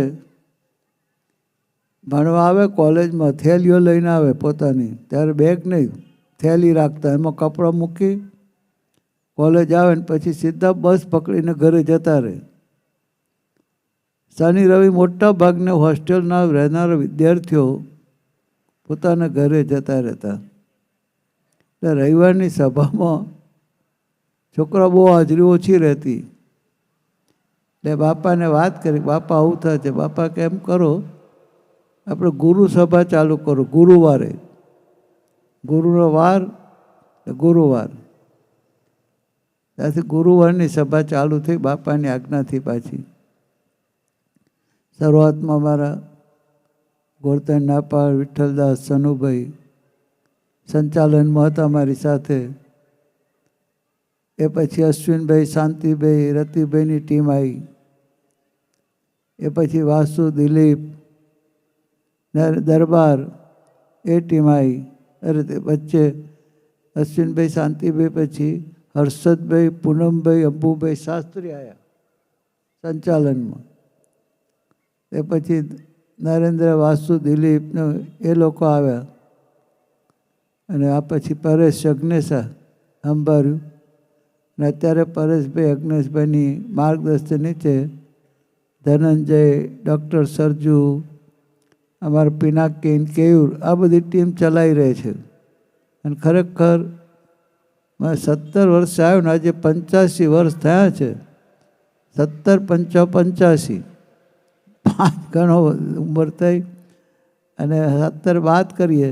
ભણવા આવે કોલેજમાં, થેલીઓ લઈને આવે પોતાની. ત્યારે બેગ નહીં, થેલી રાખતા, એમાં કપડાં મૂકી કોલેજ આવે ને પછી સીધા બસ પકડીને ઘરે જતા રહે. શનિ રવિ મોટા ભાગના હોસ્ટેલના રહેનારા વિદ્યાર્થીઓ પોતાના ઘરે જતા રહેતા. એટલે રવિવારની સભામાં છોકરા બહુ હાજરી ઓછી રહેતી. એટલે બાપાને વાત કરી, બાપા આવું થાય છે. બાપા કેમ કરો, આપણે ગુરુ સભા ચાલુ કરો ગુરુવારે, ગુરુનો વાર ગુરુવાર. ત્યાંથી ગુરુવારની સભા ચાલુ થઈ બાપાની આજ્ઞાથી. પાછી શરૂઆતમાં મારા ગોરધન નાપાળ, વિઠ્ઠલદાસ, સનુભાઈ સંચાલનમાં હતા મારી સાથે. એ પછી અશ્વિનભાઈ, શાંતિભાઈ, રતિભાઈની ટીમ આવી. એ પછી વાસુ, દિલીપ, દરબાર એ ટીમ આવી. અરે તે વચ્ચે અશ્વિનભાઈ, શાંતિભાઈ, પછી હર્ષદભાઈ, પૂનમભાઈ, અંબુભાઈ શાસ્ત્રી આવ્યા સંચાલનમાં. એ પછી નરેન્દ્ર, વાસુ, દિલીપ એ લોકો આવ્યા. અને આ પછી પરેશ અગ્નેશા સંભાળ્યું. અને અત્યારે પરેશભાઈ, અગ્નેશભાઈની માર્ગદર્શન નીચે ધનંજય, ડૉક્ટર સરજુ, અમારા પિનાકીન, કેયુર આ બધી ટીમ ચલાવી રહે છે. અને ખરેખર મેં 17 વર્ષ આવ્યો ને આજે 85 વર્ષ થયા છે. 17, 85 ઘણો ઉંમર થઈ. અને 17 બાદ કરીએ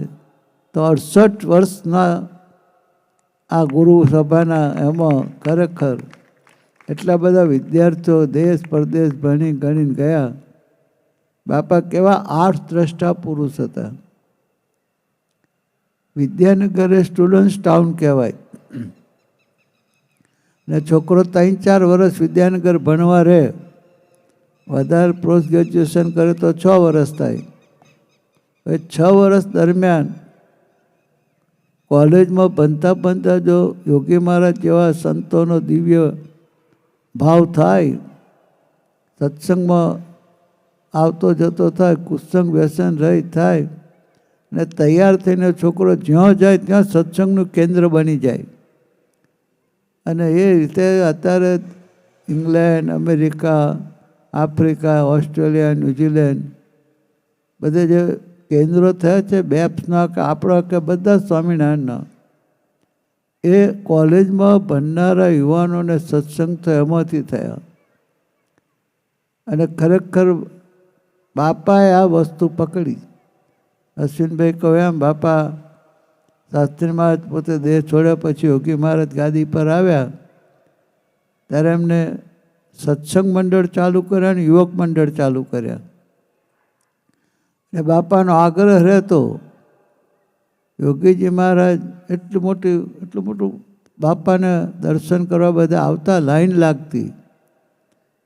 તો 68 વર્ષના આ ગુરુ સભાના એમાં ખરેખર એટલા બધા વિદ્યાર્થીઓ દેશ પરદેશ ભણી ગણીને ગયા. બાપા કેવા 8 દ્રષ્ટા પુરુષ હતા. વિદ્યાનગર એ સ્ટુડન્ટ્સ ટાઉન કહેવાય. ને છોકરો 3-4 વર્ષ વિદ્યાનગર ભણવા રહે, વધારે પોસ્ટ ગ્રેજ્યુએશન કરે તો 6 વર્ષ થાય. હવે 6 વર્ષ દરમિયાન કોલેજમાં ભણતા ભણતા જો યોગી મહારાજ જેવા સંતોનો દિવ્ય ભાવ થાય, સત્સંગમાં આવતો જતો થાય, કુસંગ વ્યસન રહી થાય, ને તૈયાર થઈને છોકરો જ્યાં જાય ત્યાં સત્સંગનું કેન્દ્ર બની જાય. અને એ રીતે અત્યારે England, America, Africa, Australia, New Zealand બધે જે કેન્દ્રો થયા છે બેપ્સના કે આપણા કે બધા સ્વામિનારાયણના, એ કોલેજમાં ભણનારા યુવાનોને સત્સંગ તો એમાંથી થયા. અને ખરેખર બાપાએ આ વસ્તુ પકડી. અશ્વિનભાઈ કહો એમ, બાપા શાસ્ત્રી મહારાજ પોતે દેહ છોડ્યા પછી યોગી મહારાજ ગાદી પર આવ્યા ત્યારે એમને સત્સંગ મંડળ ચાલુ કર્યા અને યુવક મંડળ ચાલુ કર્યા. ને બાપાનો આગ્રહ રહેતો. યોગીજી મહારાજ એટલું મોટું બાપાને દર્શન કરવા બધા આવતા, લાઈન લાગતી.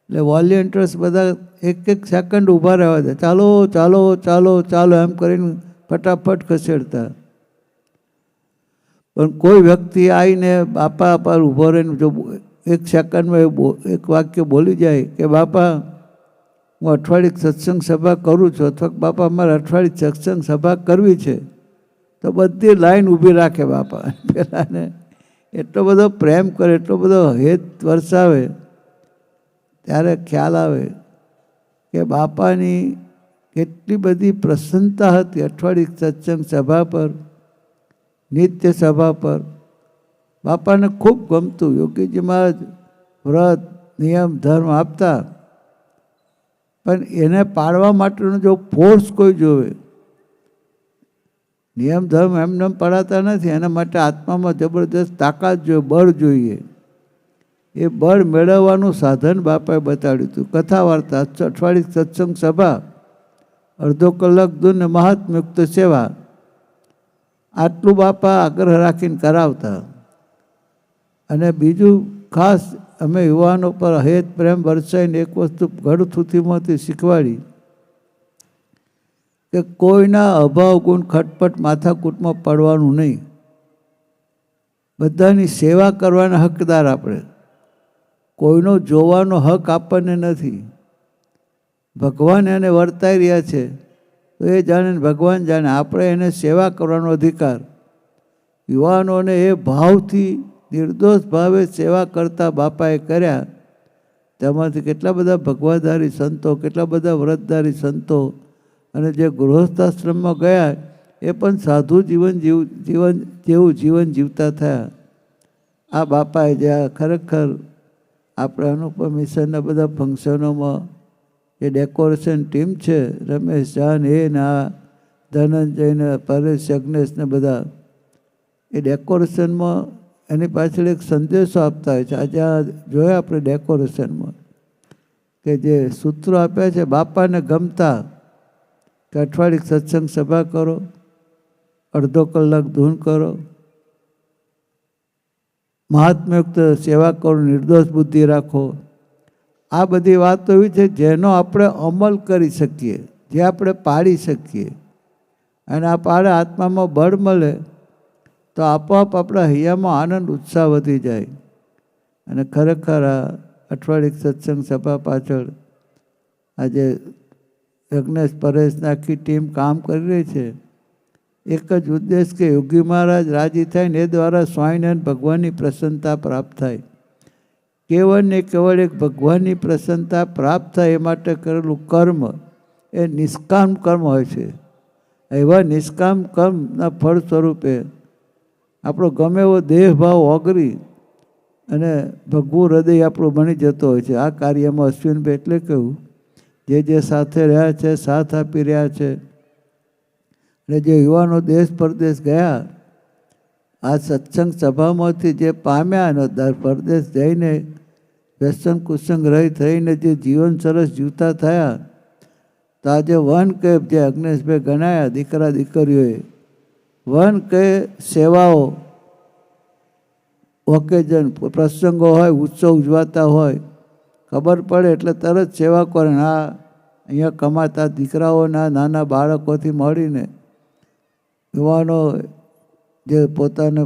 એટલે વોલેન્ટિયર્સ બધા 1 સેકન્ડ ઊભા રહેવા દે, ચાલો ચાલો ચાલો ચાલો એમ કરીને ફટાફટ ખસેડતા. પણ કોઈ વ્યક્તિ આવીને બાપા પર ઊભો રહીને જો 1 સેકન્ડમાં એક વાક્ય બોલી જાય કે બાપા હું અઠવાડિયે સત્સંગ સભા કરું છું, અથવા બાપા અમારે અઠવાડિયે સત્સંગ સભા કરવી છે, તો બધી લાઈન ઊભી રાખે બાપા. પેલાને એટલો બધો પ્રેમ કરે, એટલો બધો હેત વરસાવે, ત્યારે ખ્યાલ આવે કે બાપાની કેટલી બધી પ્રસન્નતા હતી અઠવાડિયે સત્સંગ સભા પર, નિત્ય સભા પર. બાપાને ખૂબ ગમતું. યોગીજી મહારાજ વ્રત, નિયમ, ધર્મ આપતા, પણ એને પાળવા માટેનો જો ફોર્સ કોઈ જોવે. નિયમ ધર્મ એમને પડાતા નથી, એના માટે આત્મામાં જબરદસ્ત તાકાત જોઈએ, બળ જોઈએ. એ બળ મેળવવાનું સાધન બાપાએ બતાડ્યું હતું. કથા વાર્તા, અઠવાડિયે સત્સંગ સભા, અડધો કલાક દૂર ને મહાત્મયુક્ત સેવા, આટલું બાપા આગ્રહ રાખીને કરાવતા. અને બીજું ખાસ અમે યુવાનો પર હેત પ્રેમ વરસાઈને એક વસ્તુ ઘડથુથીમાંથી શીખવાડી કે કોઈના અભાવ ગુણ ખટપટ માથાકૂટમાં પડવાનું નહીં. બધાની સેવા કરવાના હકદાર આપણે. કોઈનો જોવાનો હક આપણને નથી. ભગવાન એને વર્તાઈ રહ્યા છે તો એ જાણે, ભગવાન જાણે. આપણે એને સેવા કરવાનો અધિકાર. યુવાનોને એ ભાવથી નિર્દોષ ભાવે સેવા કરતા બાપાએ કર્યા. તેમાંથી કેટલા બધા ભગવાધારી સંતો, કેટલા બધા વ્રતધારી સંતો, અને જે ગૃહસ્થાશ્રમમાં ગયા એ પણ સાધુ જેવું જીવન જીવતા થયા. આ બાપાએ જે ખરેખર આપણે અનુપમ મિશનના બધા ફંક્શનોમાં જે ડેકોરેશન ટીમ છે, રમેશ જાન, એ ને આ ધનંજય ને પરેશ, યજ્ઞેશ ને બધા, એ ડેકોરેશનમાં એની પાછળ એક સંદેશો આપતા હોય છે. આજે આ જોયા આપણે ડેકોરેશનમાં કે જે સૂત્રો આપ્યા છે બાપાને ગમતા, કે અઠવાડિયે સત્સંગ સભા કરો, અડધો કલાક ધૂન કરો, મહાત્મયુક્ત સેવા કરો, નિર્દોષ બુદ્ધિ રાખો. આ બધી વાતો એવી છે જેનો આપણે અમલ કરી શકીએ, જે આપણે પાડી શકીએ. અને આ પાડે આત્મામાં બળ મળે તો આપોઆપ આપણા હૈયામાં આનંદ ઉત્સાહ વધી જાય. અને ખરેખર આ અઠવાડિયે સત્સંગ સભા પાછળ આજે યજ્ઞેશ, પરેશની આખી ટીમ કામ કરી રહી છે. એક જ ઉદ્દેશ કે યોગી મહારાજ રાજી થાય ને એ દ્વારા સ્વામિનારાયણ ભગવાનની પ્રસન્નતા પ્રાપ્ત થાય. કેવળ ને કેવળ એક ભગવાનની પ્રસન્નતા પ્રાપ્ત થાય એ માટે કરેલું કર્મ એ નિષ્કામ કર્મ હોય છે. એવા નિષ્કામ કર્મના ફળ સ્વરૂપે આપણો ગમે એવો દેહભાવ ઓગળી અને ભગવું હૃદય આપણું બની જતો હોય છે. આ કાર્યમાં અશ્વિનભાઈ એટલે કહ્યું, જે સાથે રહ્યા છે, સાથ આપી રહ્યા છે, અને જે યુવાનો દેશ પરદેશ ગયા, આ સત્સંગ સભામાંથી જે પામ્યા અને પરદેશ જઈને વ્યસન કુસંગ રહિત રહીને જે જીવન સરસ જીવતા થયા, તો આજે વન કે જે અગ્નેશભાઈ ગણાયા દીકરા દીકરીઓએ, વન કે સેવાઓ ઓકેઝન પ્રસંગો હોય, ઉત્સવ ઉજવાતા હોય, ખબર પડે એટલે તરત સેવા કરે. હા, અહીંયા કમાતા દીકરાઓના નાના બાળકોથી મળીને યુવાનો જે પોતાને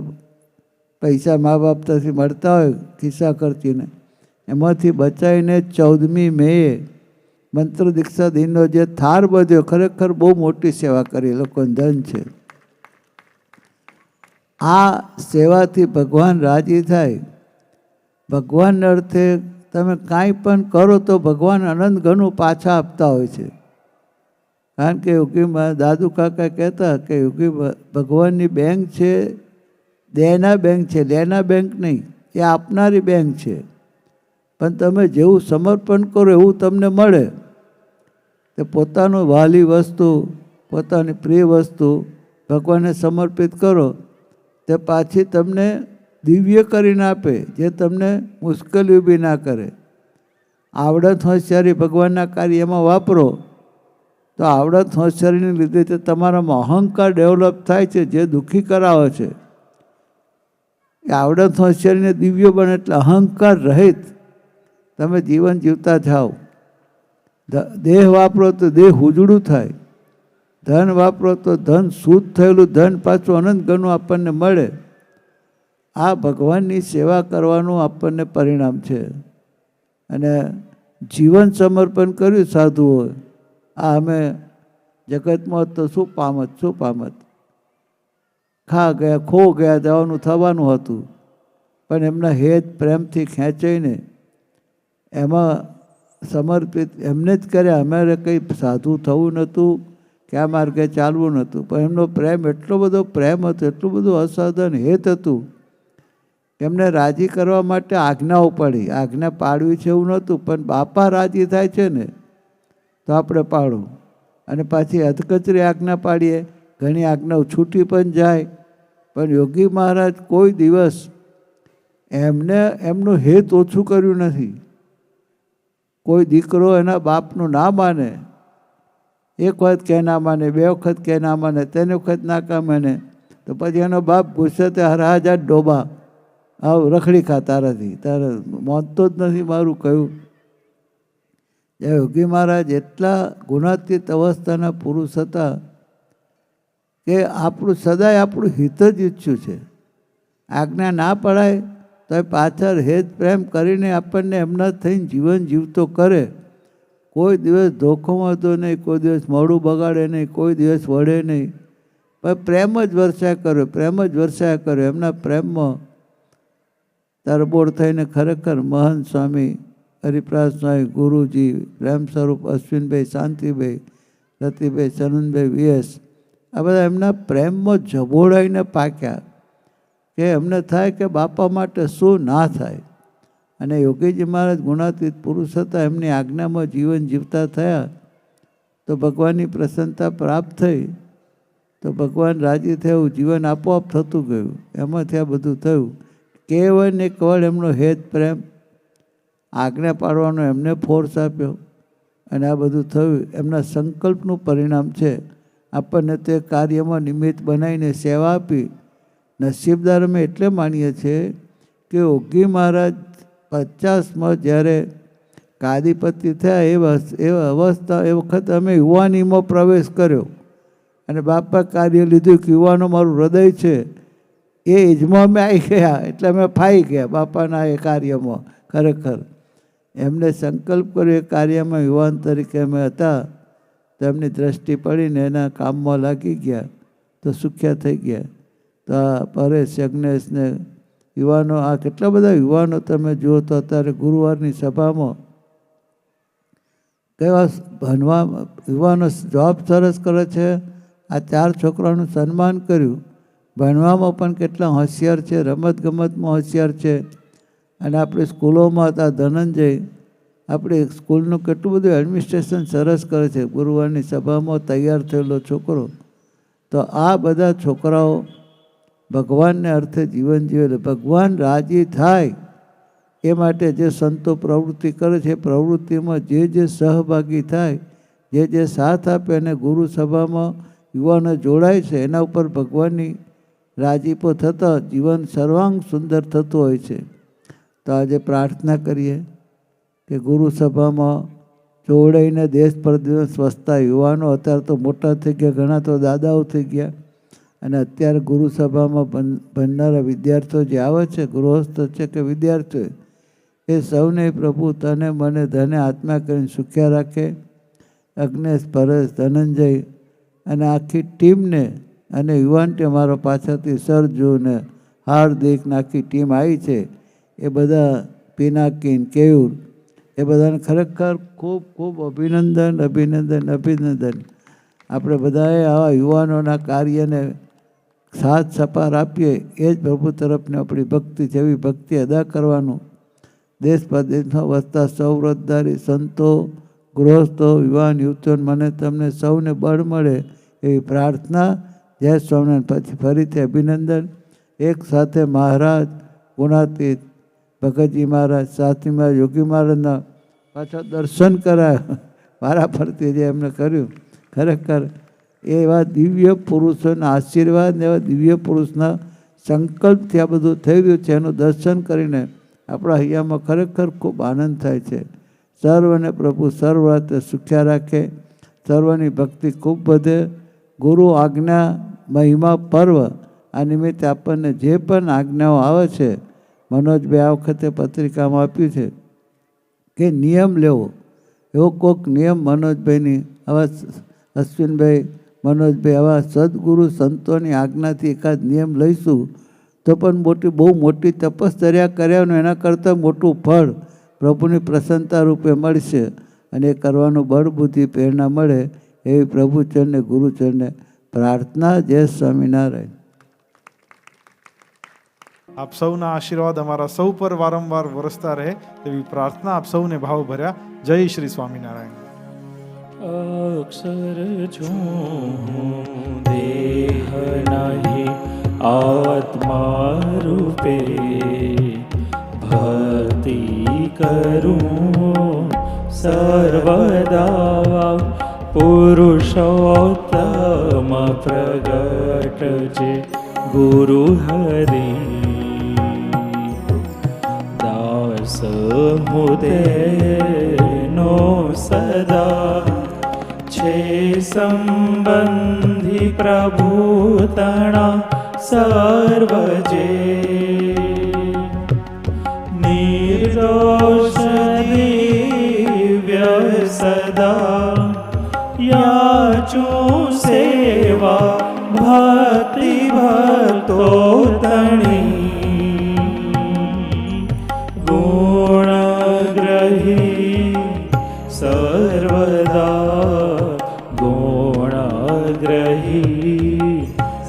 પૈસા મા બાપ તરફથી મળતા હોય ખિસ્સા ખર્ચીને, એમાંથી બચાવીને 14મી મેએ મંત્ર દીક્ષા દિનનો જે થાર બધ્યો, ખરેખર બહુ મોટી સેવા કરી, લોકોને ધન છે. આ સેવાથી ભગવાન રાજી થાય. ભગવાનને અર્થે તમે કાંઈ પણ કરો તો ભગવાન અનંત ગણું પાછા આપતા હોય છે. કારણ કે યોગીમાં દાદુ કાકા કહેતા કે યોગી ભગવાનની બેંક છે, દેના બેંક છે, લેના બેંક નહીં, એ આપનારી બેંક છે. પણ તમે જેવું સમર્પણ કરો એવું તમને મળે. તે પોતાનું વહાલી વસ્તુ, પોતાની પ્રિય વસ્તુ ભગવાનને સમર્પિત કરો, તે પાછી તમને દિવ્ય કરીને આપે, જે તમને મુશ્કેલી ઊભી ના કરે. આવડત હોશિયારી ભગવાનના કાર્યમાં વાપરો તો આવડત હોશિયારીને લીધે તે તમારામાં અહંકાર ડેવલપ થાય છે, જે દુઃખી કરાવે છે. એ આવડત હોશિયારીને દિવ્ય બને એટલે અહંકાર રહિત તમે જીવન જીવતા જાઓ. દેહ વાપરો તો દેહ ઉજળું થાય, ધન વાપરો તો ધન શુદ્ધ થયેલું ધન પાછું અનંત ગણું આપણને મળે. આ ભગવાનની સેવા કરવાનું આપણને પરિણામ છે. અને જીવન સમર્પણ કર્યું સાધુઓ. આ અમે જગતમાં તો શું પામત, શું પામત, ખા ગયા, ખો ગયા જવાનું થવાનું હતું. પણ એમના હેત પ્રેમથી ખેંચાઈને એમાં સમર્પિત એમને જ કર્યા. અમારે કંઈ સાધુ થવું નહોતું કે આ માર્ગે ચાલવું નહોતું, પણ એમનો પ્રેમ એટલો બધો પ્રેમ હતો, એટલું બધું અસાધારણ હેત હતું. એમને રાજી કરવા માટે આજ્ઞાઓ પડી. આજ્ઞા પાડવી છે એવું નહોતું, પણ બાપા રાજી થાય છે ને તો આપણે પાડો. અને પાછી અધકચરી આજ્ઞા પાડીએ, ઘણી આજ્ઞાઓ છૂટી પણ જાય. પણ યોગી મહારાજ કોઈ દિવસ એમને એમનું હેત ઓછું કર્યું નથી. કોઈ દીકરો એના બાપનું ના માને, એક વખત કે ના માને, બે વખત કે ના માને, ત્રણ વખત ના કા માને, તો પછી એનો બાપ ગુસ્સે તે હરાજા ડોબા, આવ રખડી ખા તારાથી, તારે માનતો જ નથી મારું કહ્યું. યોગી મહારાજ એટલા ગુણાતીત અવસ્થાના પુરુષ હતા કે આપણું સદાય આપણું હિત જ ઈચ્છ્યું છે. આજ્ઞા ના પડાય તો પાછળ હેત પ્રેમ કરીને આપણને એમના થઈને જીવન જીવતો કરે. કોઈ દિવસ ધોખો વાંધો નહીં, કોઈ દિવસ મોડું બગાડે નહીં, કોઈ દિવસ વળે નહીં, પણ પ્રેમ જ વર્ષા કર્યો, પ્રેમ જ વર્ષા કર્યો. એમના પ્રેમમાં તરબોળ થઈને ખરેખર મહંત સ્વામી હરિપ્રાસ સ્વામી, ગુરુજી, પ્રેમ સ્વરૂપ અશ્વિનભાઈ, શાંતિભાઈ, રતિભાઈ, ચનંદભાઈ, વીએસ, આ બધા એમના પ્રેમમાં જબોડાઈને પાક્યા કે એમને થાય કે બાપા માટે શું ના થાય. અને યોગીજી મહારાજ ગુણાતીત પુરુષ હતા, એમની આજ્ઞામાં જીવન જીવતા થયા તો ભગવાનની પ્રસન્નતા પ્રાપ્ત થઈ, તો ભગવાન રાજી થયું, જીવન આપોઆપ થતું ગયું. એમાંથી આ બધું થયું. કેવળ ને કેવળ એમનો હેત પ્રેમ, આજ્ઞા પાડવાનો એમને ફોર્સ આપ્યો અને આ બધું થયું. એમના સંકલ્પનું પરિણામ છે. આપણને તે કાર્યમાં નિમિત્ત બનાવીને સેવા આપી. નસીબદાર અમે એટલે માનીએ છીએ કે યોગી મહારાજ 50માં જ્યારે ગાદીપતિ થયા એ અવસ્થા, એ વખતે અમે યુવાનીમાં પ્રવેશ કર્યો અને બાપા કાર્ય લીધું કે યુવાનો મારું હૃદય છે, એ એજમાં અમે આવી ગયા, એટલે અમે ફાઈ ગયા બાપાના એ કાર્યમાં. ખરેખર એમને સંકલ્પ કર્યો એ કાર્યમાં યુવાન તરીકે અમે હતા, તો એમની દ્રષ્ટિ પડીને એના કામમાં લાગી ગયા તો સુખ્યા થઈ ગયા. તો આ પરેશ, યજ્ઞેશને યુવાનો, આ કેટલા બધા યુવાનો તમે જુઓ તો અત્યારે ગુરુવારની સભામાં કેવા ભણવા યુવાનો જોબ સરસ કરે છે. આ 4 છોકરાનું સન્માન કર્યું. ભણવામાં પણ કેટલા હોશિયાર છે, રમતગમતમાં હોશિયાર છે. અને આપણી સ્કૂલોમાં હતા ધનંજય, આપણી સ્કૂલનું કેટલું બધું એડમિનિસ્ટ્રેશન સરસ કરે છે. ગુરુવારની સભામાં તૈયાર થયેલો છોકરો. તો આ બધા છોકરાઓ ભગવાનને અર્થે જીવન જીવે, ભગવાન રાજી થાય એ માટે જે સંતો પ્રવૃત્તિ કરે છે, પ્રવૃત્તિમાં જે સહભાગી થાય, જે સાથ આપે અને ગુરુ સભામાં યુવાનો જોડાય છે, એના ઉપર ભગવાનની રાજીપો થતો જીવન સર્વાંગ સુંદર થતું હોય છે. તો આજે પ્રાર્થના કરીએ કે ગુરુ સભામાં જોડાઈને દેશ પરદેશ વસતા યુવાનો અત્યારે તો મોટા થઈ ગયા, ઘણા તો દાદાઓ થઈ ગયા, અને અત્યારે ગુરુ સભામાં ભણનારા વિદ્યાર્થીઓ જે આવે છે, ગૃહસ્થ છે કે વિદ્યાર્થીઓ, એ સૌને પ્રભુ તને મને ધને આત્મા કરીને સુખ્યા રાખે. અગ્નેશ, પરેશ, ધનંજય અને આખી ટીમને, અને યુવાન ટીમ મારો પાછળથી સરજુ ને હાર્દિક ને આખી ટીમ આવી છે, એ બધા પિનાકીન, કેયુર, એ બધાને ખરેખર ખૂબ ખૂબ અભિનંદન અભિનંદન અભિનંદન. આપણે બધાએ આવા યુવાનોના કાર્યને સાથ સપાર આપીએ, એ જ પ્રભુ તરફની આપણી ભક્તિ છે. એવી ભક્તિ અદા કરવાનું. દેશ પ્રદેશમાં વસતા સૌ વ્રતધારી સંતો, ગૃહસ્થો, યુવાન યુવતીઓને મને તમને સૌને બળ મળે એવી પ્રાર્થના. જય સ્વામિનારાયણ. પછી ફરીથી અભિનંદન. એક સાથે મહારાજ ગુણાતીત ભગતજી મહારાજ, શાસ્ત્રી મહારાજ, યોગી મહારાજના પાછા દર્શન કરાયા વારા ફરતી જે એમને કર્યું. ખરેખર એવા દિવ્ય પુરુષોના આશીર્વાદ ને એવા દિવ્ય પુરુષના સંકલ્પથી આ બધું થઈ રહ્યું છે. એનું દર્શન કરીને આપણા હૈયામાં ખરેખર ખૂબ આનંદ થાય છે. સર્વને પ્રભુ સર્વ રાતે સુખ્યા રાખે, સર્વની ભક્તિ ખૂબ વધે. ગુરુ આજ્ઞા મહિમા પર્વ આ નિમિત્તે આપણને જે પણ આજ્ઞાઓ આવે છે, મનોજભાઈ આ વખતે પત્રિકામાં આપ્યું છે કે નિયમ લેવો. એવો કોઈક નિયમ મનોજભાઈની, આવા અશ્વિનભાઈ, મનોજભાઈ, આવા સદગુરુ સંતોની આજ્ઞાથી એકાદ નિયમ લઈશું તો પણ બહુ મોટી તપશ્ચર્યા કર્યાનું એના કરતાં મોટું ફળ પ્રભુની પ્રસન્નતા રૂપે મળશે. અને એ કરવાનું બળ બુદ્ધિ પ્રેરણા મળે એવી પ્રભુચરણને ગુરુચરણને પ્રાર્થના. જય સ્વામિનારાયણ. આપ સૌના આશીર્વાદ અમારા સૌ પર વારંવાર વરસતા રહે તેવી પ્રાર્થના આપ સૌને ભાવ ભર્યા. જય શ્રી સ્વામિનારાયણ. અક્ષર છું દેહ નહીં આત્મા રૂપે, ભક્તિ કરું સર્વદા પુરુષોત્તમ પ્રગટ જે ગુરુ હરિ. દાસ હું તેનો સદા છે સંબંધી પ્રભુ તણા સર્વ જે. નિર્દોષ દિવ્ય સદા યાચું સેવા ભક્તિ ભક્તો તણી. ગુણગ્રહી સર્વદા, ગુણગ્રહી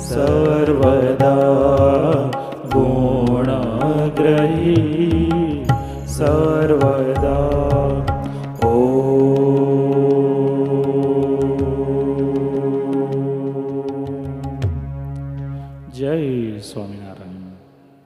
સર્વદા.